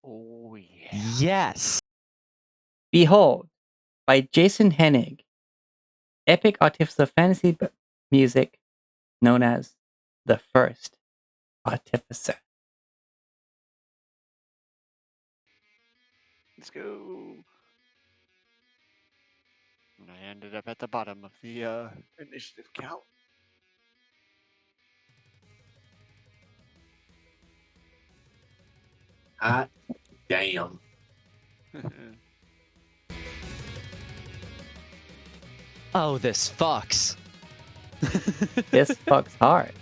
Oh yeah. Yes. Behold, by Jason Hennig, epic Artificer fantasy music known as the First Artificer. Let's go. And I ended up at the bottom of the initiative count. Hot damn. Oh, this fucks. This fucks hard.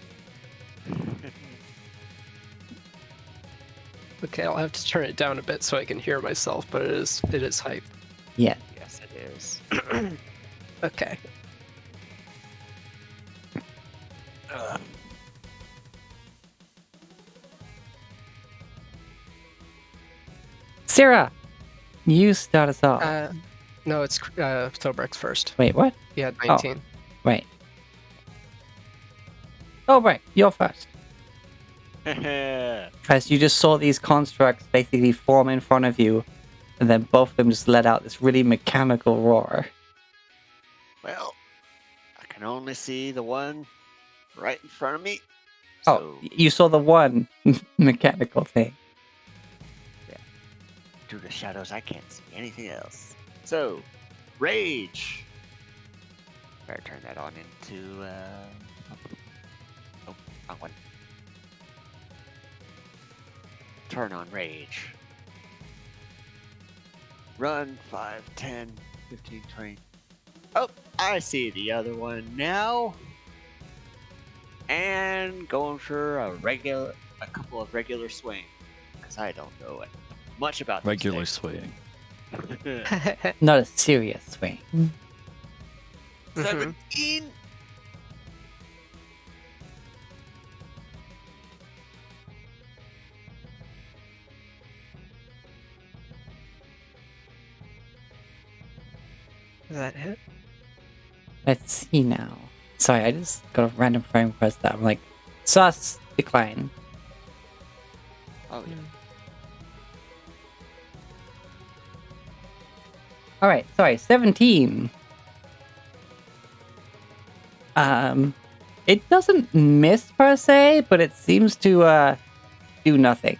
Okay, I'll have to turn it down a bit so I can hear myself, but it is hype. Yeah. Yes, it is. Okay. Sarah, you start us off. No, it's Tobrik's first. Wait, what? He had 19. Wait. Oh, right. You're first. As you just saw these constructs basically form in front of you, and then both of them just let out this really mechanical roar. Well, I can only see the one right in front of me. Oh, So, you saw the one mechanical thing. through the shadows, I can't see anything else. So, rage. Better turn that on into. Oh, wrong one. Turn on rage. Run 5, 10, 15, 20. Oh, I see the other one now. And going for a couple of regular swing, because I don't know much about Regular these swing. things. Not a serious swing. 17. Is that hit? Let's see now. Sorry, I just got a random frame request that I'm like, sus, decline. Oh yeah. Alright, sorry, 17. It doesn't miss per se, but it seems to do nothing.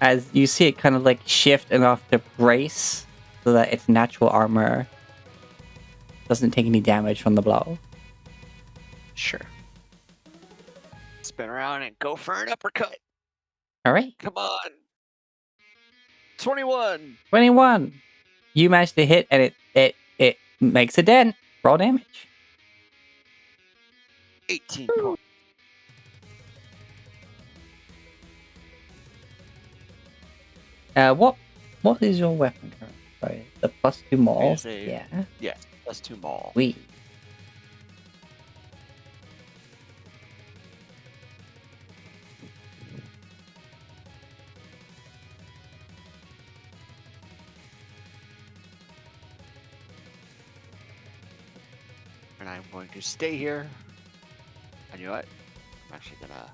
As you see it kind of like shift enough to brace so that its natural armor doesn't take any damage from the blow. Sure. Spin around and go for an uppercut. Alright, Come on. 21. 21. You managed to hit and it makes a dent. Roll damage. 18 points. What is your weapon currently? Sorry, the +2 maul. Is a- Yeah. Yes, plus 2 maul. We. And I'm going to stay here. And you know what? I'm actually gonna.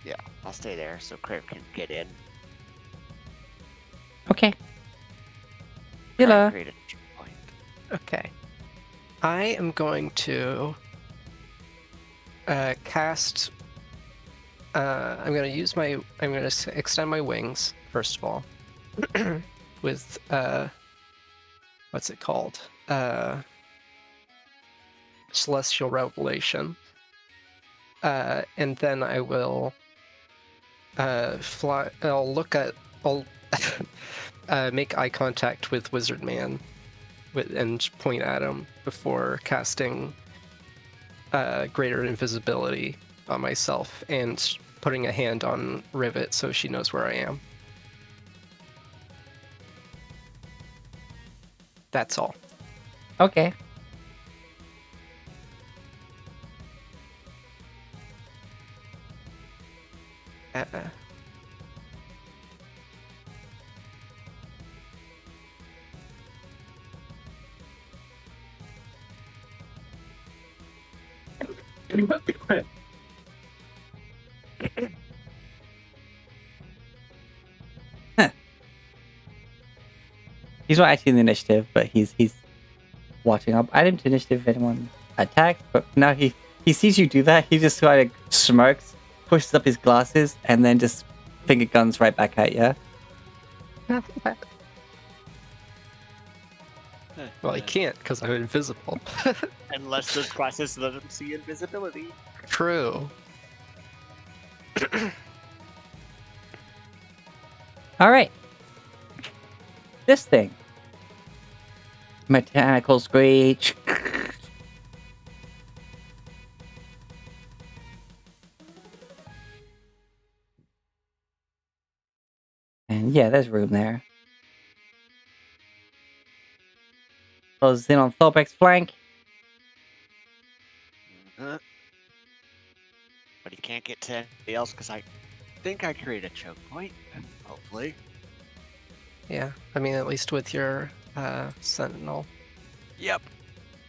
Yeah, I'll stay there so Crave can get in. Okay. Try and Killer. create a checkpoint. Okay. I am going to cast. I'm going to use my. I'm going to extend my wings first of all, with what's it called? Celestial Revelation. And then I will fly. I'll look at. I'll make eye contact with Wizard Man, and point at him before casting greater invisibility on myself and putting a hand on Rivet so she knows where I am. That's all. Okay. He's not actually in the initiative, but he's watching up. Add him to initiative if anyone attacks, but now he sees you do that, he just kind of smirks, pushes up his glasses, and then just finger guns right back at you. Well, I can't because I'm invisible. Unless those classes let him see invisibility. True. All right. This thing. Mechanical screech. And yeah, there's room there. Closes in on Thorbeck's flank. But he can't get to anybody else because I think I created a choke point. Hopefully. Yeah, I mean, at least with your Sentinel. Yep.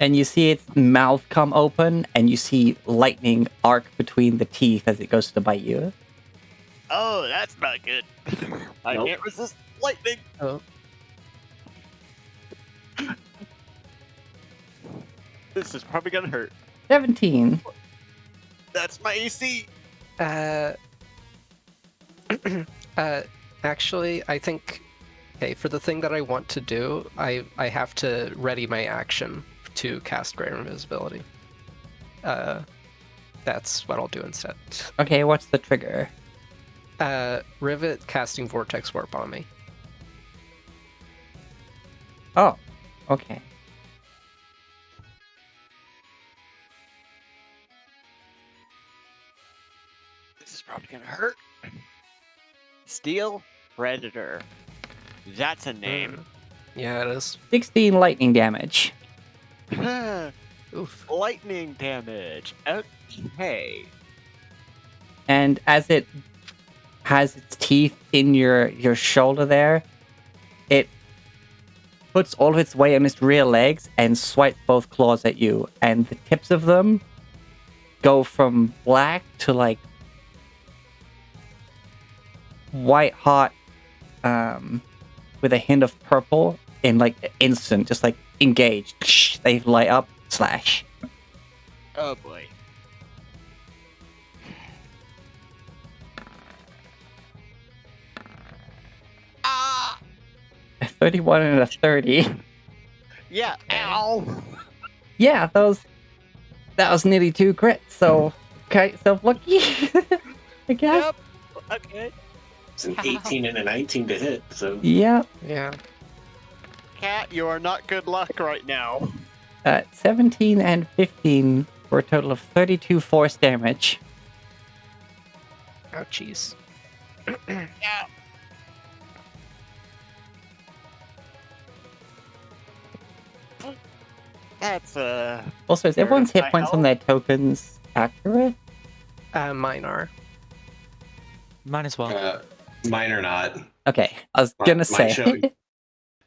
And you see its mouth come open, and you see lightning arc between the teeth as it goes to bite you. Oh, that's not good. I Nope. can't resist lightning. Oh, This is probably gonna hurt. 17. That's my AC. Actually, I think, okay, for the thing that I want to do, I have to ready my action to cast Greater Invisibility. That's what I'll do instead. Okay, what's the trigger? Rivet casting Vortex Warp on me. Oh, okay. This is probably gonna hurt. Steel Predator. That's a name. Yeah, it is. 16 lightning damage. Oof. Lightning damage. Okay. And as it has its teeth in your shoulder there, it puts all of its weight on its rear legs and swipes both claws at you. And the tips of them go from black to like white hot with a hint of purple in like an instant, just like engaged. They light up, slash. Oh boy. Ah! A 31 and a 30. Yeah. Ow. Yeah, that was nearly 2 crits, so count yourself lucky. I guess. Yep. Okay. It's an 18 and a 19 to hit, so Yeah. Yeah. Cat, you are not good luck right now. 17 and 15 for a total of 32 force damage. Ouchies. Yeah. That's Also, is everyone's hit my points on health. their tokens accurate? Mine are. Mine as well. mine are not. Okay, I was gonna say.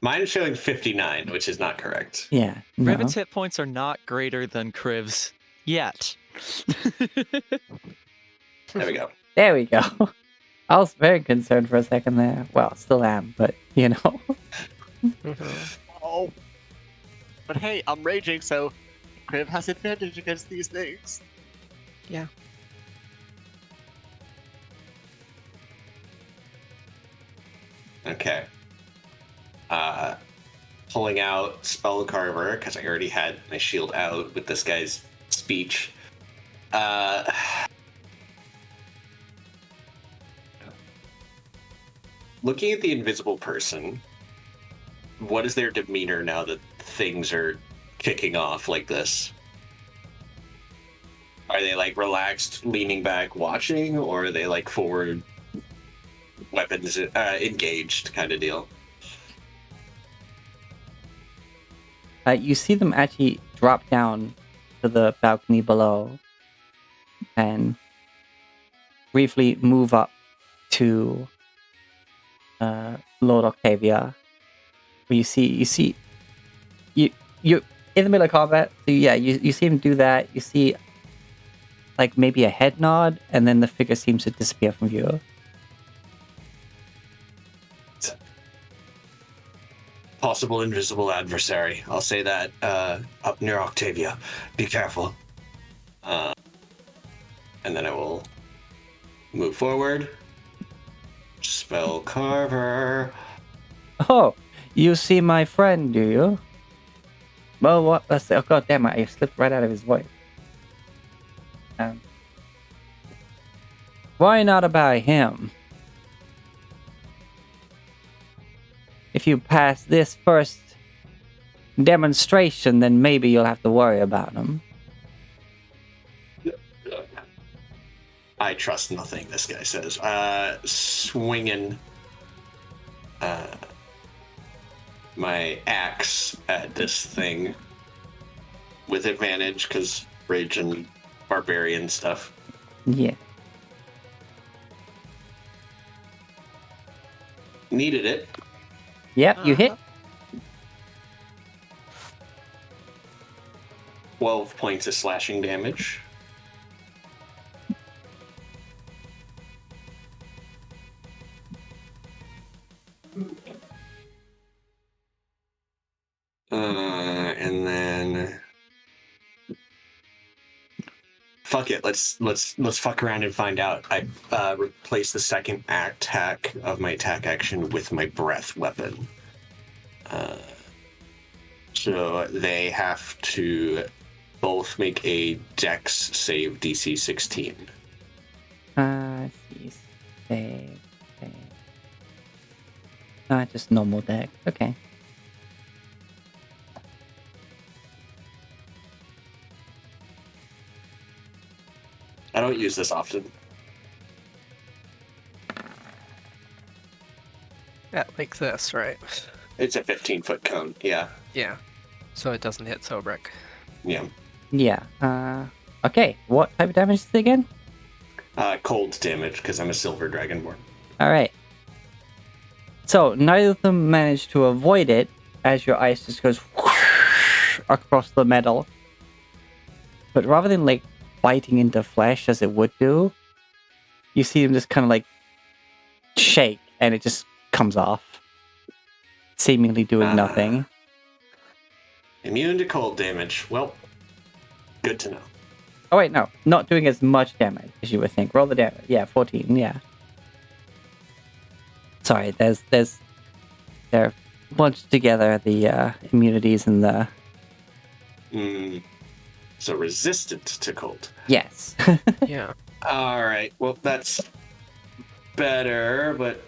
Mine is showing 59, which is not correct. Yeah. No. Rivet's hit points are not greater than Kriv's yet. There we go. There we go. I was very concerned for a second there. Well, still am, but you know. Mhm. Oh. But hey, I'm raging, so Kriv has advantage against these things. Yeah. Okay. Pulling out Spell Carver, because I already had my shield out with this guy's speech. Looking at the invisible person, what is their demeanor now that things are kicking off like this? Are they like relaxed, leaning back, watching, or are they like forward, weapons engaged kind of deal? You see them actually drop down to the balcony below and briefly move up to Lord Octavia. Where you're in the middle of combat, so yeah, you see him do that. You see like maybe a head nod, and then the figure seems to disappear from view. Possible invisible adversary. I'll say that up near Octavia. Be careful. And then I will move forward. Spell Carver. Oh, you see my friend, do you? Well, what? Oh, God damn it! I slipped right out of his voice. Why not about him? If you pass this first demonstration, then maybe you'll have to worry about him. I trust nothing, this guy says. Swinging my axe at this thing with advantage, because rage and barbarian stuff. Yeah. Needed it. Yep, you hit. 12 points of slashing damage. And then fuck it. Let's fuck around and find out. I replace the second attack of my attack action with my breath weapon. So they have to both make a Dex save DC 16. Save. Just normal deck. Okay. I don't use this often. Yeah, like this, right? It's a 15-foot cone. Yeah. Yeah. So it doesn't hit Sobrik. Yeah. Yeah. Okay. What type of damage is it again? Cold damage, because I'm a silver dragonborn. All right. So neither of them manage to avoid it as your ice just goes whoosh across the metal. But rather than like biting into flesh as it would do, you see them just kind of like shake and it just comes off, seemingly doing nothing. Immune to cold damage. Well, good to know. Oh wait, no, not doing as much damage as you would think. Roll the damage. Yeah, 14. Yeah. Sorry, they're bunched together, the immunities and the... So resistant to cold. Yes. Yeah. Alright, well that's better, but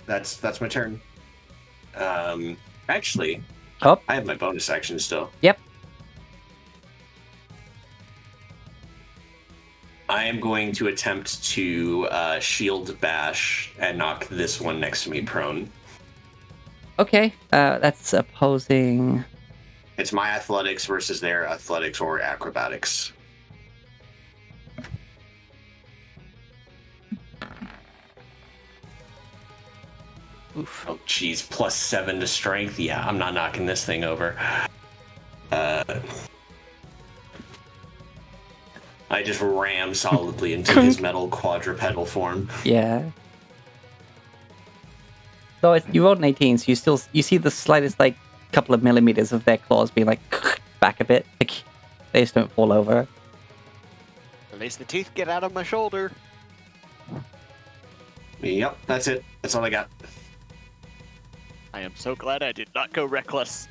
that's my turn. Actually, Oh. I have my bonus action still. Yep. I am going to attempt to shield bash and knock this one next to me prone. Okay, that's opposing... It's my athletics versus their athletics or acrobatics. Oof. Oh, geez, +7 to strength. Yeah, I'm not knocking this thing over. I just ram solidly into his metal quadrupedal form. Yeah. So you rolled an 18, so you see the slightest like couple of millimeters of their claws being like back a bit. Like they just don't fall over. At least the teeth get out of my shoulder. Yep, that's it. That's all I got. I am so glad I did not go reckless.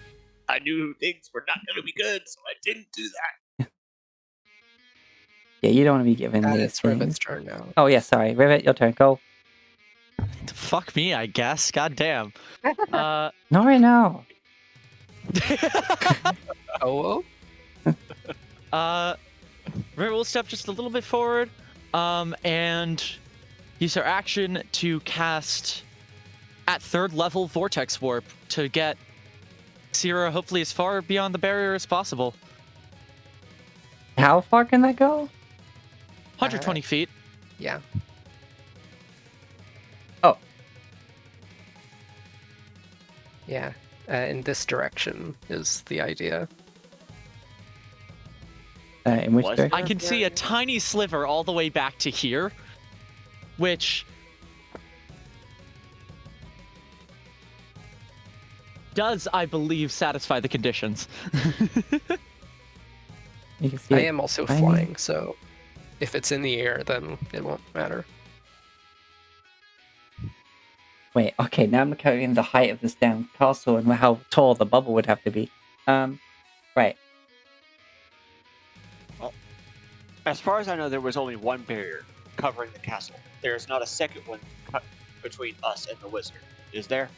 I knew things were not going to be good, so I didn't do that. Yeah, you don't want to be given these It's Rivet's things. turn now. Oh yeah, sorry, Rivet, your turn. Go. Fuck me, I guess. God damn. Not right now. Oh, River will step just a little bit forward, and use her action to cast at 3rd level Vortex Warp to get Sierra hopefully as far beyond the barrier as possible. How far can that go? 120 feet. yeah. Oh. Yeah. In this direction is the idea. In which Was direction? I can see a tiny sliver all the way back to here, which does, I believe, satisfy the conditions. You can see I it am also tiny. flying, so if it's in the air, then it won't matter. Wait, okay, now I'm calculating the height of this damn castle and how tall the bubble would have to be. Right. As far as I know, there was only one barrier covering the castle. There is not a second one cut between us and the wizard. Is there?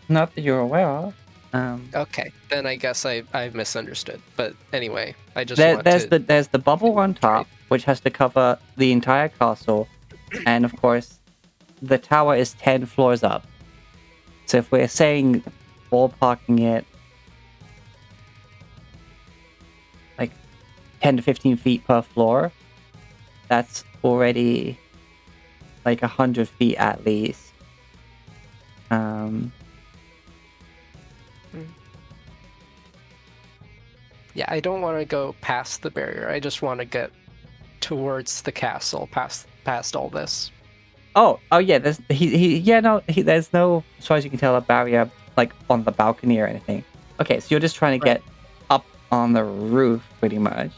Not that you're aware of. Okay, then I guess I misunderstood. But anyway, I just There, want there's to... there's the bubble on top, which has to cover the entire castle, and of course, the tower is 10 floors up. So if we're saying ballparking it like 10 to 15 feet per floor, that's already like 100 feet at least. Yeah, I don't want to go past the barrier. I just want to get towards the castle, past all this. Oh yeah. There's there's no, as far as you can tell, a barrier like on the balcony or anything. Okay, so you're just trying to get up on the roof, pretty much,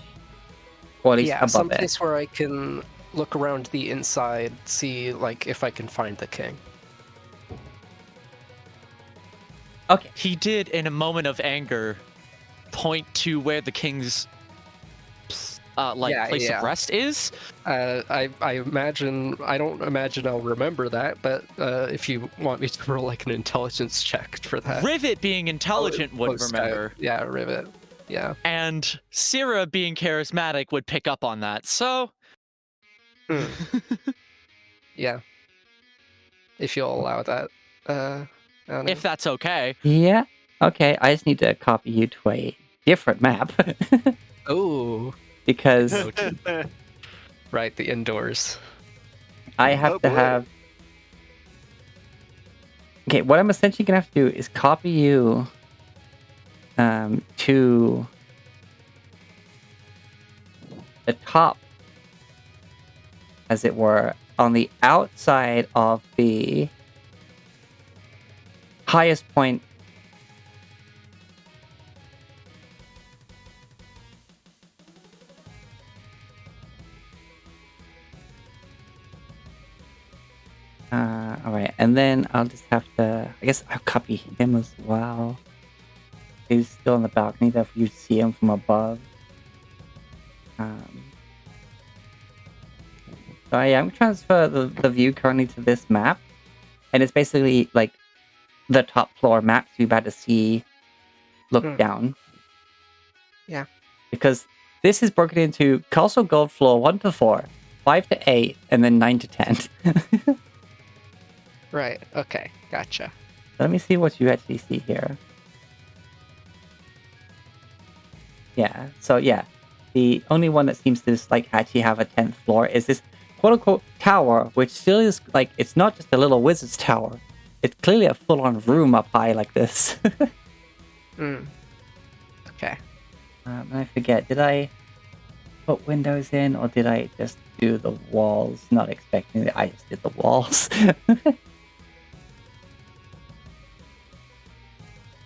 or at least Yeah, above it. someplace where I can look around the inside, see like if I can find the king. Okay. He did, in a moment of anger, point to where the king's place of rest is. I imagine, I don't imagine I'll remember that, but if you want me to roll like an intelligence check for that. Rivet, being intelligent, would remember. Yeah, Rivet. Yeah. And Sierra, being charismatic, would pick up on that. So, Yeah. If you'll allow that. I don't know. if that's okay. Yeah. Okay. I just need to copy you to a different map Oh, because right, the indoors. I have Oh, to boy. have. Okay, what I'm essentially gonna have to do is copy you to the top, as it were, on the outside of the highest point. Alright, and then I'll just have to, I guess I'll copy him as well. He's still on the balcony, therefore you see him from above. So yeah, I'm gonna transfer the view currently to this map. And it's basically like the top floor map, so you're about to see, look down. Yeah. Because this is broken into Castle Gold floor 1 to 4, 5 to 8, and then 9 to 10. Right, okay, gotcha. Let me see what you actually see here. Yeah, so yeah, the only one that seems to just, like actually have a 10th floor is this quote-unquote tower, which still is like, it's not just a little wizard's tower. It's clearly a full-on room up high like this. Okay. And I forget, did I put windows in or did I just do the walls? Not expecting it, I just did the walls.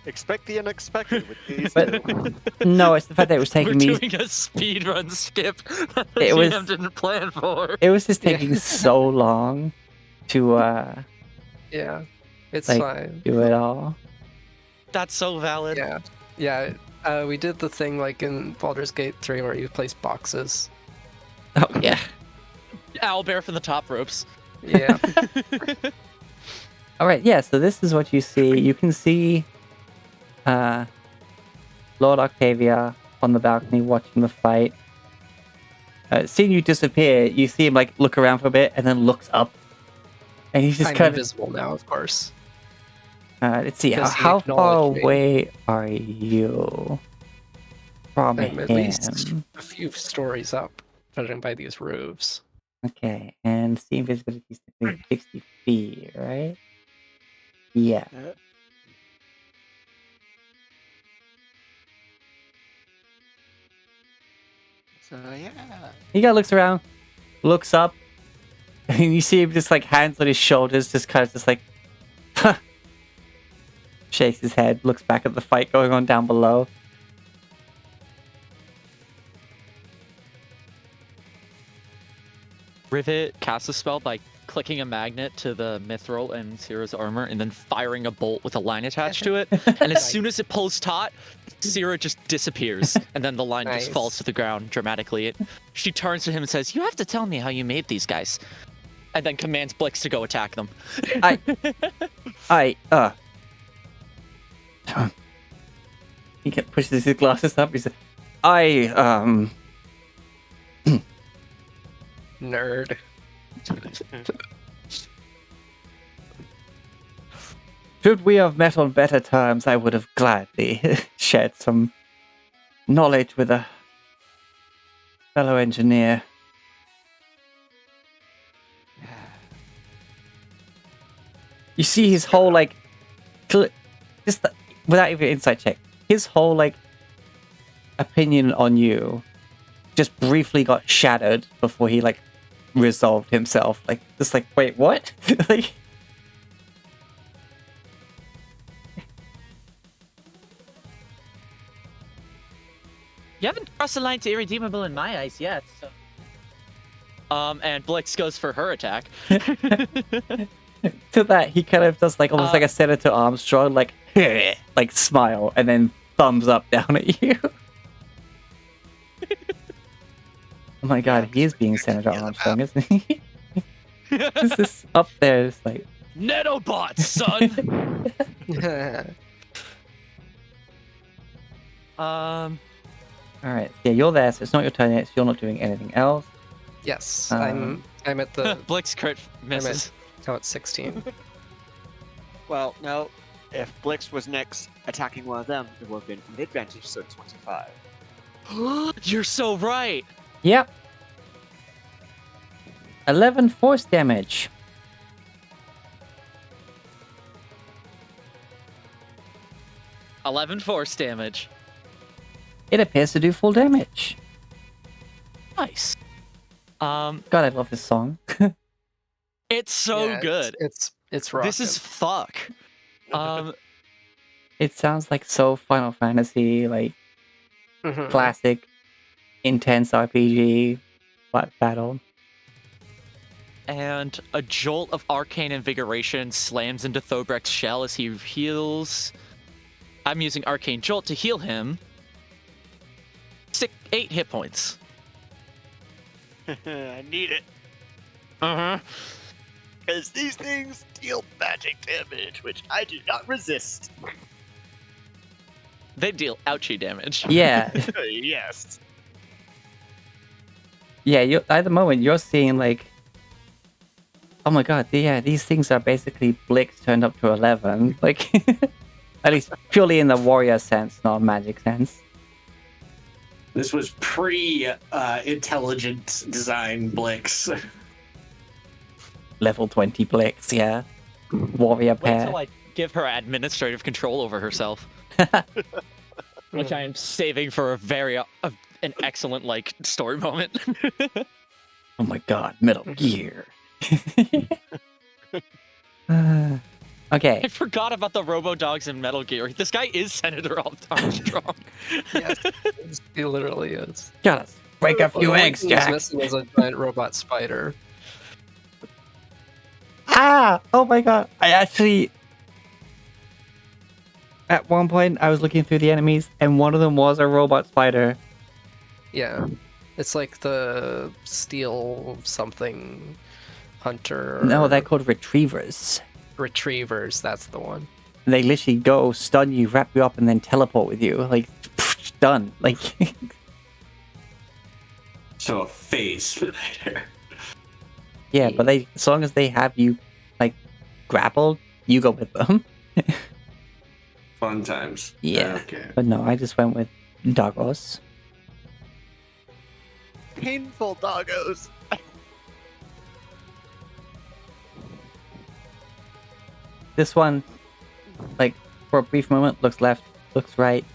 Expect the unexpected with these. But no, it's the fact that it was taking We're me. doing a speedrun skip that the It was- GM didn't plan for. It was just taking so long to Yeah, it's Like- fine. do it all. That's so valid. Yeah, yeah. We did the thing like in Baldur's Gate 3 where you place boxes. Oh yeah. Owlbear from the top ropes. Yeah. All right, yeah. So this is what you see. You can see Lord Octavia on the balcony watching the fight. Seeing you disappear, you see him like look around for a bit and then looks up. And he's just I'm kind of invisible now, of course. let's see, Does he how far acknowledge me? away are you from I'm at him? least a few stories up, judging by these roofs. Okay, and see invisibility is typically 60 feet, right? Yeah. So yeah. He kind of looks around, looks up, and you see him just like hands on his shoulders, just kind of just like shakes his head, looks back at the fight going on down below. Rivet casts a spell by clicking a magnet to the mithril and Sierra's armor and then firing a bolt with a line attached to it. And as soon as it pulls taut, Sierra just disappears. And then the line Nice. just falls to the ground dramatically. She turns to him and says, "You have to tell me how you made these guys." And then commands Blix to go attack them. He pushes his glasses up. He says, Nerd. should we have met on better terms, I would have gladly shared some knowledge with a fellow engineer. You see his whole, like, without even insight check, his whole, like, opinion on you just briefly got shattered before he, like, resolved himself. Like, just like, wait, what? Like, You haven't crossed the line to irredeemable in my eyes yet, so... And Blix goes for her attack. to that, he kind of does, like, almost like a Senator Armstrong, like, like, smile, and then thumbs up down at you. Oh my god, he is being Senator Armstrong, isn't he? This is up there, it's like... Netobots, son! Alright, yeah, you're there, so it's not your turn yet, so you're not doing anything else. Yes, I'm at the Blix crit misses. now at 16. Well, no. If Blix was next attacking one of them, it would have been an advantage, so 25. You're so right! Yep. 11 force damage. $11 force damage. It appears to do full damage. Nice. God, I love this song. It's so Yeah, good. It's rocking. This is fuck. It sounds like so Final Fantasy, like Mhm. classic, intense RPG battle. And a jolt of arcane invigoration slams into Thobrek's shell as he heals. I'm using arcane jolt to heal him. 8 hit points. I need it. Uh-huh. Because these things deal magic damage, which I do not resist. They deal ouchie damage. Yeah, Yes. yeah. You at the moment you're seeing like, oh my god, yeah, these things are basically Blix turned up to 11. Like, at least purely in the warrior sense, not magic sense. This was pre-intelligent design Blix. Level 20 Blix, yeah. Warrior Wait pair. till I give her administrative control over herself. Which I am saving for a very an excellent like story moment. Oh my god, Metal Gear. Okay. I forgot about the Robo Dogs in Metal Gear. This guy is Senator Armstrong. Yes, he literally is. Gotta break a few The only eggs, thing he's Jack. missing is a giant robot spider. Ah! Oh my god. I actually... At one point, I was looking through the enemies, and one of them was a robot spider. Yeah, it's like the steel something hunter. No, or they're called retrievers. retrievers. That's the one. They literally go, stun you, wrap you up, and then teleport with you. Like, stunned. Like, So a phase spider. yeah, but they as long as they have you like grappled, you go with them. Fun times. Yeah. Okay. But no, I just went with doggos. Painful doggos. This one, like, for a brief moment, looks left, looks right,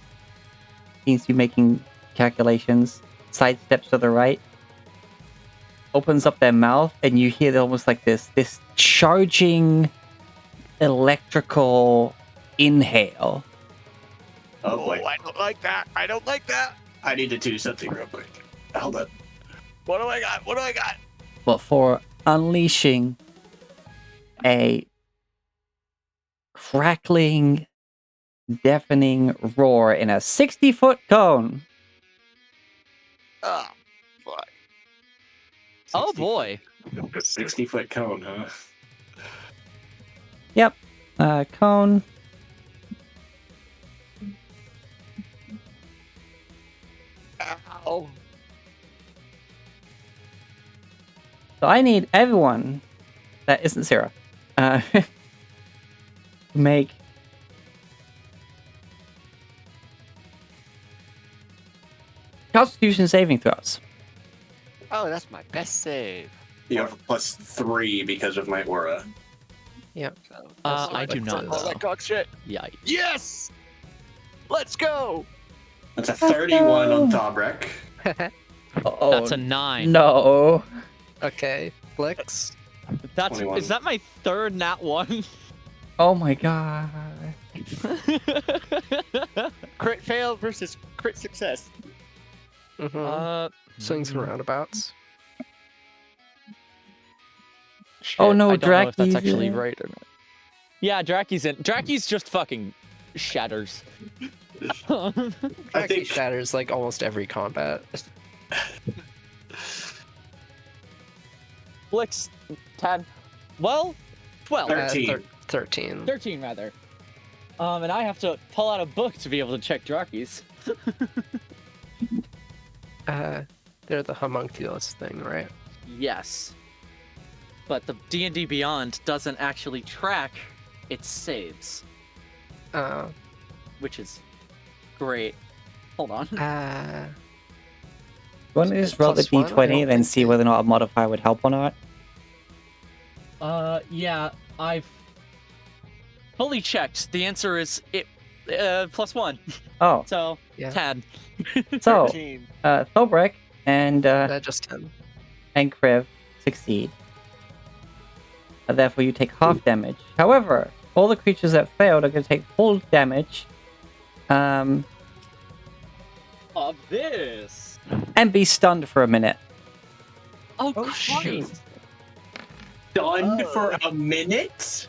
seems to be making calculations, sidesteps to the right, opens up their mouth, and you hear almost like this charging electrical inhale. Oh boy. I don't like that. I don't like that. I need to do something real quick. Hold up. What do I got? What do I got? But for unleashing a crackling, deafening roar in a 60-foot cone. Oh, boy. Oh boy. 60-foot cone, huh? Yep. Cone. Ow. So I need everyone that isn't Sarah to make Constitution saving throws. Oh, that's my best save. You have +3 because of my aura. Yeah. So, I do not all that know. cock shit. Yikes. Yes! Let's go! That's a 31 on Thobrek. Oh, That's a 9. no. Okay, Flex. That's 21. is that my third nat 1? Oh my god. Crit fail versus crit success. Mm-hmm. Swings and roundabouts. Oh no, I don't know if that's Draki's actually in. right or not. Yeah, Draki's in. Draki's just fucking shatters. I Draki think shatters like almost every combat. Flicks 10. Well, 12. 13. 13. 13 rather. And I have to pull out a book to be able to check Draki's. They're the homunculus thing, right? Yes. But the D&D Beyond doesn't actually track its saves, which is great. Hold on. You want to just roll the +1? I d20 don't and then think see it- whether or not a modifier would help or not? Yeah, I've fully checked. The answer is it +1. Oh, So, Yeah. 10. so 13. Thobrek and Just 10. Kriv succeed. Therefore, you take half damage. However, all the creatures that failed are going to take full damage, Of this. and be stunned for a minute. Oh, Oh, Christ. shoot. Done Oh. for a minute?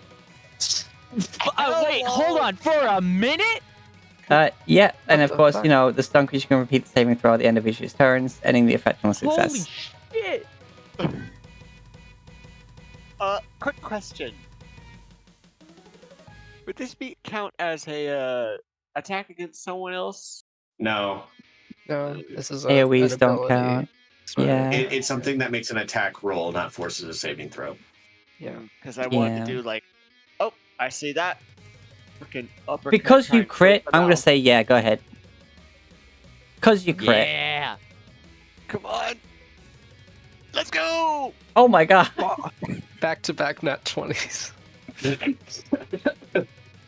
Wait, hold on. For a minute? Yeah, and What of the course, fuck? you know, the stun creature can repeat the saving throw at the end of each of its turns, ending the effect on a success. Holy shit. Quick question. Would this count as a attack against someone else? No. No, this is AoEs an don't ability. count. Right. Yeah. It's something that makes an attack roll, not forces a saving throw. Yeah. Because I wanted Yeah. to do like, oh, I see that. Freaking uppercut. Because try you and crit, the I'm going to mouth. say, yeah, go ahead. Because you crit. Yeah. Come on. Let's go. Oh my god. Back-to-back nat 20s.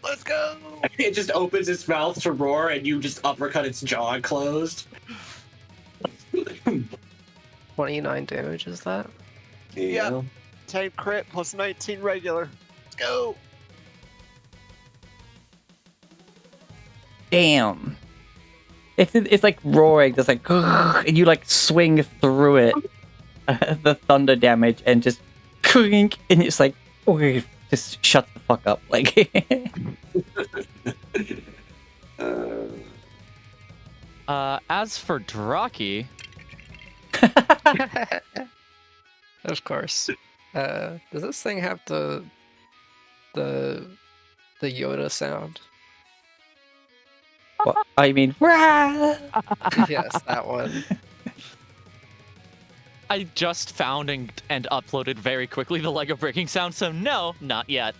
Let's go. It just opens its mouth to roar, and you just uppercut its jaw closed. 29 damage, is that? Yeah. 10 crit plus 19 regular. Let's go. Damn. It's like roaring, just like, and you like swing through it, the thunder damage, and just clink, and it's like, just shut the fuck up. Like, As for Draki, Of course. Does this thing have the Yoda sound? What? Oh, you mean? Rah! Yes, that one. I just found and uploaded very quickly the Lego breaking sound, so no, not yet.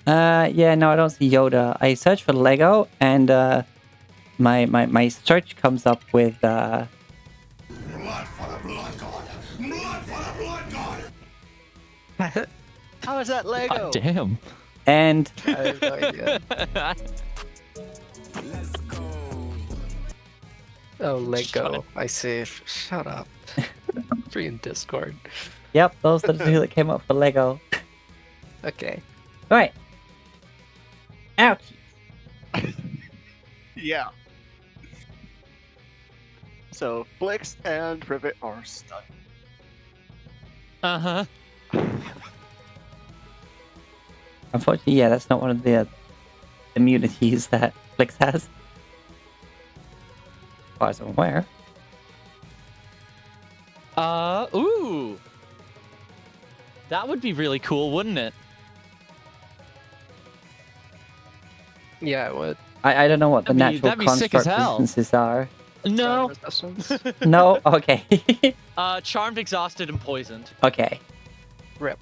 Yeah, no, I don't see Yoda. I search for Lego, and my search comes up with Blood for the blood god! Blood for the blood god! How is that Lego? God damn. and I have no idea. Oh, Lego. I see. Shut up. Free in Discord. yep, those are the two that came up for Lego. Okay. Right. Ouch. Yeah. So Blix and Rivet are stuck. Uh-huh. Unfortunately, yeah, that's not one of the immunities that Flix has. As far as I'm aware. Ooh. That would be really cool, wouldn't it? Yeah, it would. I don't know what the natural that'd be sick as construct hell. resistances are. No. Storm resistance. No? Okay. Charmed, exhausted, and poisoned. okay. Rip.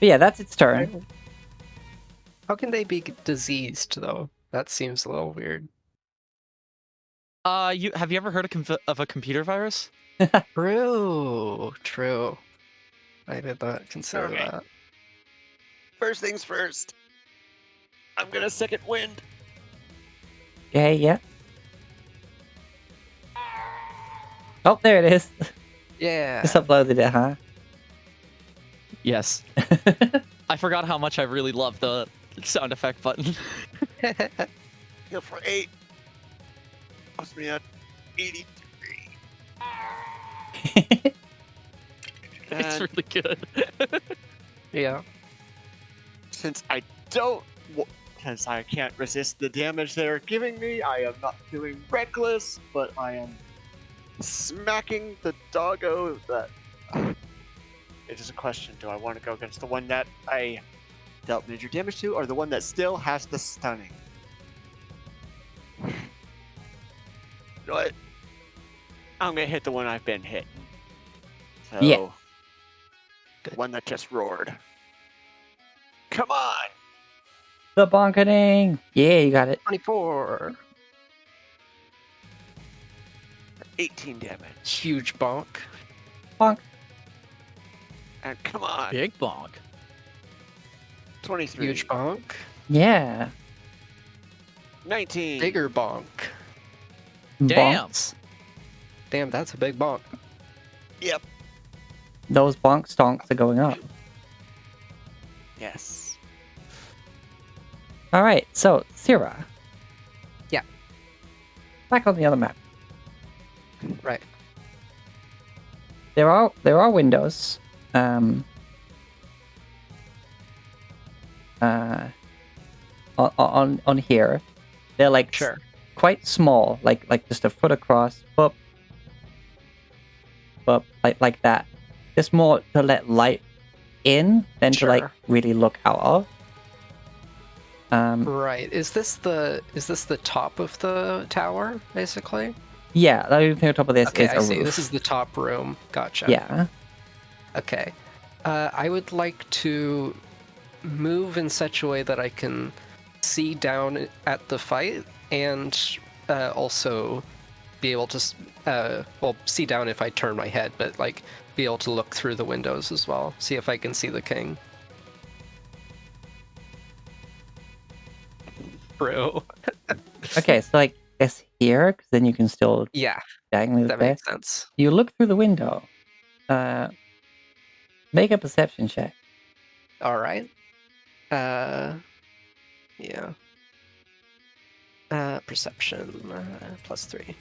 But yeah, that's its turn. How can they be diseased though? That seems a little weird. Have you ever heard of a computer virus? True. I did not consider Okay. that. First things first. I'm gonna second wind. Okay, yeah. Oh, there it is. Yeah. Just uploaded it, huh? Yes. I forgot how much I really love the sound effect button. Heal for 8. Puts me at 83. It's And really good. Yeah. since I don't, because I can't resist the damage they're giving me, I am not doing reckless, but I am smacking the doggo that. It is a question: do I want to go against the one that I dealt major damage to, or the one that still has the stunning? You know what? I'm gonna hit the one I've been hitting. So, Yeah. the one that just roared. Come on! The bonkening! Yeah, you got it. 24. 18 damage. Huge bonk. Bonk. And come on! Big bonk. 23. Huge bonk. Yeah. 19. Bigger bonk. Damn. Bonks. Damn, that's a big bonk. Yep. Those bonk stonks are going up. Yes. Alright, so, Syrah. Yeah. Back on the other map. Right. There are windows. On here. They're like Sure. quite small, like just a foot across, but like that. Just more to let light in than to like Sure. really look out of. Right. Is this the top of the tower, basically? Yeah, the only thing on top of this Okay, is I a see. roof. This is the top room. Gotcha. Yeah. Okay. I would like to move in such a way that I can see down at the fight and also be able to see down if I turn my head, but like be able to look through the windows as well. See if I can see the king. Bro. Okay, so like guess here, because then you can still Yeah, diagonally look that there. makes sense. You look through the window. Make a perception check. All right. Yeah. Perception +3.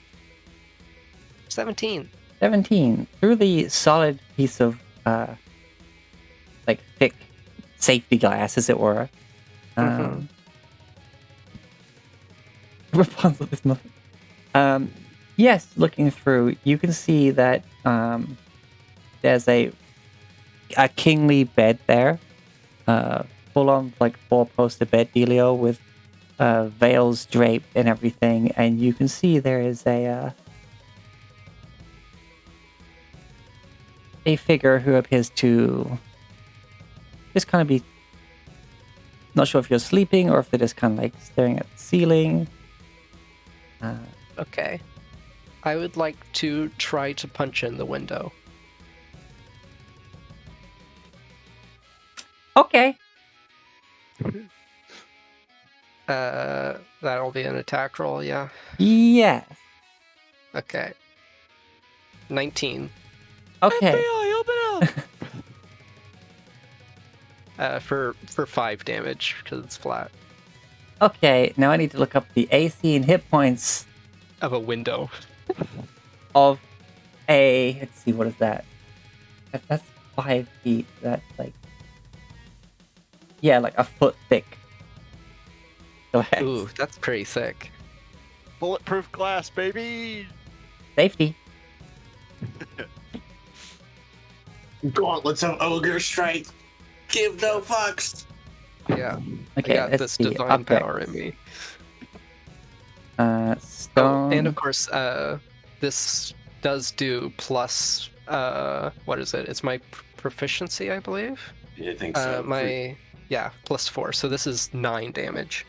17. 17. Through the solid piece of like thick safety glass, as it were. Rapunzel this moment. Yes, looking through, you can see that there's a kingly bed there. Full on like 4-poster bed dealio with veils draped and everything, and you can see there is a figure who appears to just kind of be not sure if you're sleeping or if they're just kind of like staring at the ceiling. Okay. I would like to try to punch in the window. Okay. That'll be an attack roll, yeah. Yes. Okay. 19. Okay. FBI, open up! For 5 damage because it's flat Okay. Now I need to look up the AC and hit points of a window. of a. Let's see. What is that? That's 5 feet. That's like. Yeah, like a foot thick. Glass. Ooh, that's pretty thick. Bulletproof glass, baby! Safety. Gauntlets of ogre strength. Give no fucks. Yeah, Okay. I got let's this see. divine Upgrades. power in me. Stone. Oh, and of course, this does do plus. What is it? It's my proficiency, I believe. I think so. Plus 4. So this is 9 damage.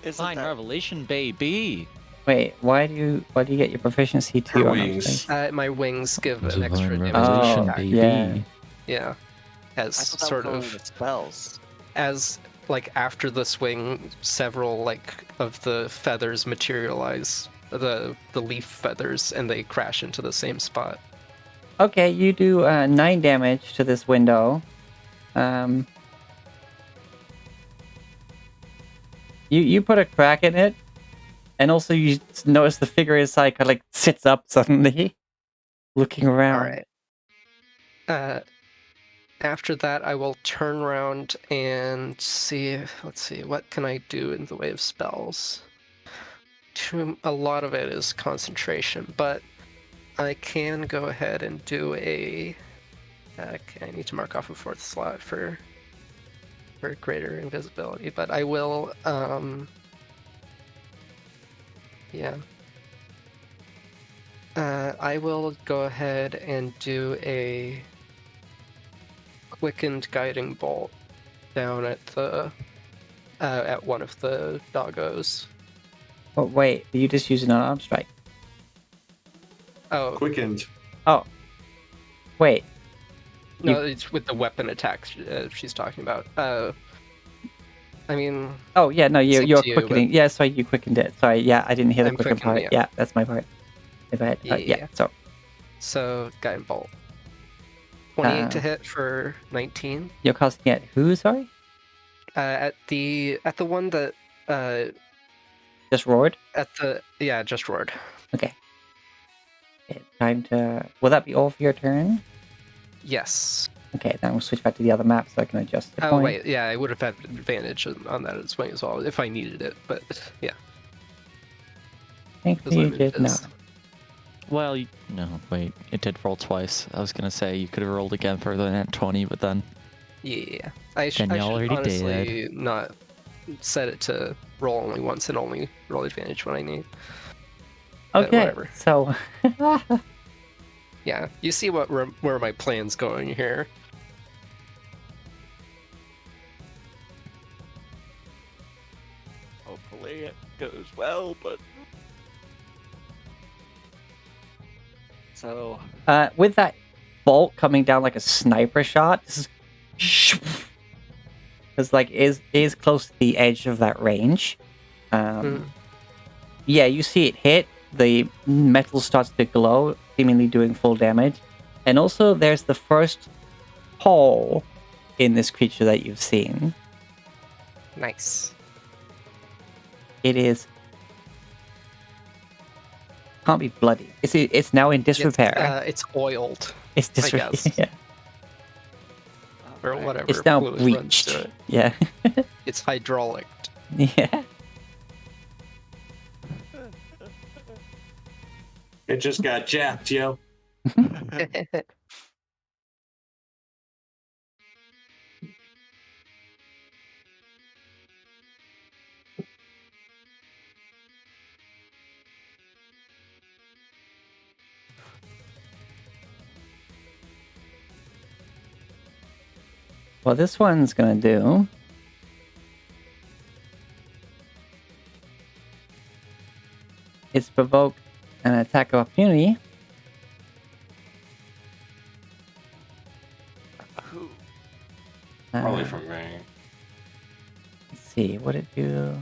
Isn't Fine that revelation, baby. Wait. Why do you get your proficiency to Her your wings. My wings give an Divine extra damage. revelation, Oh, baby. yeah. Yeah, as I thought that sort was only of the spells. as like after the swing, several like of the feathers materialize, the leaf feathers, and they crash into the same spot. Okay, you do 9 damage to this window. You put a crack in it, and also you notice the figure inside kind of like sits up suddenly, looking around. All right. After that, I will turn around and see. Let's see, what can I do in the way of spells? A lot of it is concentration, but I can go ahead and do a. Okay, I need to mark off a 4th slot for greater invisibility, but I will. Yeah. I will go ahead and do a quickened guiding bolt down at the at one of the doggos. Oh, wait, you just use an unarmed strike. Oh Quickened. Oh. Wait. no, it's with the weapon attack she's talking about. I mean, Oh, yeah, no, It's up you're to you, quickening. Yeah, sorry, you quickened it. Sorry, yeah, I didn't hear the I'm quicken part. quickened, Yeah, that's my part. My bad. Yeah, Yeah. so so guiding bolt. 28 to Uh, hit for 19. you're casting at who, sorry? At the one that Just roared? just roared. Okay. Time to... Will that be all for your turn? Yes. Okay, then we'll switch back to the other map so I can adjust the Oh point. wait, yeah, I would have had advantage on that swing as well if I needed it, but yeah. Thankfully you limited did not. is- Well, no, wait. It did roll twice. I was gonna say you could have rolled again further than 20, but then Yeah, I Then should you already honestly not set it to roll only once and only roll advantage when I need. But Okay, whatever. so... Yeah, you see where my plan's going here. Hopefully it goes well, but so with that bolt coming down like a sniper shot, this is... Because, like, is close to the edge of that range. Yeah, you see it hit, the metal starts to glow, seemingly doing full damage. And also, there's the first hole in this creature that you've seen. Nice. It is... Can't be bloody. It's now in disrepair. It's oiled It's I disrepair. guess. Yeah. or alright. whatever. It's now fluid runs breached. through it. Yeah. It's hydraulic. Yeah. It just got jacked, yo. What this one's gonna do is provoke an attack of opportunity. Who? Probably Uh, from me. Let's see, what it do?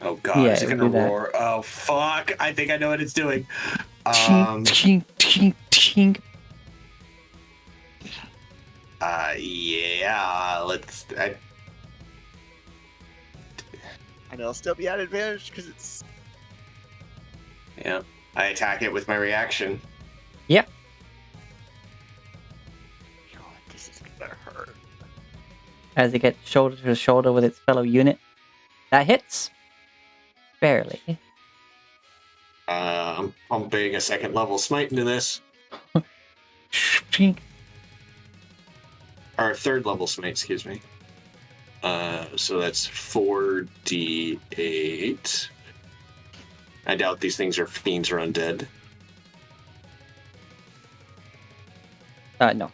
Oh god, Yeah, is it it'll gonna do that. roar? Oh fuck! I think I know what it's doing. Tink, tink, tink, tink. Yeah. Let's. And it'll still be at advantage because it's. Yeah. I attack it with my reaction. Yep. God, this is gonna hurt. As it gets shoulder to shoulder with its fellow unit. That hits. Barely. I'm pumping a second level smite into this. Tink. Or third level smite, excuse me. So that's 4d8. I doubt these things are fiends or undead. No.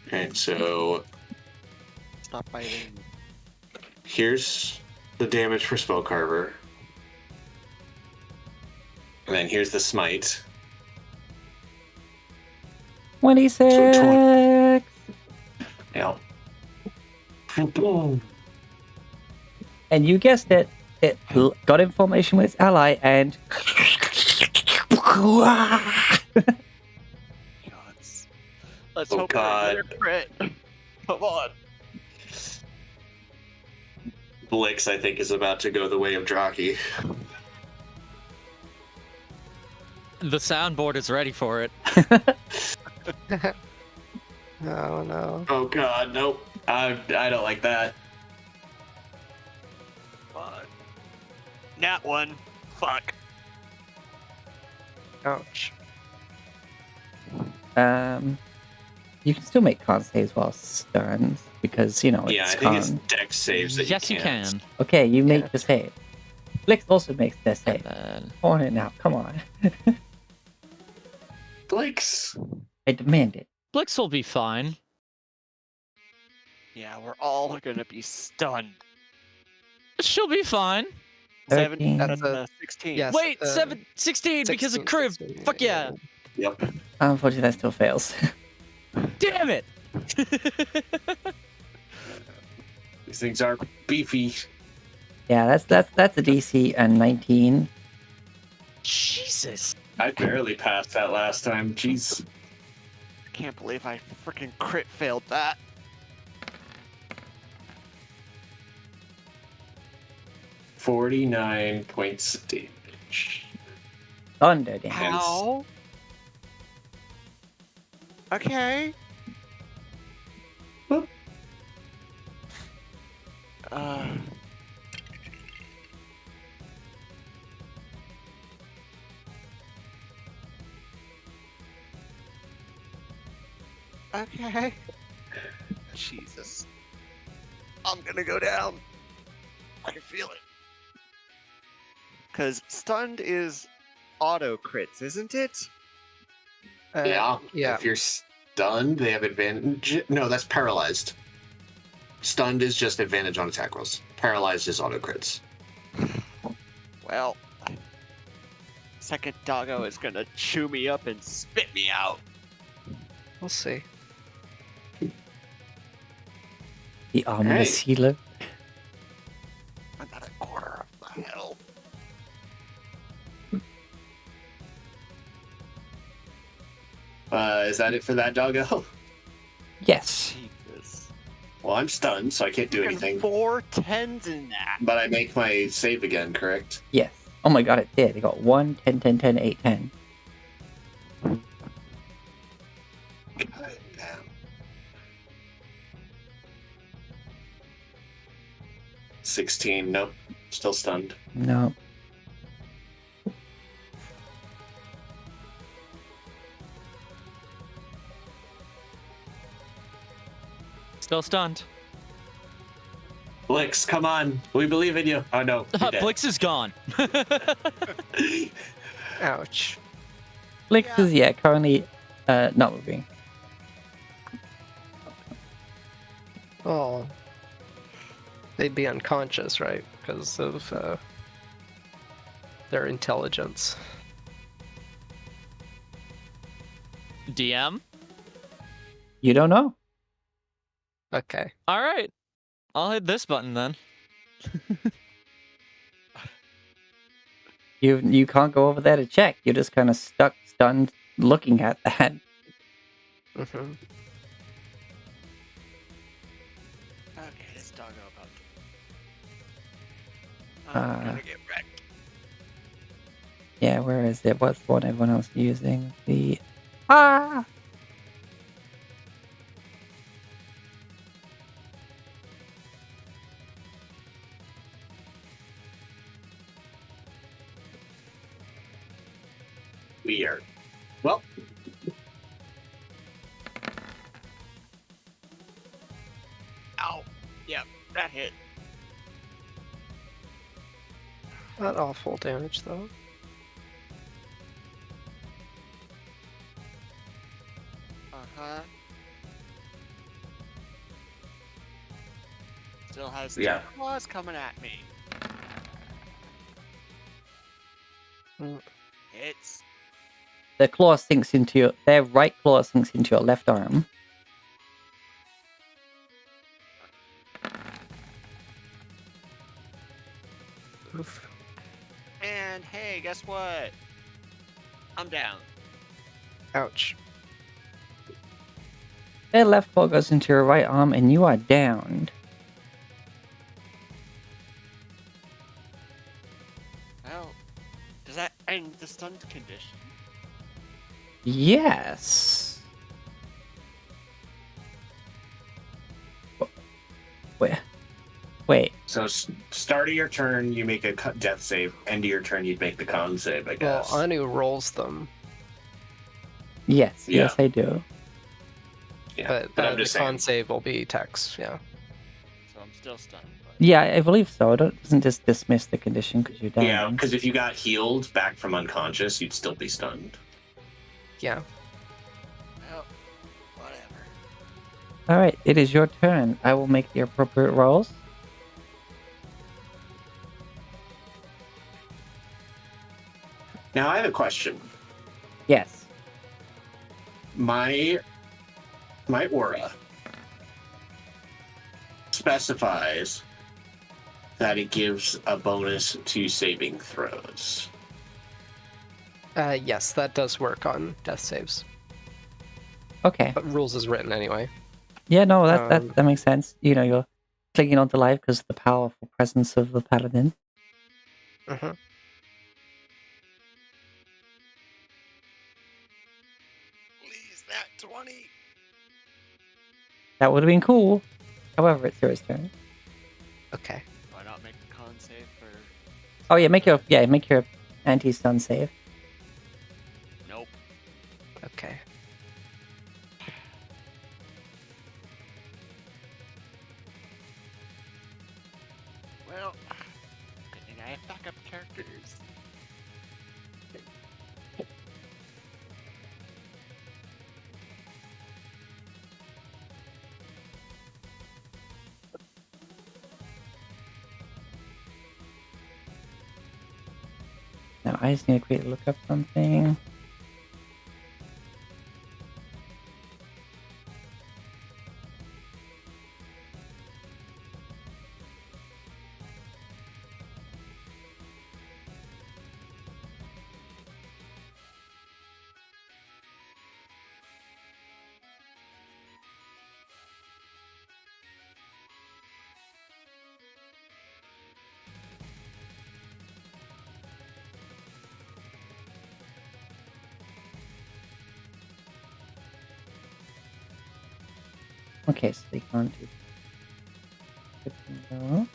Okay, so Stop biting. here's the damage for Spellcarver. And then here's the smite. 26! Yeah. And you guessed it, it got information with its ally and... Let's Oh, hope God. another crit. Come on. Blix, I think, is about to go the way of Draki. The soundboard is ready for it. No, no. Oh god, nope. I don't like that. Fuck. Nat one. Fuck. Ouch. You can still make con saves while stunned, because, you know, it's Yeah, I think con. it's dex saves that Yes, you you can't. can. Okay, you make Yeah. the save. Blix also makes the save. And then On it now, come on. Blix. I demand it. Blix will be fine. Yeah, we're all gonna be stunned. She'll be fine. 13. That's a- 16. yes. Wait, 16, 16 because of 16, Kriv. 16, Fuck yeah. Yep. Unfortunately, that still fails. Damn it. These things are beefy. Yeah, that's a DC and 19. Jesus. I barely passed that last time. Jeez. I can't believe I freaking crit failed that. $49 points of damage. Thunder damage. How? Okay. Boop. Uh. Okay. Jesus. I'm gonna go down. I can feel it. Because stunned is auto crits, isn't it? Yeah. Yeah. If you're stunned, they have advantage. No, that's paralyzed. Stunned is just advantage on attack rolls. Paralyzed is auto crits. Well, second doggo is gonna chew me up and spit me out. We'll see. The ominous healer. I'm at a quarter of the hell. Is that it for that doggo? Yes. Jesus. Well, I'm stunned, so I can't do Freaking anything. 4 10s in that. But I make my save again, correct? Yes. Oh my god, it did. It got 1, 10, 10, 10, 8, 10. God damn. 16, nope. Still stunned. No. Still stunned. Blix, come on. We believe in you. Oh no. you're dead. Blix is gone. Ouch. Blix is, currently not moving. Oh, they'd be unconscious, right? Because of their intelligence. DM. You don't know. Okay. All right, I'll hit this button then. You can't go over there to check. You're just kind of stuck, stunned, looking at that. Mm-hmm. Okay, this doggo about. I'm gonna get wrecked. Yeah, where is it? What's the one everyone else is using? The ah. Weird. Well, Ow. Yep, that hit. Not awful damage though. Uh-huh. Still has two Yeah. claws coming at me. Mm. Hits. The claw sinks into your. Their right claw sinks into your left arm. Oof. And hey, guess what? I'm down. Ouch. Their left claw goes into your right arm, and you are downed. Well, does that end the stunned condition? Yes. Wait. Wait. So start of your turn, you make a death save. End of your turn, you'd make the con save, I Well, guess. Anu rolls them, Yes. Yeah. Yes, I do. Yeah, but I'm the just con saying. save will be Tex. Yeah. So I'm still stunned. But... Yeah, I believe so. It doesn't just dismiss the condition because you're down. Yeah, because if you got healed back from unconscious, you'd still be stunned. Yeah. Well, whatever. All right, it is your turn. I will make the appropriate rolls. Now I have a question. Yes. My aura specifies that it gives a bonus to saving throws. Yes, that does work on death saves. Okay. But rules is written anyway. Yeah, no, that Um, that makes sense. You know, you're clinging onto life because of the powerful presence of the paladin. Mm-hmm. Please, that 20. That would have been cool. However, it's yours turn. Okay. Why not make the con save for... Oh yeah, make your anti-stun save. Nope. Okay. Well, good thing I have backup characters. Now I just need to quickly look up something. Okay, so they can't do. Good to know.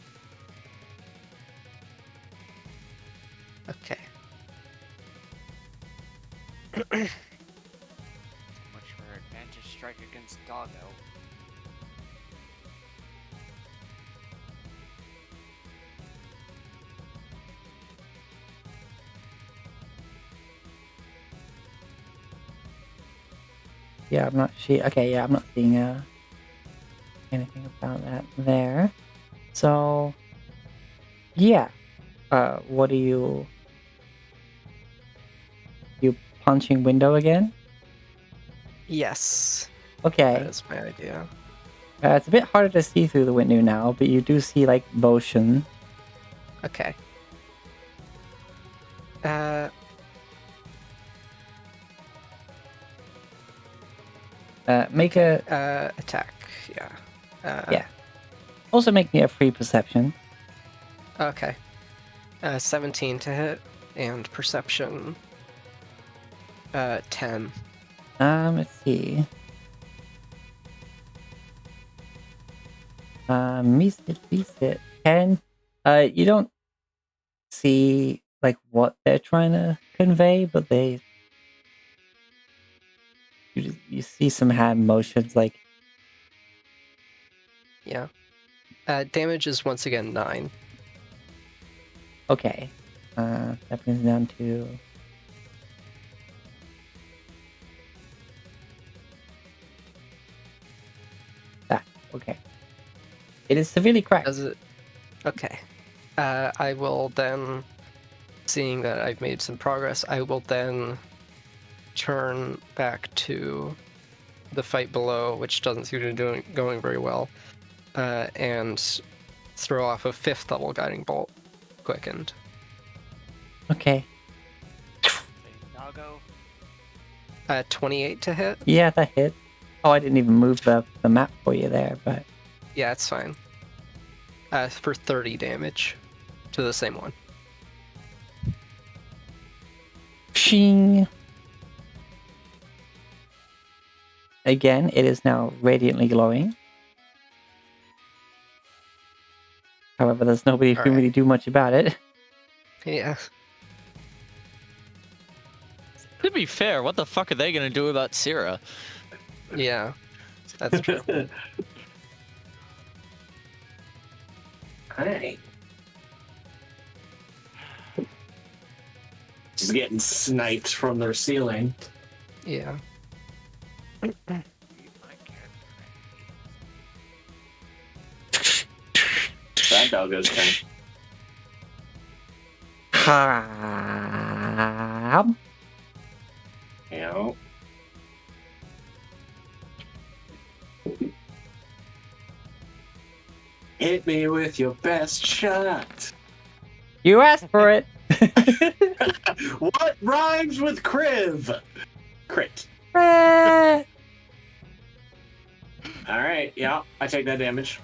Okay. So much for advantage strike against Doggo. Yeah, I'm not. Okay, yeah, I'm not seeing. anything about that there. So, yeah. What are you punching window again? Yes, Okay. that is my idea. It's a bit harder to see through the window now, but you do see like motion. Okay. Make a attack. Yeah. yeah. Also make me a free perception. Okay. 17 to hit, and perception. 10. Let's see. Miss it. 10. You don't see like what they're trying to convey, but you see some hand motions like Yeah. Damage is once again 9. okay. That brings it down to that. Okay. It is severely cracked. Does it? Okay. I will then, seeing that I've made some progress, I will then turn back to the fight below, which doesn't seem to be going very well, and throw off a 5th level guiding bolt, quickened. Okay. Doggo. 28 to hit. Yeah, that hit. Oh, I didn't even move the map for you there, but Yeah, it's fine. For 30 damage to the same one. shing. Again, it is now radiantly glowing. However, there's nobody who can really do much about it. Yeah. To be fair, what the fuck are they gonna do about Syrah? Yeah. That's true. Alright. Just getting sniped from their ceiling. Yeah. That doggo's turn. You know. Hit me with your best shot. You asked for it. What rhymes with Kriv? Crit. Alright, Alright, yeah, I take that damage.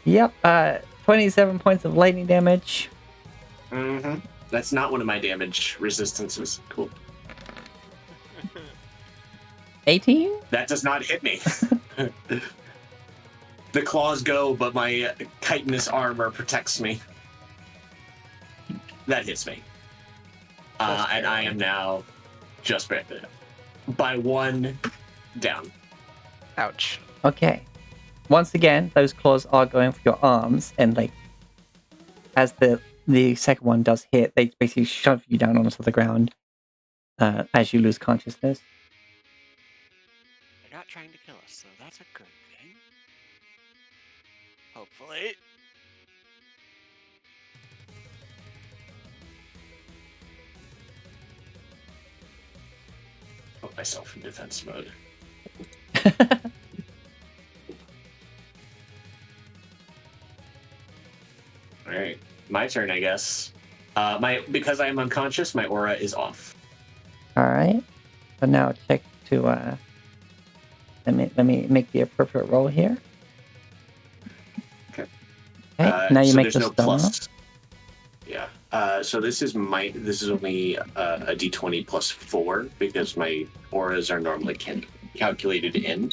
Yep, 27 points of lightning damage. Mm-hmm. That's not one of my damage resistances. Cool. 18? That does not hit me. The claws go, but my chitinous armor protects me. That hits me. And I am now just by 1 down. Ouch. Okay. Once again, those claws are going for your arms, and like, as the second one does hit, they basically shove you down onto the ground as you lose consciousness. They're not trying to kill us, so that's a good thing. Hopefully. Put myself in defense mode. Alright. My turn, I guess. Because I am unconscious, my aura is off. Alright. So now check to let me make the appropriate roll here. Okay. Now you so make there's the no stone roll. plus. Yeah. So this is only a d20 plus 4 because my auras are normally calculated in.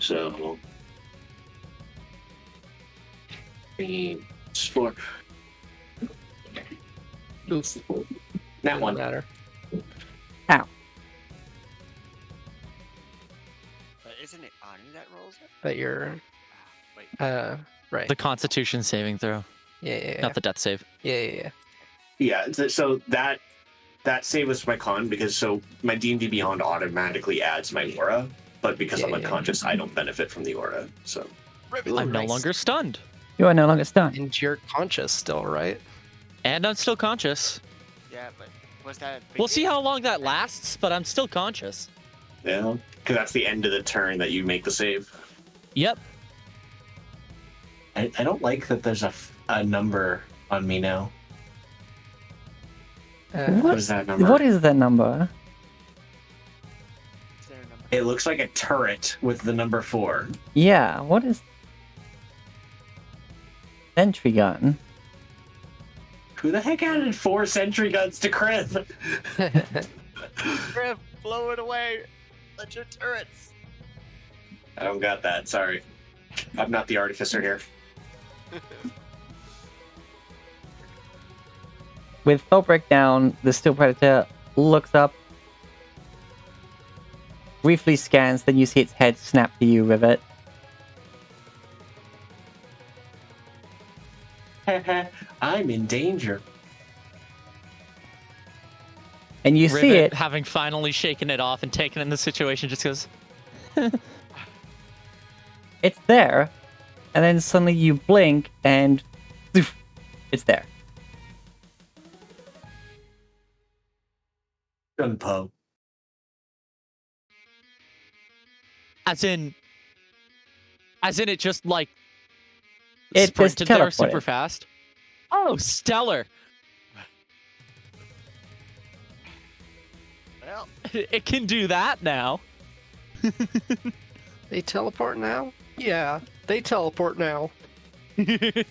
So 3, 4. Oof. That one. Doesn't matter. Ow. But isn't it Ani that rolls it? But you're Wait. right. The Constitution saving throw, Yeah. not the death save. Yeah. Yeah. So that save was my con because my D&D Beyond automatically adds my aura, but because I'm Yeah. unconscious, I don't benefit from the aura. So Rivet. I'm no nice. longer stunned. You are no longer stunned. And you're conscious still, right? And I'm still conscious. Yeah, but was that? We'll see how long that lasts, but I'm still conscious. yeah, because that's the end of the turn that you make the save. Yep. I don't like that there's a number on me now. What is that number? What is that number? Is there a number? It looks like a turret with the number 4. Yeah, what is... Sentry gun? Who the heck added 4 sentry guns to Krith? Griff, blow it away. Let your turrets. I don't got that. Sorry, I'm not the artificer here. With full breakdown, the Steel Predator looks up, briefly scans, then you see its head snap to you, Rivet. I'm in danger. And you Rivet, see it, having finally shaken it off and taken in the situation, just goes, it's there, and then suddenly you blink, and poof, it's there. Gunpo. as in it just like It just sprinted there teleported. super fast. Oh, stellar! Well, It can do that now. They teleport now? Yeah, they teleport now. And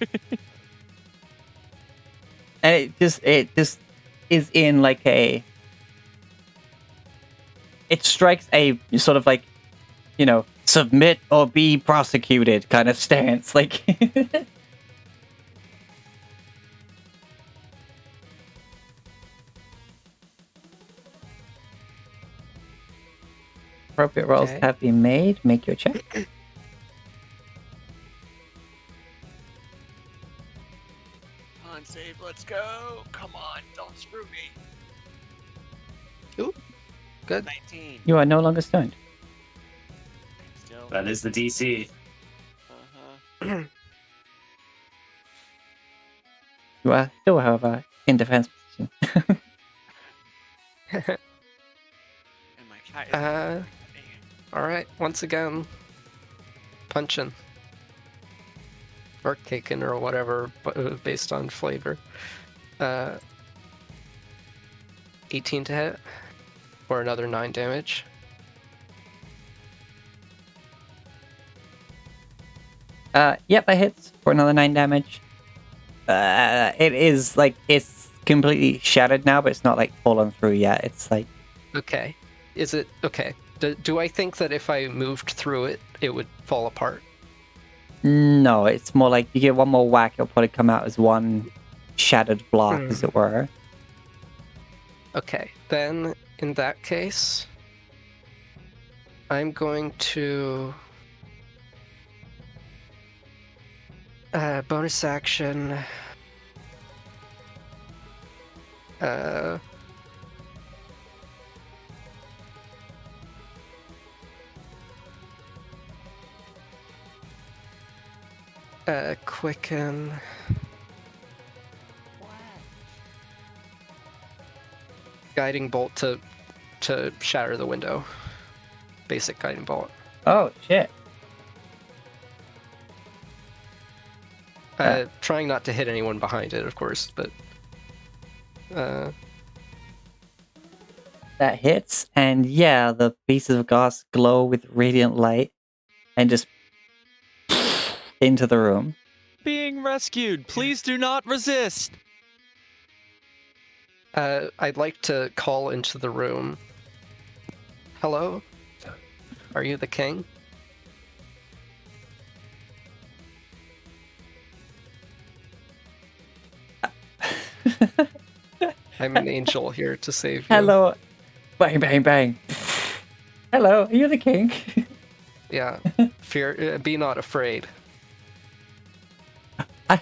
it just is in like a... It strikes a sort of like, you know, submit or be prosecuted kind of stance. Like... Appropriate rolls Okay. have been made. Make your check. on save, let's go. Come on, don't screw me. Good. 19. You are no longer stunned. Still. That is the DC. Uh-huh. You are still, however, in defense position. And my cat is Alright, once again, punching. Or kicking or whatever, based on flavor. 18 to hit, for another 9 damage. Yep, that hits for another 9 damage. It is like it's completely shattered now, but it's not like fallen through yet. It's like Okay. Is it... Okay. Do I think that if I moved through it, it would fall apart? no, it's more like you get one more whack, it'll probably come out as one shattered block, as it were. Okay, then in that case, I'm going to bonus action. Quicken. Guiding bolt to shatter the window. Basic guiding bolt. Oh shit! Trying not to hit anyone behind it, of course, but That hits, and yeah, the pieces of glass glow with radiant light, and just into the room. Being rescued. Please do not resist. I'd like to call into the room. Hello? Are you the king? I'm an angel here to save you. Hello, bang bang bang. Hello, are you the king? Yeah. Fear. Be not afraid. I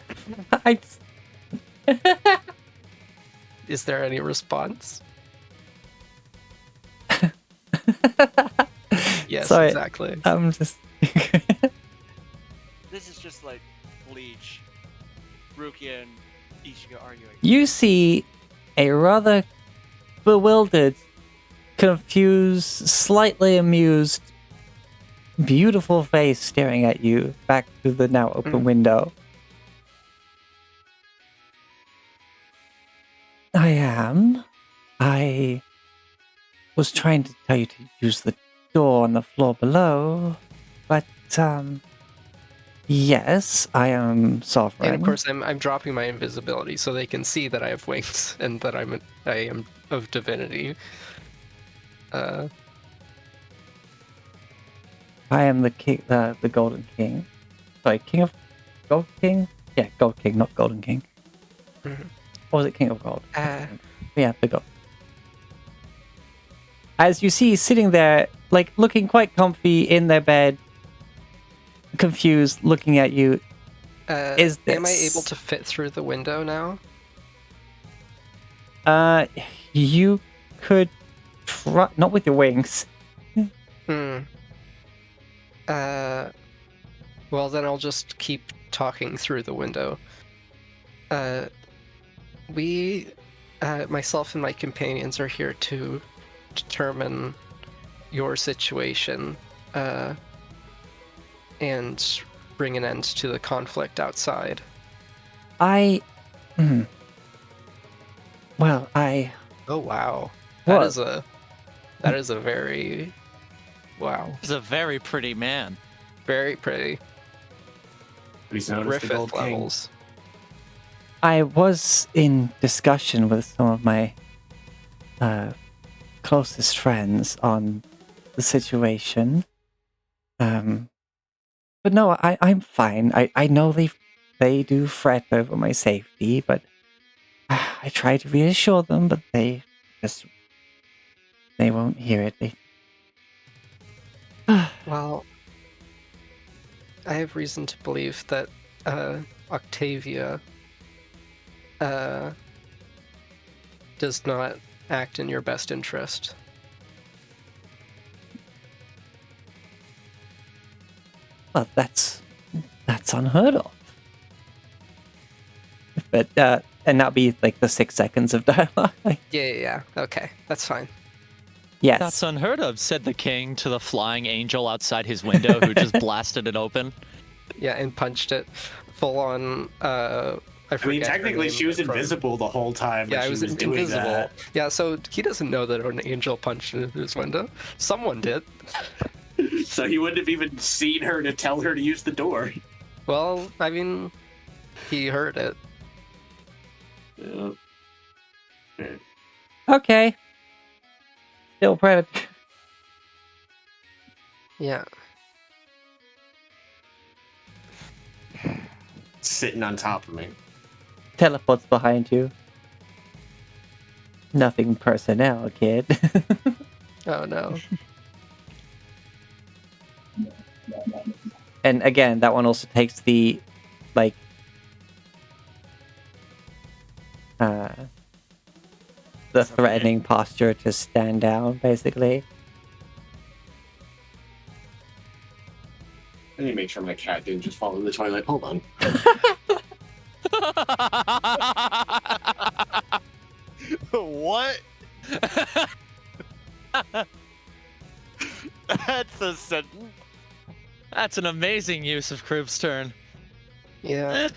Is there any response? Yes, Sorry. exactly. I'm just. This is just like Bleach, Rukia, and Ichigo arguing. You see a rather bewildered, confused, slightly amused, beautiful face staring at you back through the now open window. I was trying to tell you to use the door on the floor below, but, yes, I am Sovereign. And of course, I'm dropping my invisibility so they can see that I have wings and that I am of divinity. I am the king, the Golden King. Sorry, King of Gold King? Yeah, Gold King, not Golden King. Mhm. Or was it King of Gold? Yeah, the Gold. As you see, sitting there, like looking quite comfy in their bed, confused, looking at you. Is this? Am I able to fit through the window now? You could try, not with your wings. Well, then I'll just keep talking through the window. Myself and my companions are here to determine your situation, and bring an end to the conflict outside. Well, Oh wow, What? that is a very wow, He's a very pretty man. very pretty. He's known as the Gold Griffith King. levels. I was in discussion with some of my closest friends on the situation. But no, I'm fine. I know they do fret over my safety, but I try to reassure them, but they won't hear it. Well, I have reason to believe that Octavia does not act in your best interest. Well, that's unheard of. But and that'll be like the 6 seconds of dialogue. Yeah. Okay, that's fine. Yes. That's unheard of, said the king to the flying angel outside his window who just blasted it open. Yeah, and punched it full on. I mean, Technically, she was invisible the whole time. Yeah, that I she was doing invisible. that. Yeah, so he doesn't know that an angel punched into his window. Someone did. So he wouldn't have even seen her to tell her to use the door. Well, I mean, he heard it. Yeah. Okay. Still predator. Yeah. Sitting on top of me. Teleports behind you. Nothing personnel, kid. Oh no. And again, that one also takes the like the threatening posture to stand down, basically. I need to make sure my cat didn't just fall in the toilet. Hold on. What? That's a sentence. That's an amazing use of Kroop's turn. Yeah.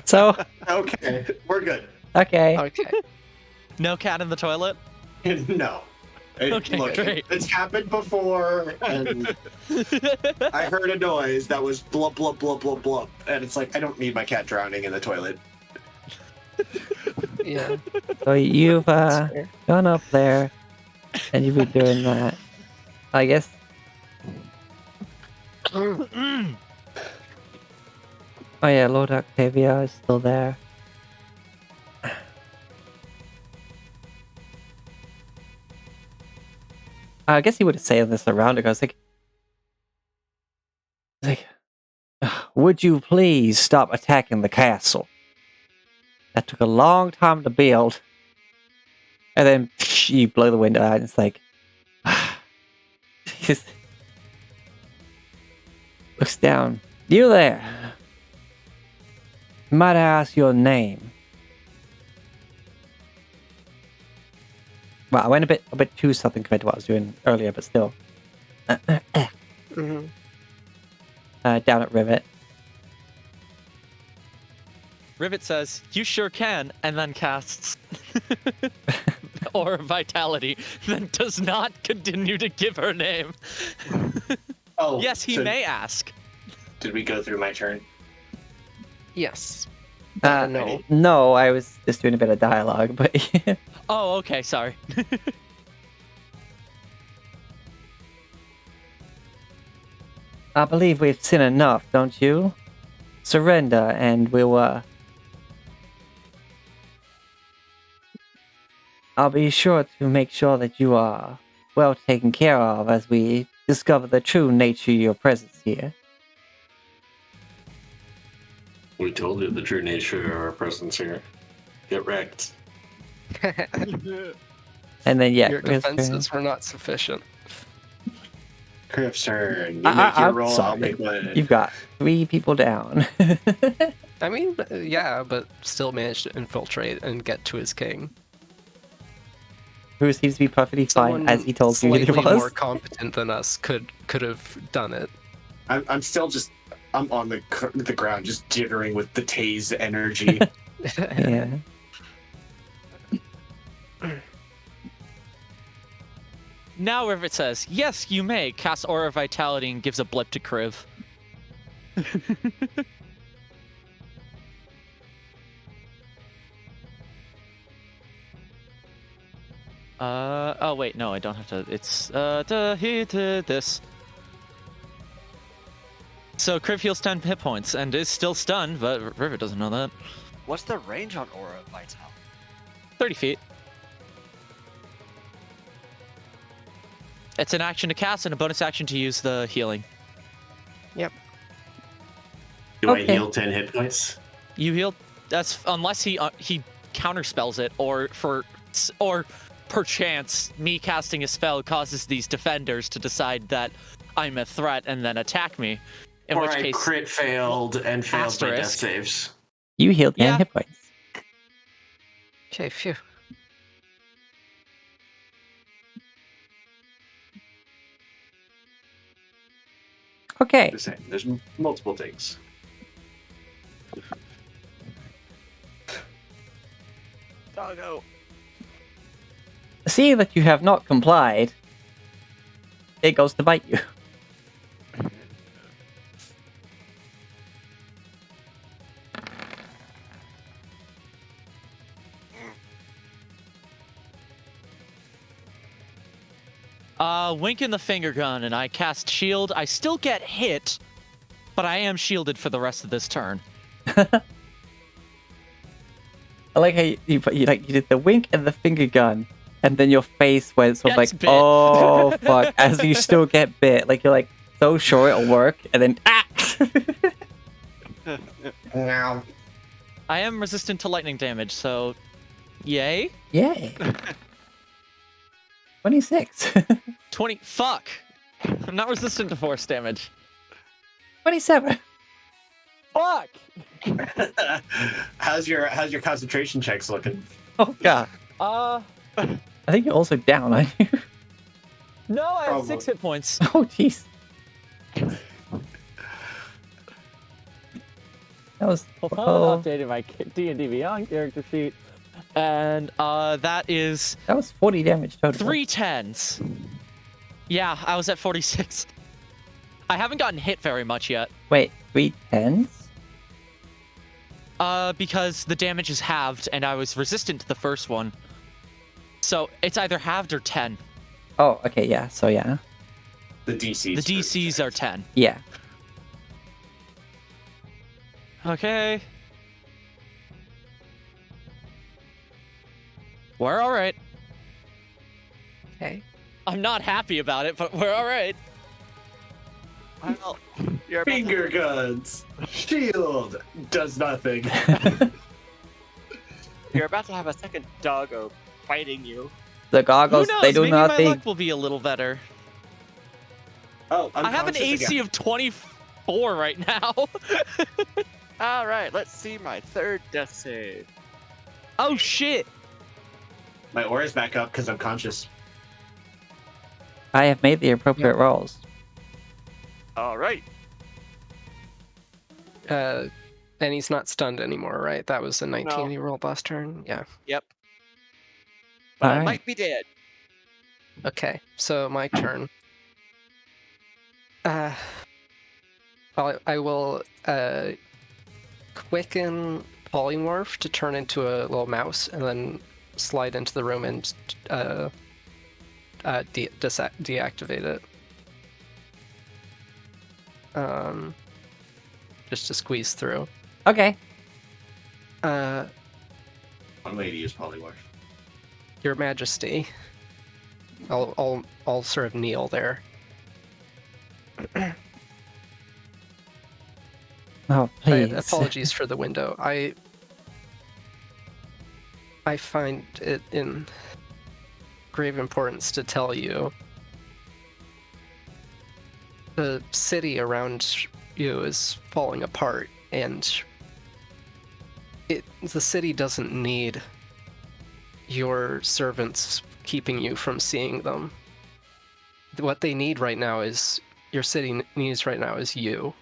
So, Okay, we're good. okay. Okay. No cat in the toilet? No. Okay, great. It's happened before, and I heard a noise that was blub, blub, blub, blub, blub. And it's like, I don't need my cat drowning in the toilet. Yeah. So you've That's fair. gone up there, and you've been doing that. I guess. Oh yeah, Lord Octavia is still there. I guess he would have said this around it. I was like, would you please stop attacking the castle? That took a long time to build. And then you blow the window out, and it's like, Just looks down. You there? Might I ask your name? Well, I went a bit too southern compared to what I was doing earlier, but still. Mhm. Down at Rivet. Rivet says, "You sure can," and then casts Aura Vitality, then does not continue to give her name. Oh, Yes, he so may ask. Did we go through my turn? Yes. No. No, I was just doing a bit of dialogue, but Oh, okay, sorry. I believe we've seen enough, don't you? Surrender, and we'll, I'll be sure to make sure that you are well taken care of as we discover the true nature of your presence here. We told you the true nature of our presence here. Get wrecked. And then, yeah, Your Griff's turn. defenses were not sufficient. Griff's turn. You I- make your I'm roll, I'll sorry. make mine. You've got 3 people down. I mean, yeah, but still managed to infiltrate and get to his king. Who seems to be perfectly fine, as he told you he slightly was. more competent than us could have done it. I'm still just. I'm on the ground, just jittering with the tase energy. Yeah. Now Rivet says, "Yes, you may." Cast Aura Vitality and gives a blip to Kriv. Oh wait, no, I don't have to. It's this. So Kriv heals 10 hit points and is still stunned, but Rivet doesn't know that. What's the range on Aura Vitality? 30 feet. It's an action to cast and a bonus action to use the healing. Do I Okay. heal 10 hit points? You heal. That's unless he counterspells it, or perchance me casting a spell causes these defenders to decide that I'm a threat and then attack me. In or which I case, crit failed and failed my death asterisk. saves. You healed 10 Yeah. hit points. Okay, phew. Okay. Just saying, there's multiple things. Doggo. Seeing that you have not complied, it goes to bite you. Wink in the finger gun, and I cast shield. I still get hit, but I am shielded for the rest of this turn. I like how you did the wink and the finger gun, and then your face went sort of Gets like, bit. oh fuck, as you still get bit. Like you're like so sure it'll work, and then Now, I am resistant to lightning damage, so yay. Yay. 26. 20. Fuck. I'm not resistant to force damage. 27. Fuck. how's your concentration checks looking? Oh god. I I think you're also down, aren't you? No, I have Probably. 6 hit points. Oh jeez. That was I updated my D&D Beyond character sheet, and that is that was 40 damage total. 3 10s. Yeah, I was at 46. I haven't gotten hit very much yet. Wait, 3 10s? Because the damage is halved, and I was resistant to the first one. So it's either halved or 10. Oh, okay, yeah. So yeah. The DCs. The DCs are 10. Yeah. Okay. We're alright. Okay. I'm not happy about it, but we're alright. Well, you're about to- Finger guns. Shield does nothing. you're about to have a second doggo fighting you. The Who goggles, knows? they do Maybe my nothing. luck will be a little better. Oh, I have an unconscious AC again. of 24 right now. All right, let's see my third death save. Oh shit! My aura's back up because I'm conscious. I have made the appropriate rolls. All right. And he's not stunned anymore, right? That was a 19 No. he rolled last turn. Yeah. Yep. But I Alright. might be dead. Okay, so my turn. I will quicken polymorph to turn into a little mouse, and then slide into the room and deactivate it. Just to squeeze through. Okay. One way to use polymorph. Your Majesty. I'll sort of kneel there. Oh, please. Apologies for the window. I find it in grave importance to tell you the city around you is falling apart, and the city doesn't need your servants keeping you from seeing them. What they need right now is your city needs right now is you.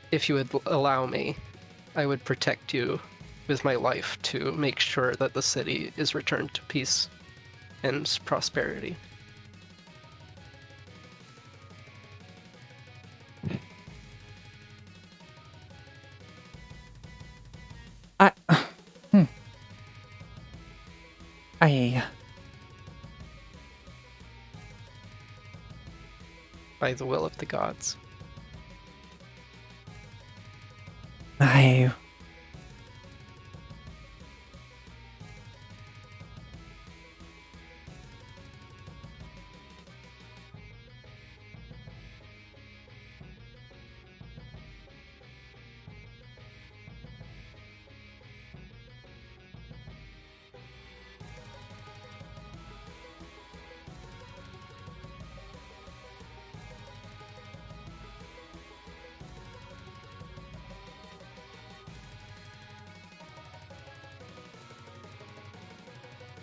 If you would allow me, I would protect you with my life to make sure that the city is returned to peace and prosperity. I... I... By the will of the gods. I...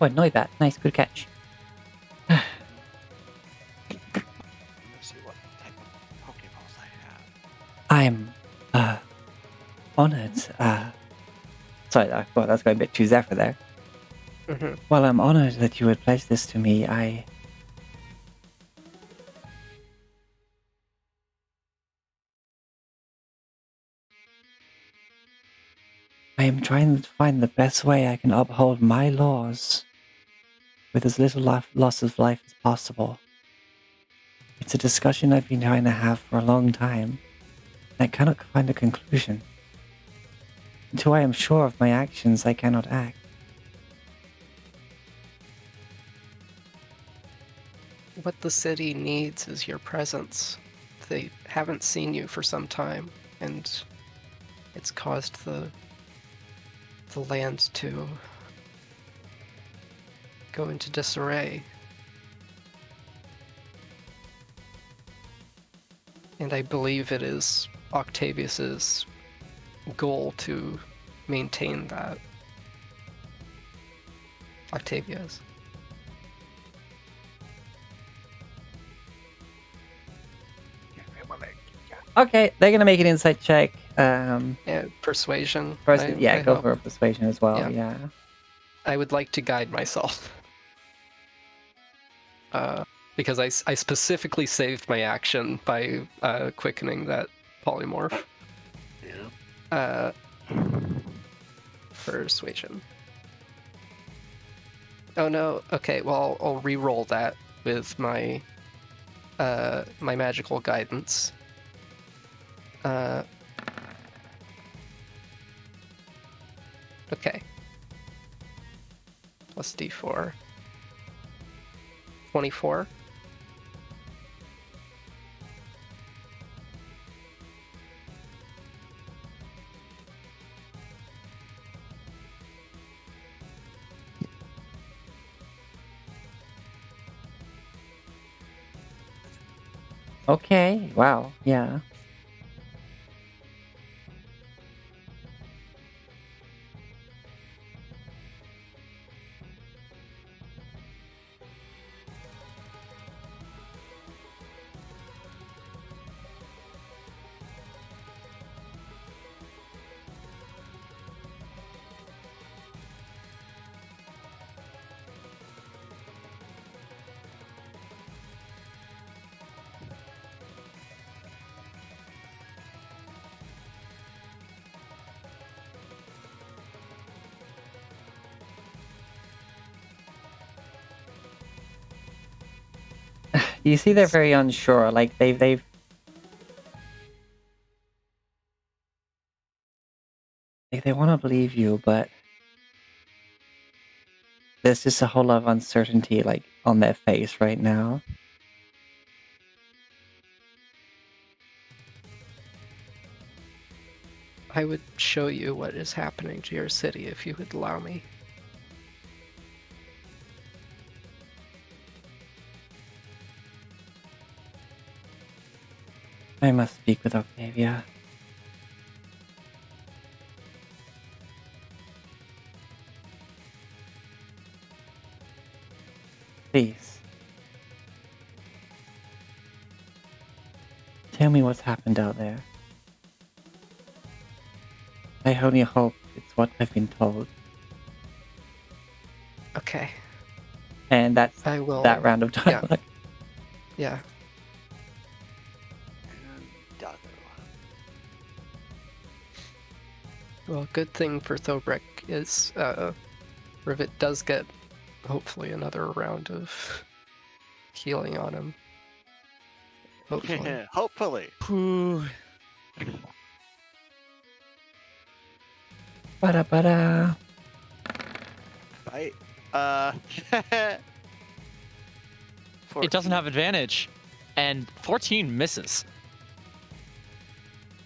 Oh, Noibat. Nice, good catch. Let me see what type of Pokeballs I have. I'm, honored, Sorry, well, that's going a bit too Zephyr there. Mm-hmm. Well, I'm honored that you would pledge this to me. I am trying to find the best way I can uphold my laws with as little loss of life as possible. It's a discussion I've been trying to have for a long time, and I cannot find a conclusion. Until I am sure of my actions, I cannot act. What the city needs is your presence. They haven't seen you for some time, and it's caused the land to go into disarray. And I believe it is Octavius's goal to maintain that. Octavius. Okay, they're gonna make an insight check. Yeah, persuasion. First, I go hope. for a persuasion as well. Yeah. Yeah. I would like to guide myself. Because I specifically saved my action by quickening that polymorph. Yeah. Persuasion. Oh no. Okay. Well, I'll re-roll that with my my magical guidance. Okay. Plus D4. 24. Okay, wow, yeah. You see, they're very unsure. Like they've. Like, they want to believe you, but there's just a whole lot of uncertainty, like on their face right now. I would show you what is happening to your city if you would allow me. I must speak with Octavia. Please. Tell me what's happened out there. I only hope it's what I've been told. Okay, And that's I will. that round of dialogue. Yeah. Doggo. Well, good thing for Thobrick is Rivet does get hopefully another round of healing on him. Hopefully. Hopefully. Ooh. Ba-da-ba-da. Right? It doesn't have advantage, and 14 misses.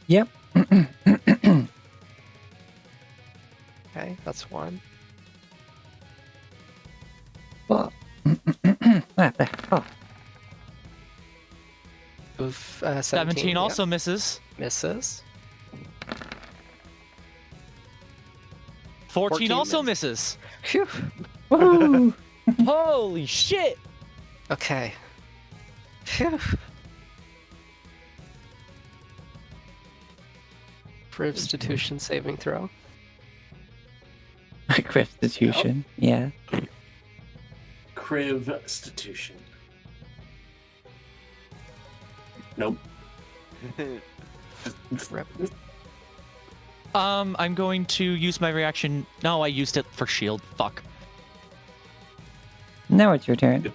Yep. Okay, that's one. Well. What the hell? Oof, 17 yeah, also misses. misses. 14 also misses. misses. Phew. Woo! Holy shit! Okay. Phew. Constitution saving throw. Constitution. Yeah. Constitution. Nope. I'm going to use my reaction. No, I used it for shield. Fuck. Now it's your turn.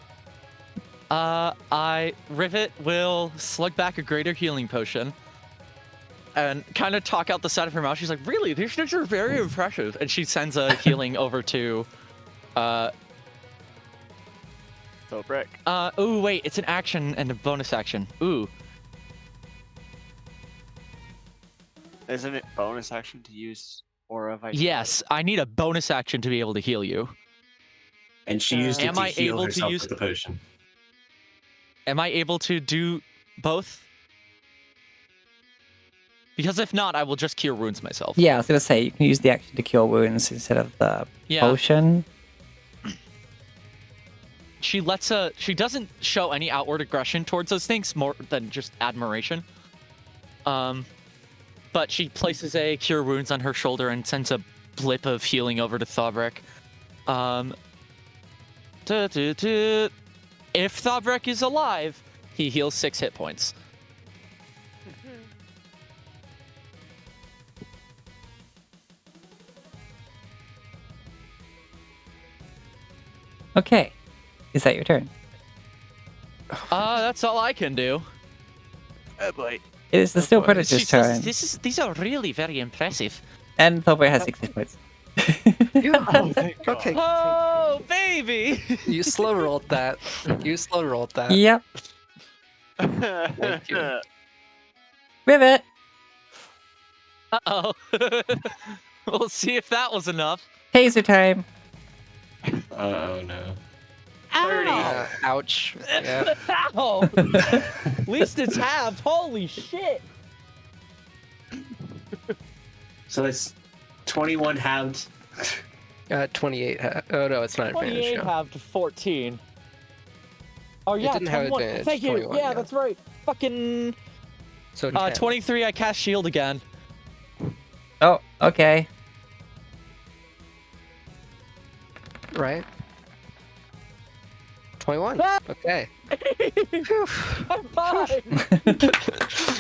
Rivet will slug back a greater healing potion and kind of talk out the side of her mouth. She's like, really? These things are very impressive. And she sends a healing over to, Thobrick. ooh, wait, it's an action and a bonus action. Ooh. Isn't it bonus action to use Aura Vitality? Yes, I need a bonus action to be able to heal you. And she used it Am to I heal able to herself use- with the potion. Am I able to do both? Because if not, I will just cure wounds myself. Yeah, I was gonna say you can use the action to cure wounds instead of the Yeah. potion. She doesn't show any outward aggression towards those things, more than just admiration. But she places a cure wounds on her shoulder and sends a blip of healing over to Thobrick. If Thobrick is alive, he heals 6 hit points. Okay. Is that your turn? That's all I can do. Oh boy. It is the Steel boy. Predator's She says, turn. these are really very impressive. And Thorberg has 60 points. Oh, thank God. Okay. Oh, baby! You slow rolled that. You slow rolled that. Yep. Thank you. Rivet! Uh-oh. We'll see if that was enough. Taser time! Oh no. Ow! Ouch. Yeah. Ow! At least it's halved. Holy shit! So it's 21 halved. 28. Oh no, it's not advantage. 28 Yeah. halved to 14. Oh yeah, didn't have 21. advantage, Thank you. 21, yeah, yeah. that's right. Fucking 10. 23. I cast shield again. Oh, okay. Right. 21. Ah! Okay. I'm fine.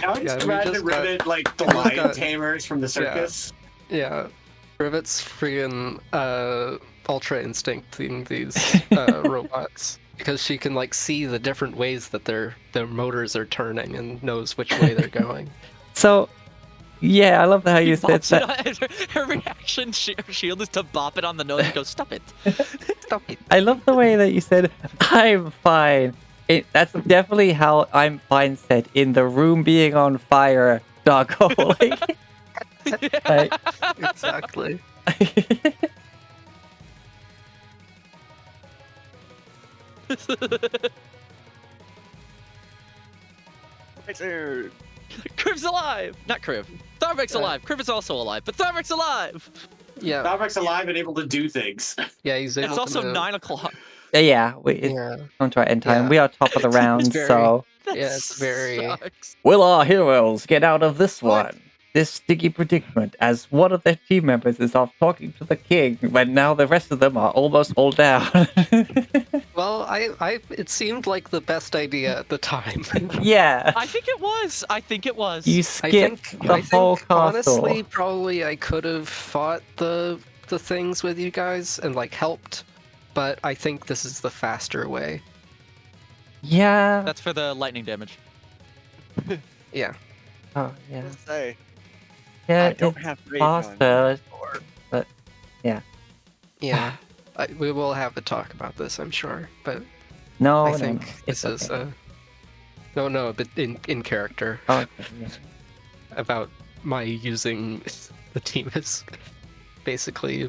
Now Yeah, just we imagine just got- Rivet like the we just lion got- tamers from the circus. Yeah. Rivet's freaking ultra instincting these robots because she can like see the different ways that their motors are turning and knows which way they're going. So, yeah, I love how you said Bops that. it on, her reaction shield is to bop it on the nose and go, stop it. Stop it. I love the way that you said, I'm fine. That's definitely how I'm fine said in the room being on fire, doggo. Like, Exactly. Right there. Criv's alive! Not Criv. Tharvik's alive. Criv is also alive, but Tharvik's alive! Yeah. Tharvik's alive and able to do things. Yeah, he's able It's also to move. 9 o'clock. yeah, it's Yeah. on to our end time. Yeah. We are top of the round, very- so That Yeah, it's very- sucks. will our heroes get out of this What? one? This sticky predicament, as one of their team members is off talking to the king, when now the rest of them are almost all down. Well, it seemed like the best idea at the time. yeah, I think it was. I think it was. you skipped the whole castle. Honestly, probably I could have fought the things with you guys and like helped, but I think this is the faster way. Yeah. That's for the lightning damage. Yeah. Oh, yeah. Let's say Yeah, I don't it's have rage on faster. anymore. Yeah. We will have a talk about this, I'm sure, but No, I no, think no. this It's is okay. no, but in character Oh, okay, yeah. about my using the team as basically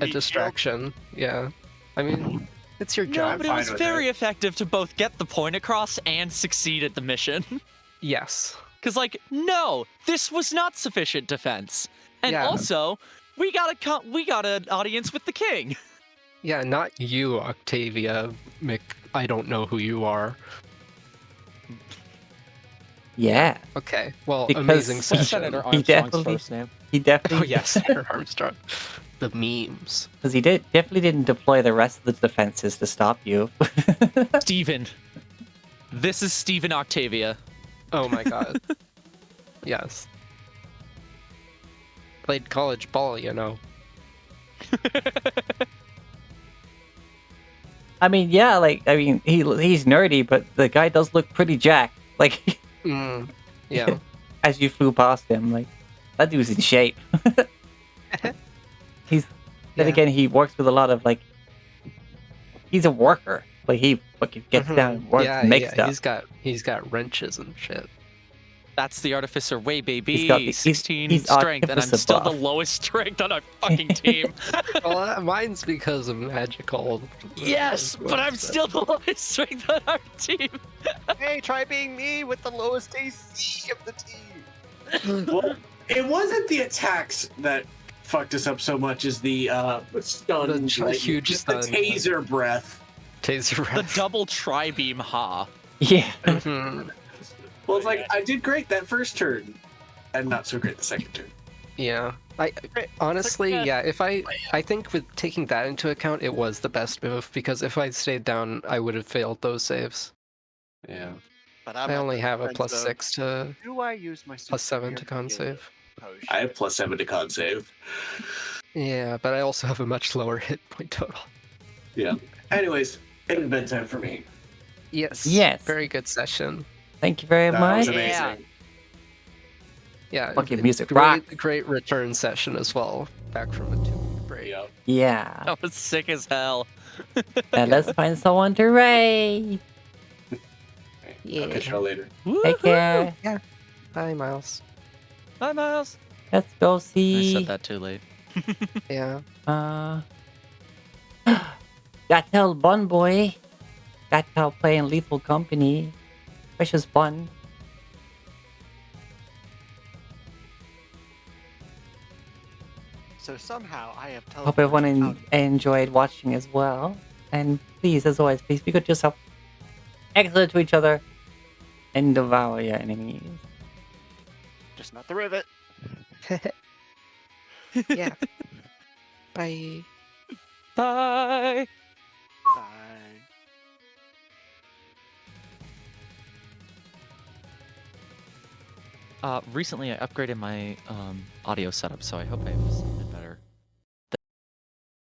a Me- distraction. Yeah. I mean, it's your No, job. but it fine was with very it. effective to both get the point across and succeed at the mission. Yes. Because, like, no, this was not sufficient defense. And Yeah. also, we got an audience with the king. Yeah, not you, Octavia Mick. I don't know who you are. Yeah, Okay. Well, Because- amazing What's session. Senator He Armstrong's definitely- first name? he Oh definitely. yes, Senator Armstrong. The memes. Because he definitely didn't deploy the rest of the defenses to stop you. Steven. This is Steven Octavia. Oh my god. Yes. Played college ball, you know. I mean, yeah, he's nerdy, but the guy does look pretty jacked. Like, Mm, yeah. as you flew past him, like, that dude's in shape. Then Yeah. again, he works with a lot of, like, he's a worker. Like, he fucking gets Mhm. down and works Yeah, and makes yeah. stuff. He's got wrenches and shit. That's the Artificer way, baby. He's got the- he's- 16 he's strength, and I'm Artificer still the buff. lowest strength on our fucking team. Well, mine's because of magical. Yes, but I'm still the lowest strength on our team. Hey, try being me with the lowest AC of the team. Well, it wasn't the attacks that fucked us up so much as the stun, The huge just stun. the taser breath. Taser The breath. double tri-beam ha. Yeah. Mhm. Well, it's like I did great that first turn, and not so great the second turn. Yeah. Honestly, Like, yeah. If I think with taking that into account, it was the best move because if I stayed down, I would have failed those saves. Yeah. But I only have a defense of, +6 to Do I use my +7 to con superior save. potion? I have +7 to con save. Yeah, but I also have a much lower hit point total. Yeah. Anyways, it has been time for me. Yes. Yes. Very good session. Thank you very That was much. amazing. Yeah. Fucking music rocks. Great return session as well. Back from a 2-week break. Yeah. Yeah. That was sick as hell. And let's find someone to raid. I'll catch y'all later. Take care. Hi, Miles. Hi, Miles. Let's go I see. said that too late. Yeah. Got tell Bun Boy. That's how playing Lethal Company. Which is fun. So somehow I have teleported Hope everyone out. enjoyed watching as well. And please, as always, please be good to yourself. Excellent to each other. And devour your enemies. Just not the rivet. Yeah. Bye. Bye. Bye. Recently I upgraded my audio setup, so I hope I have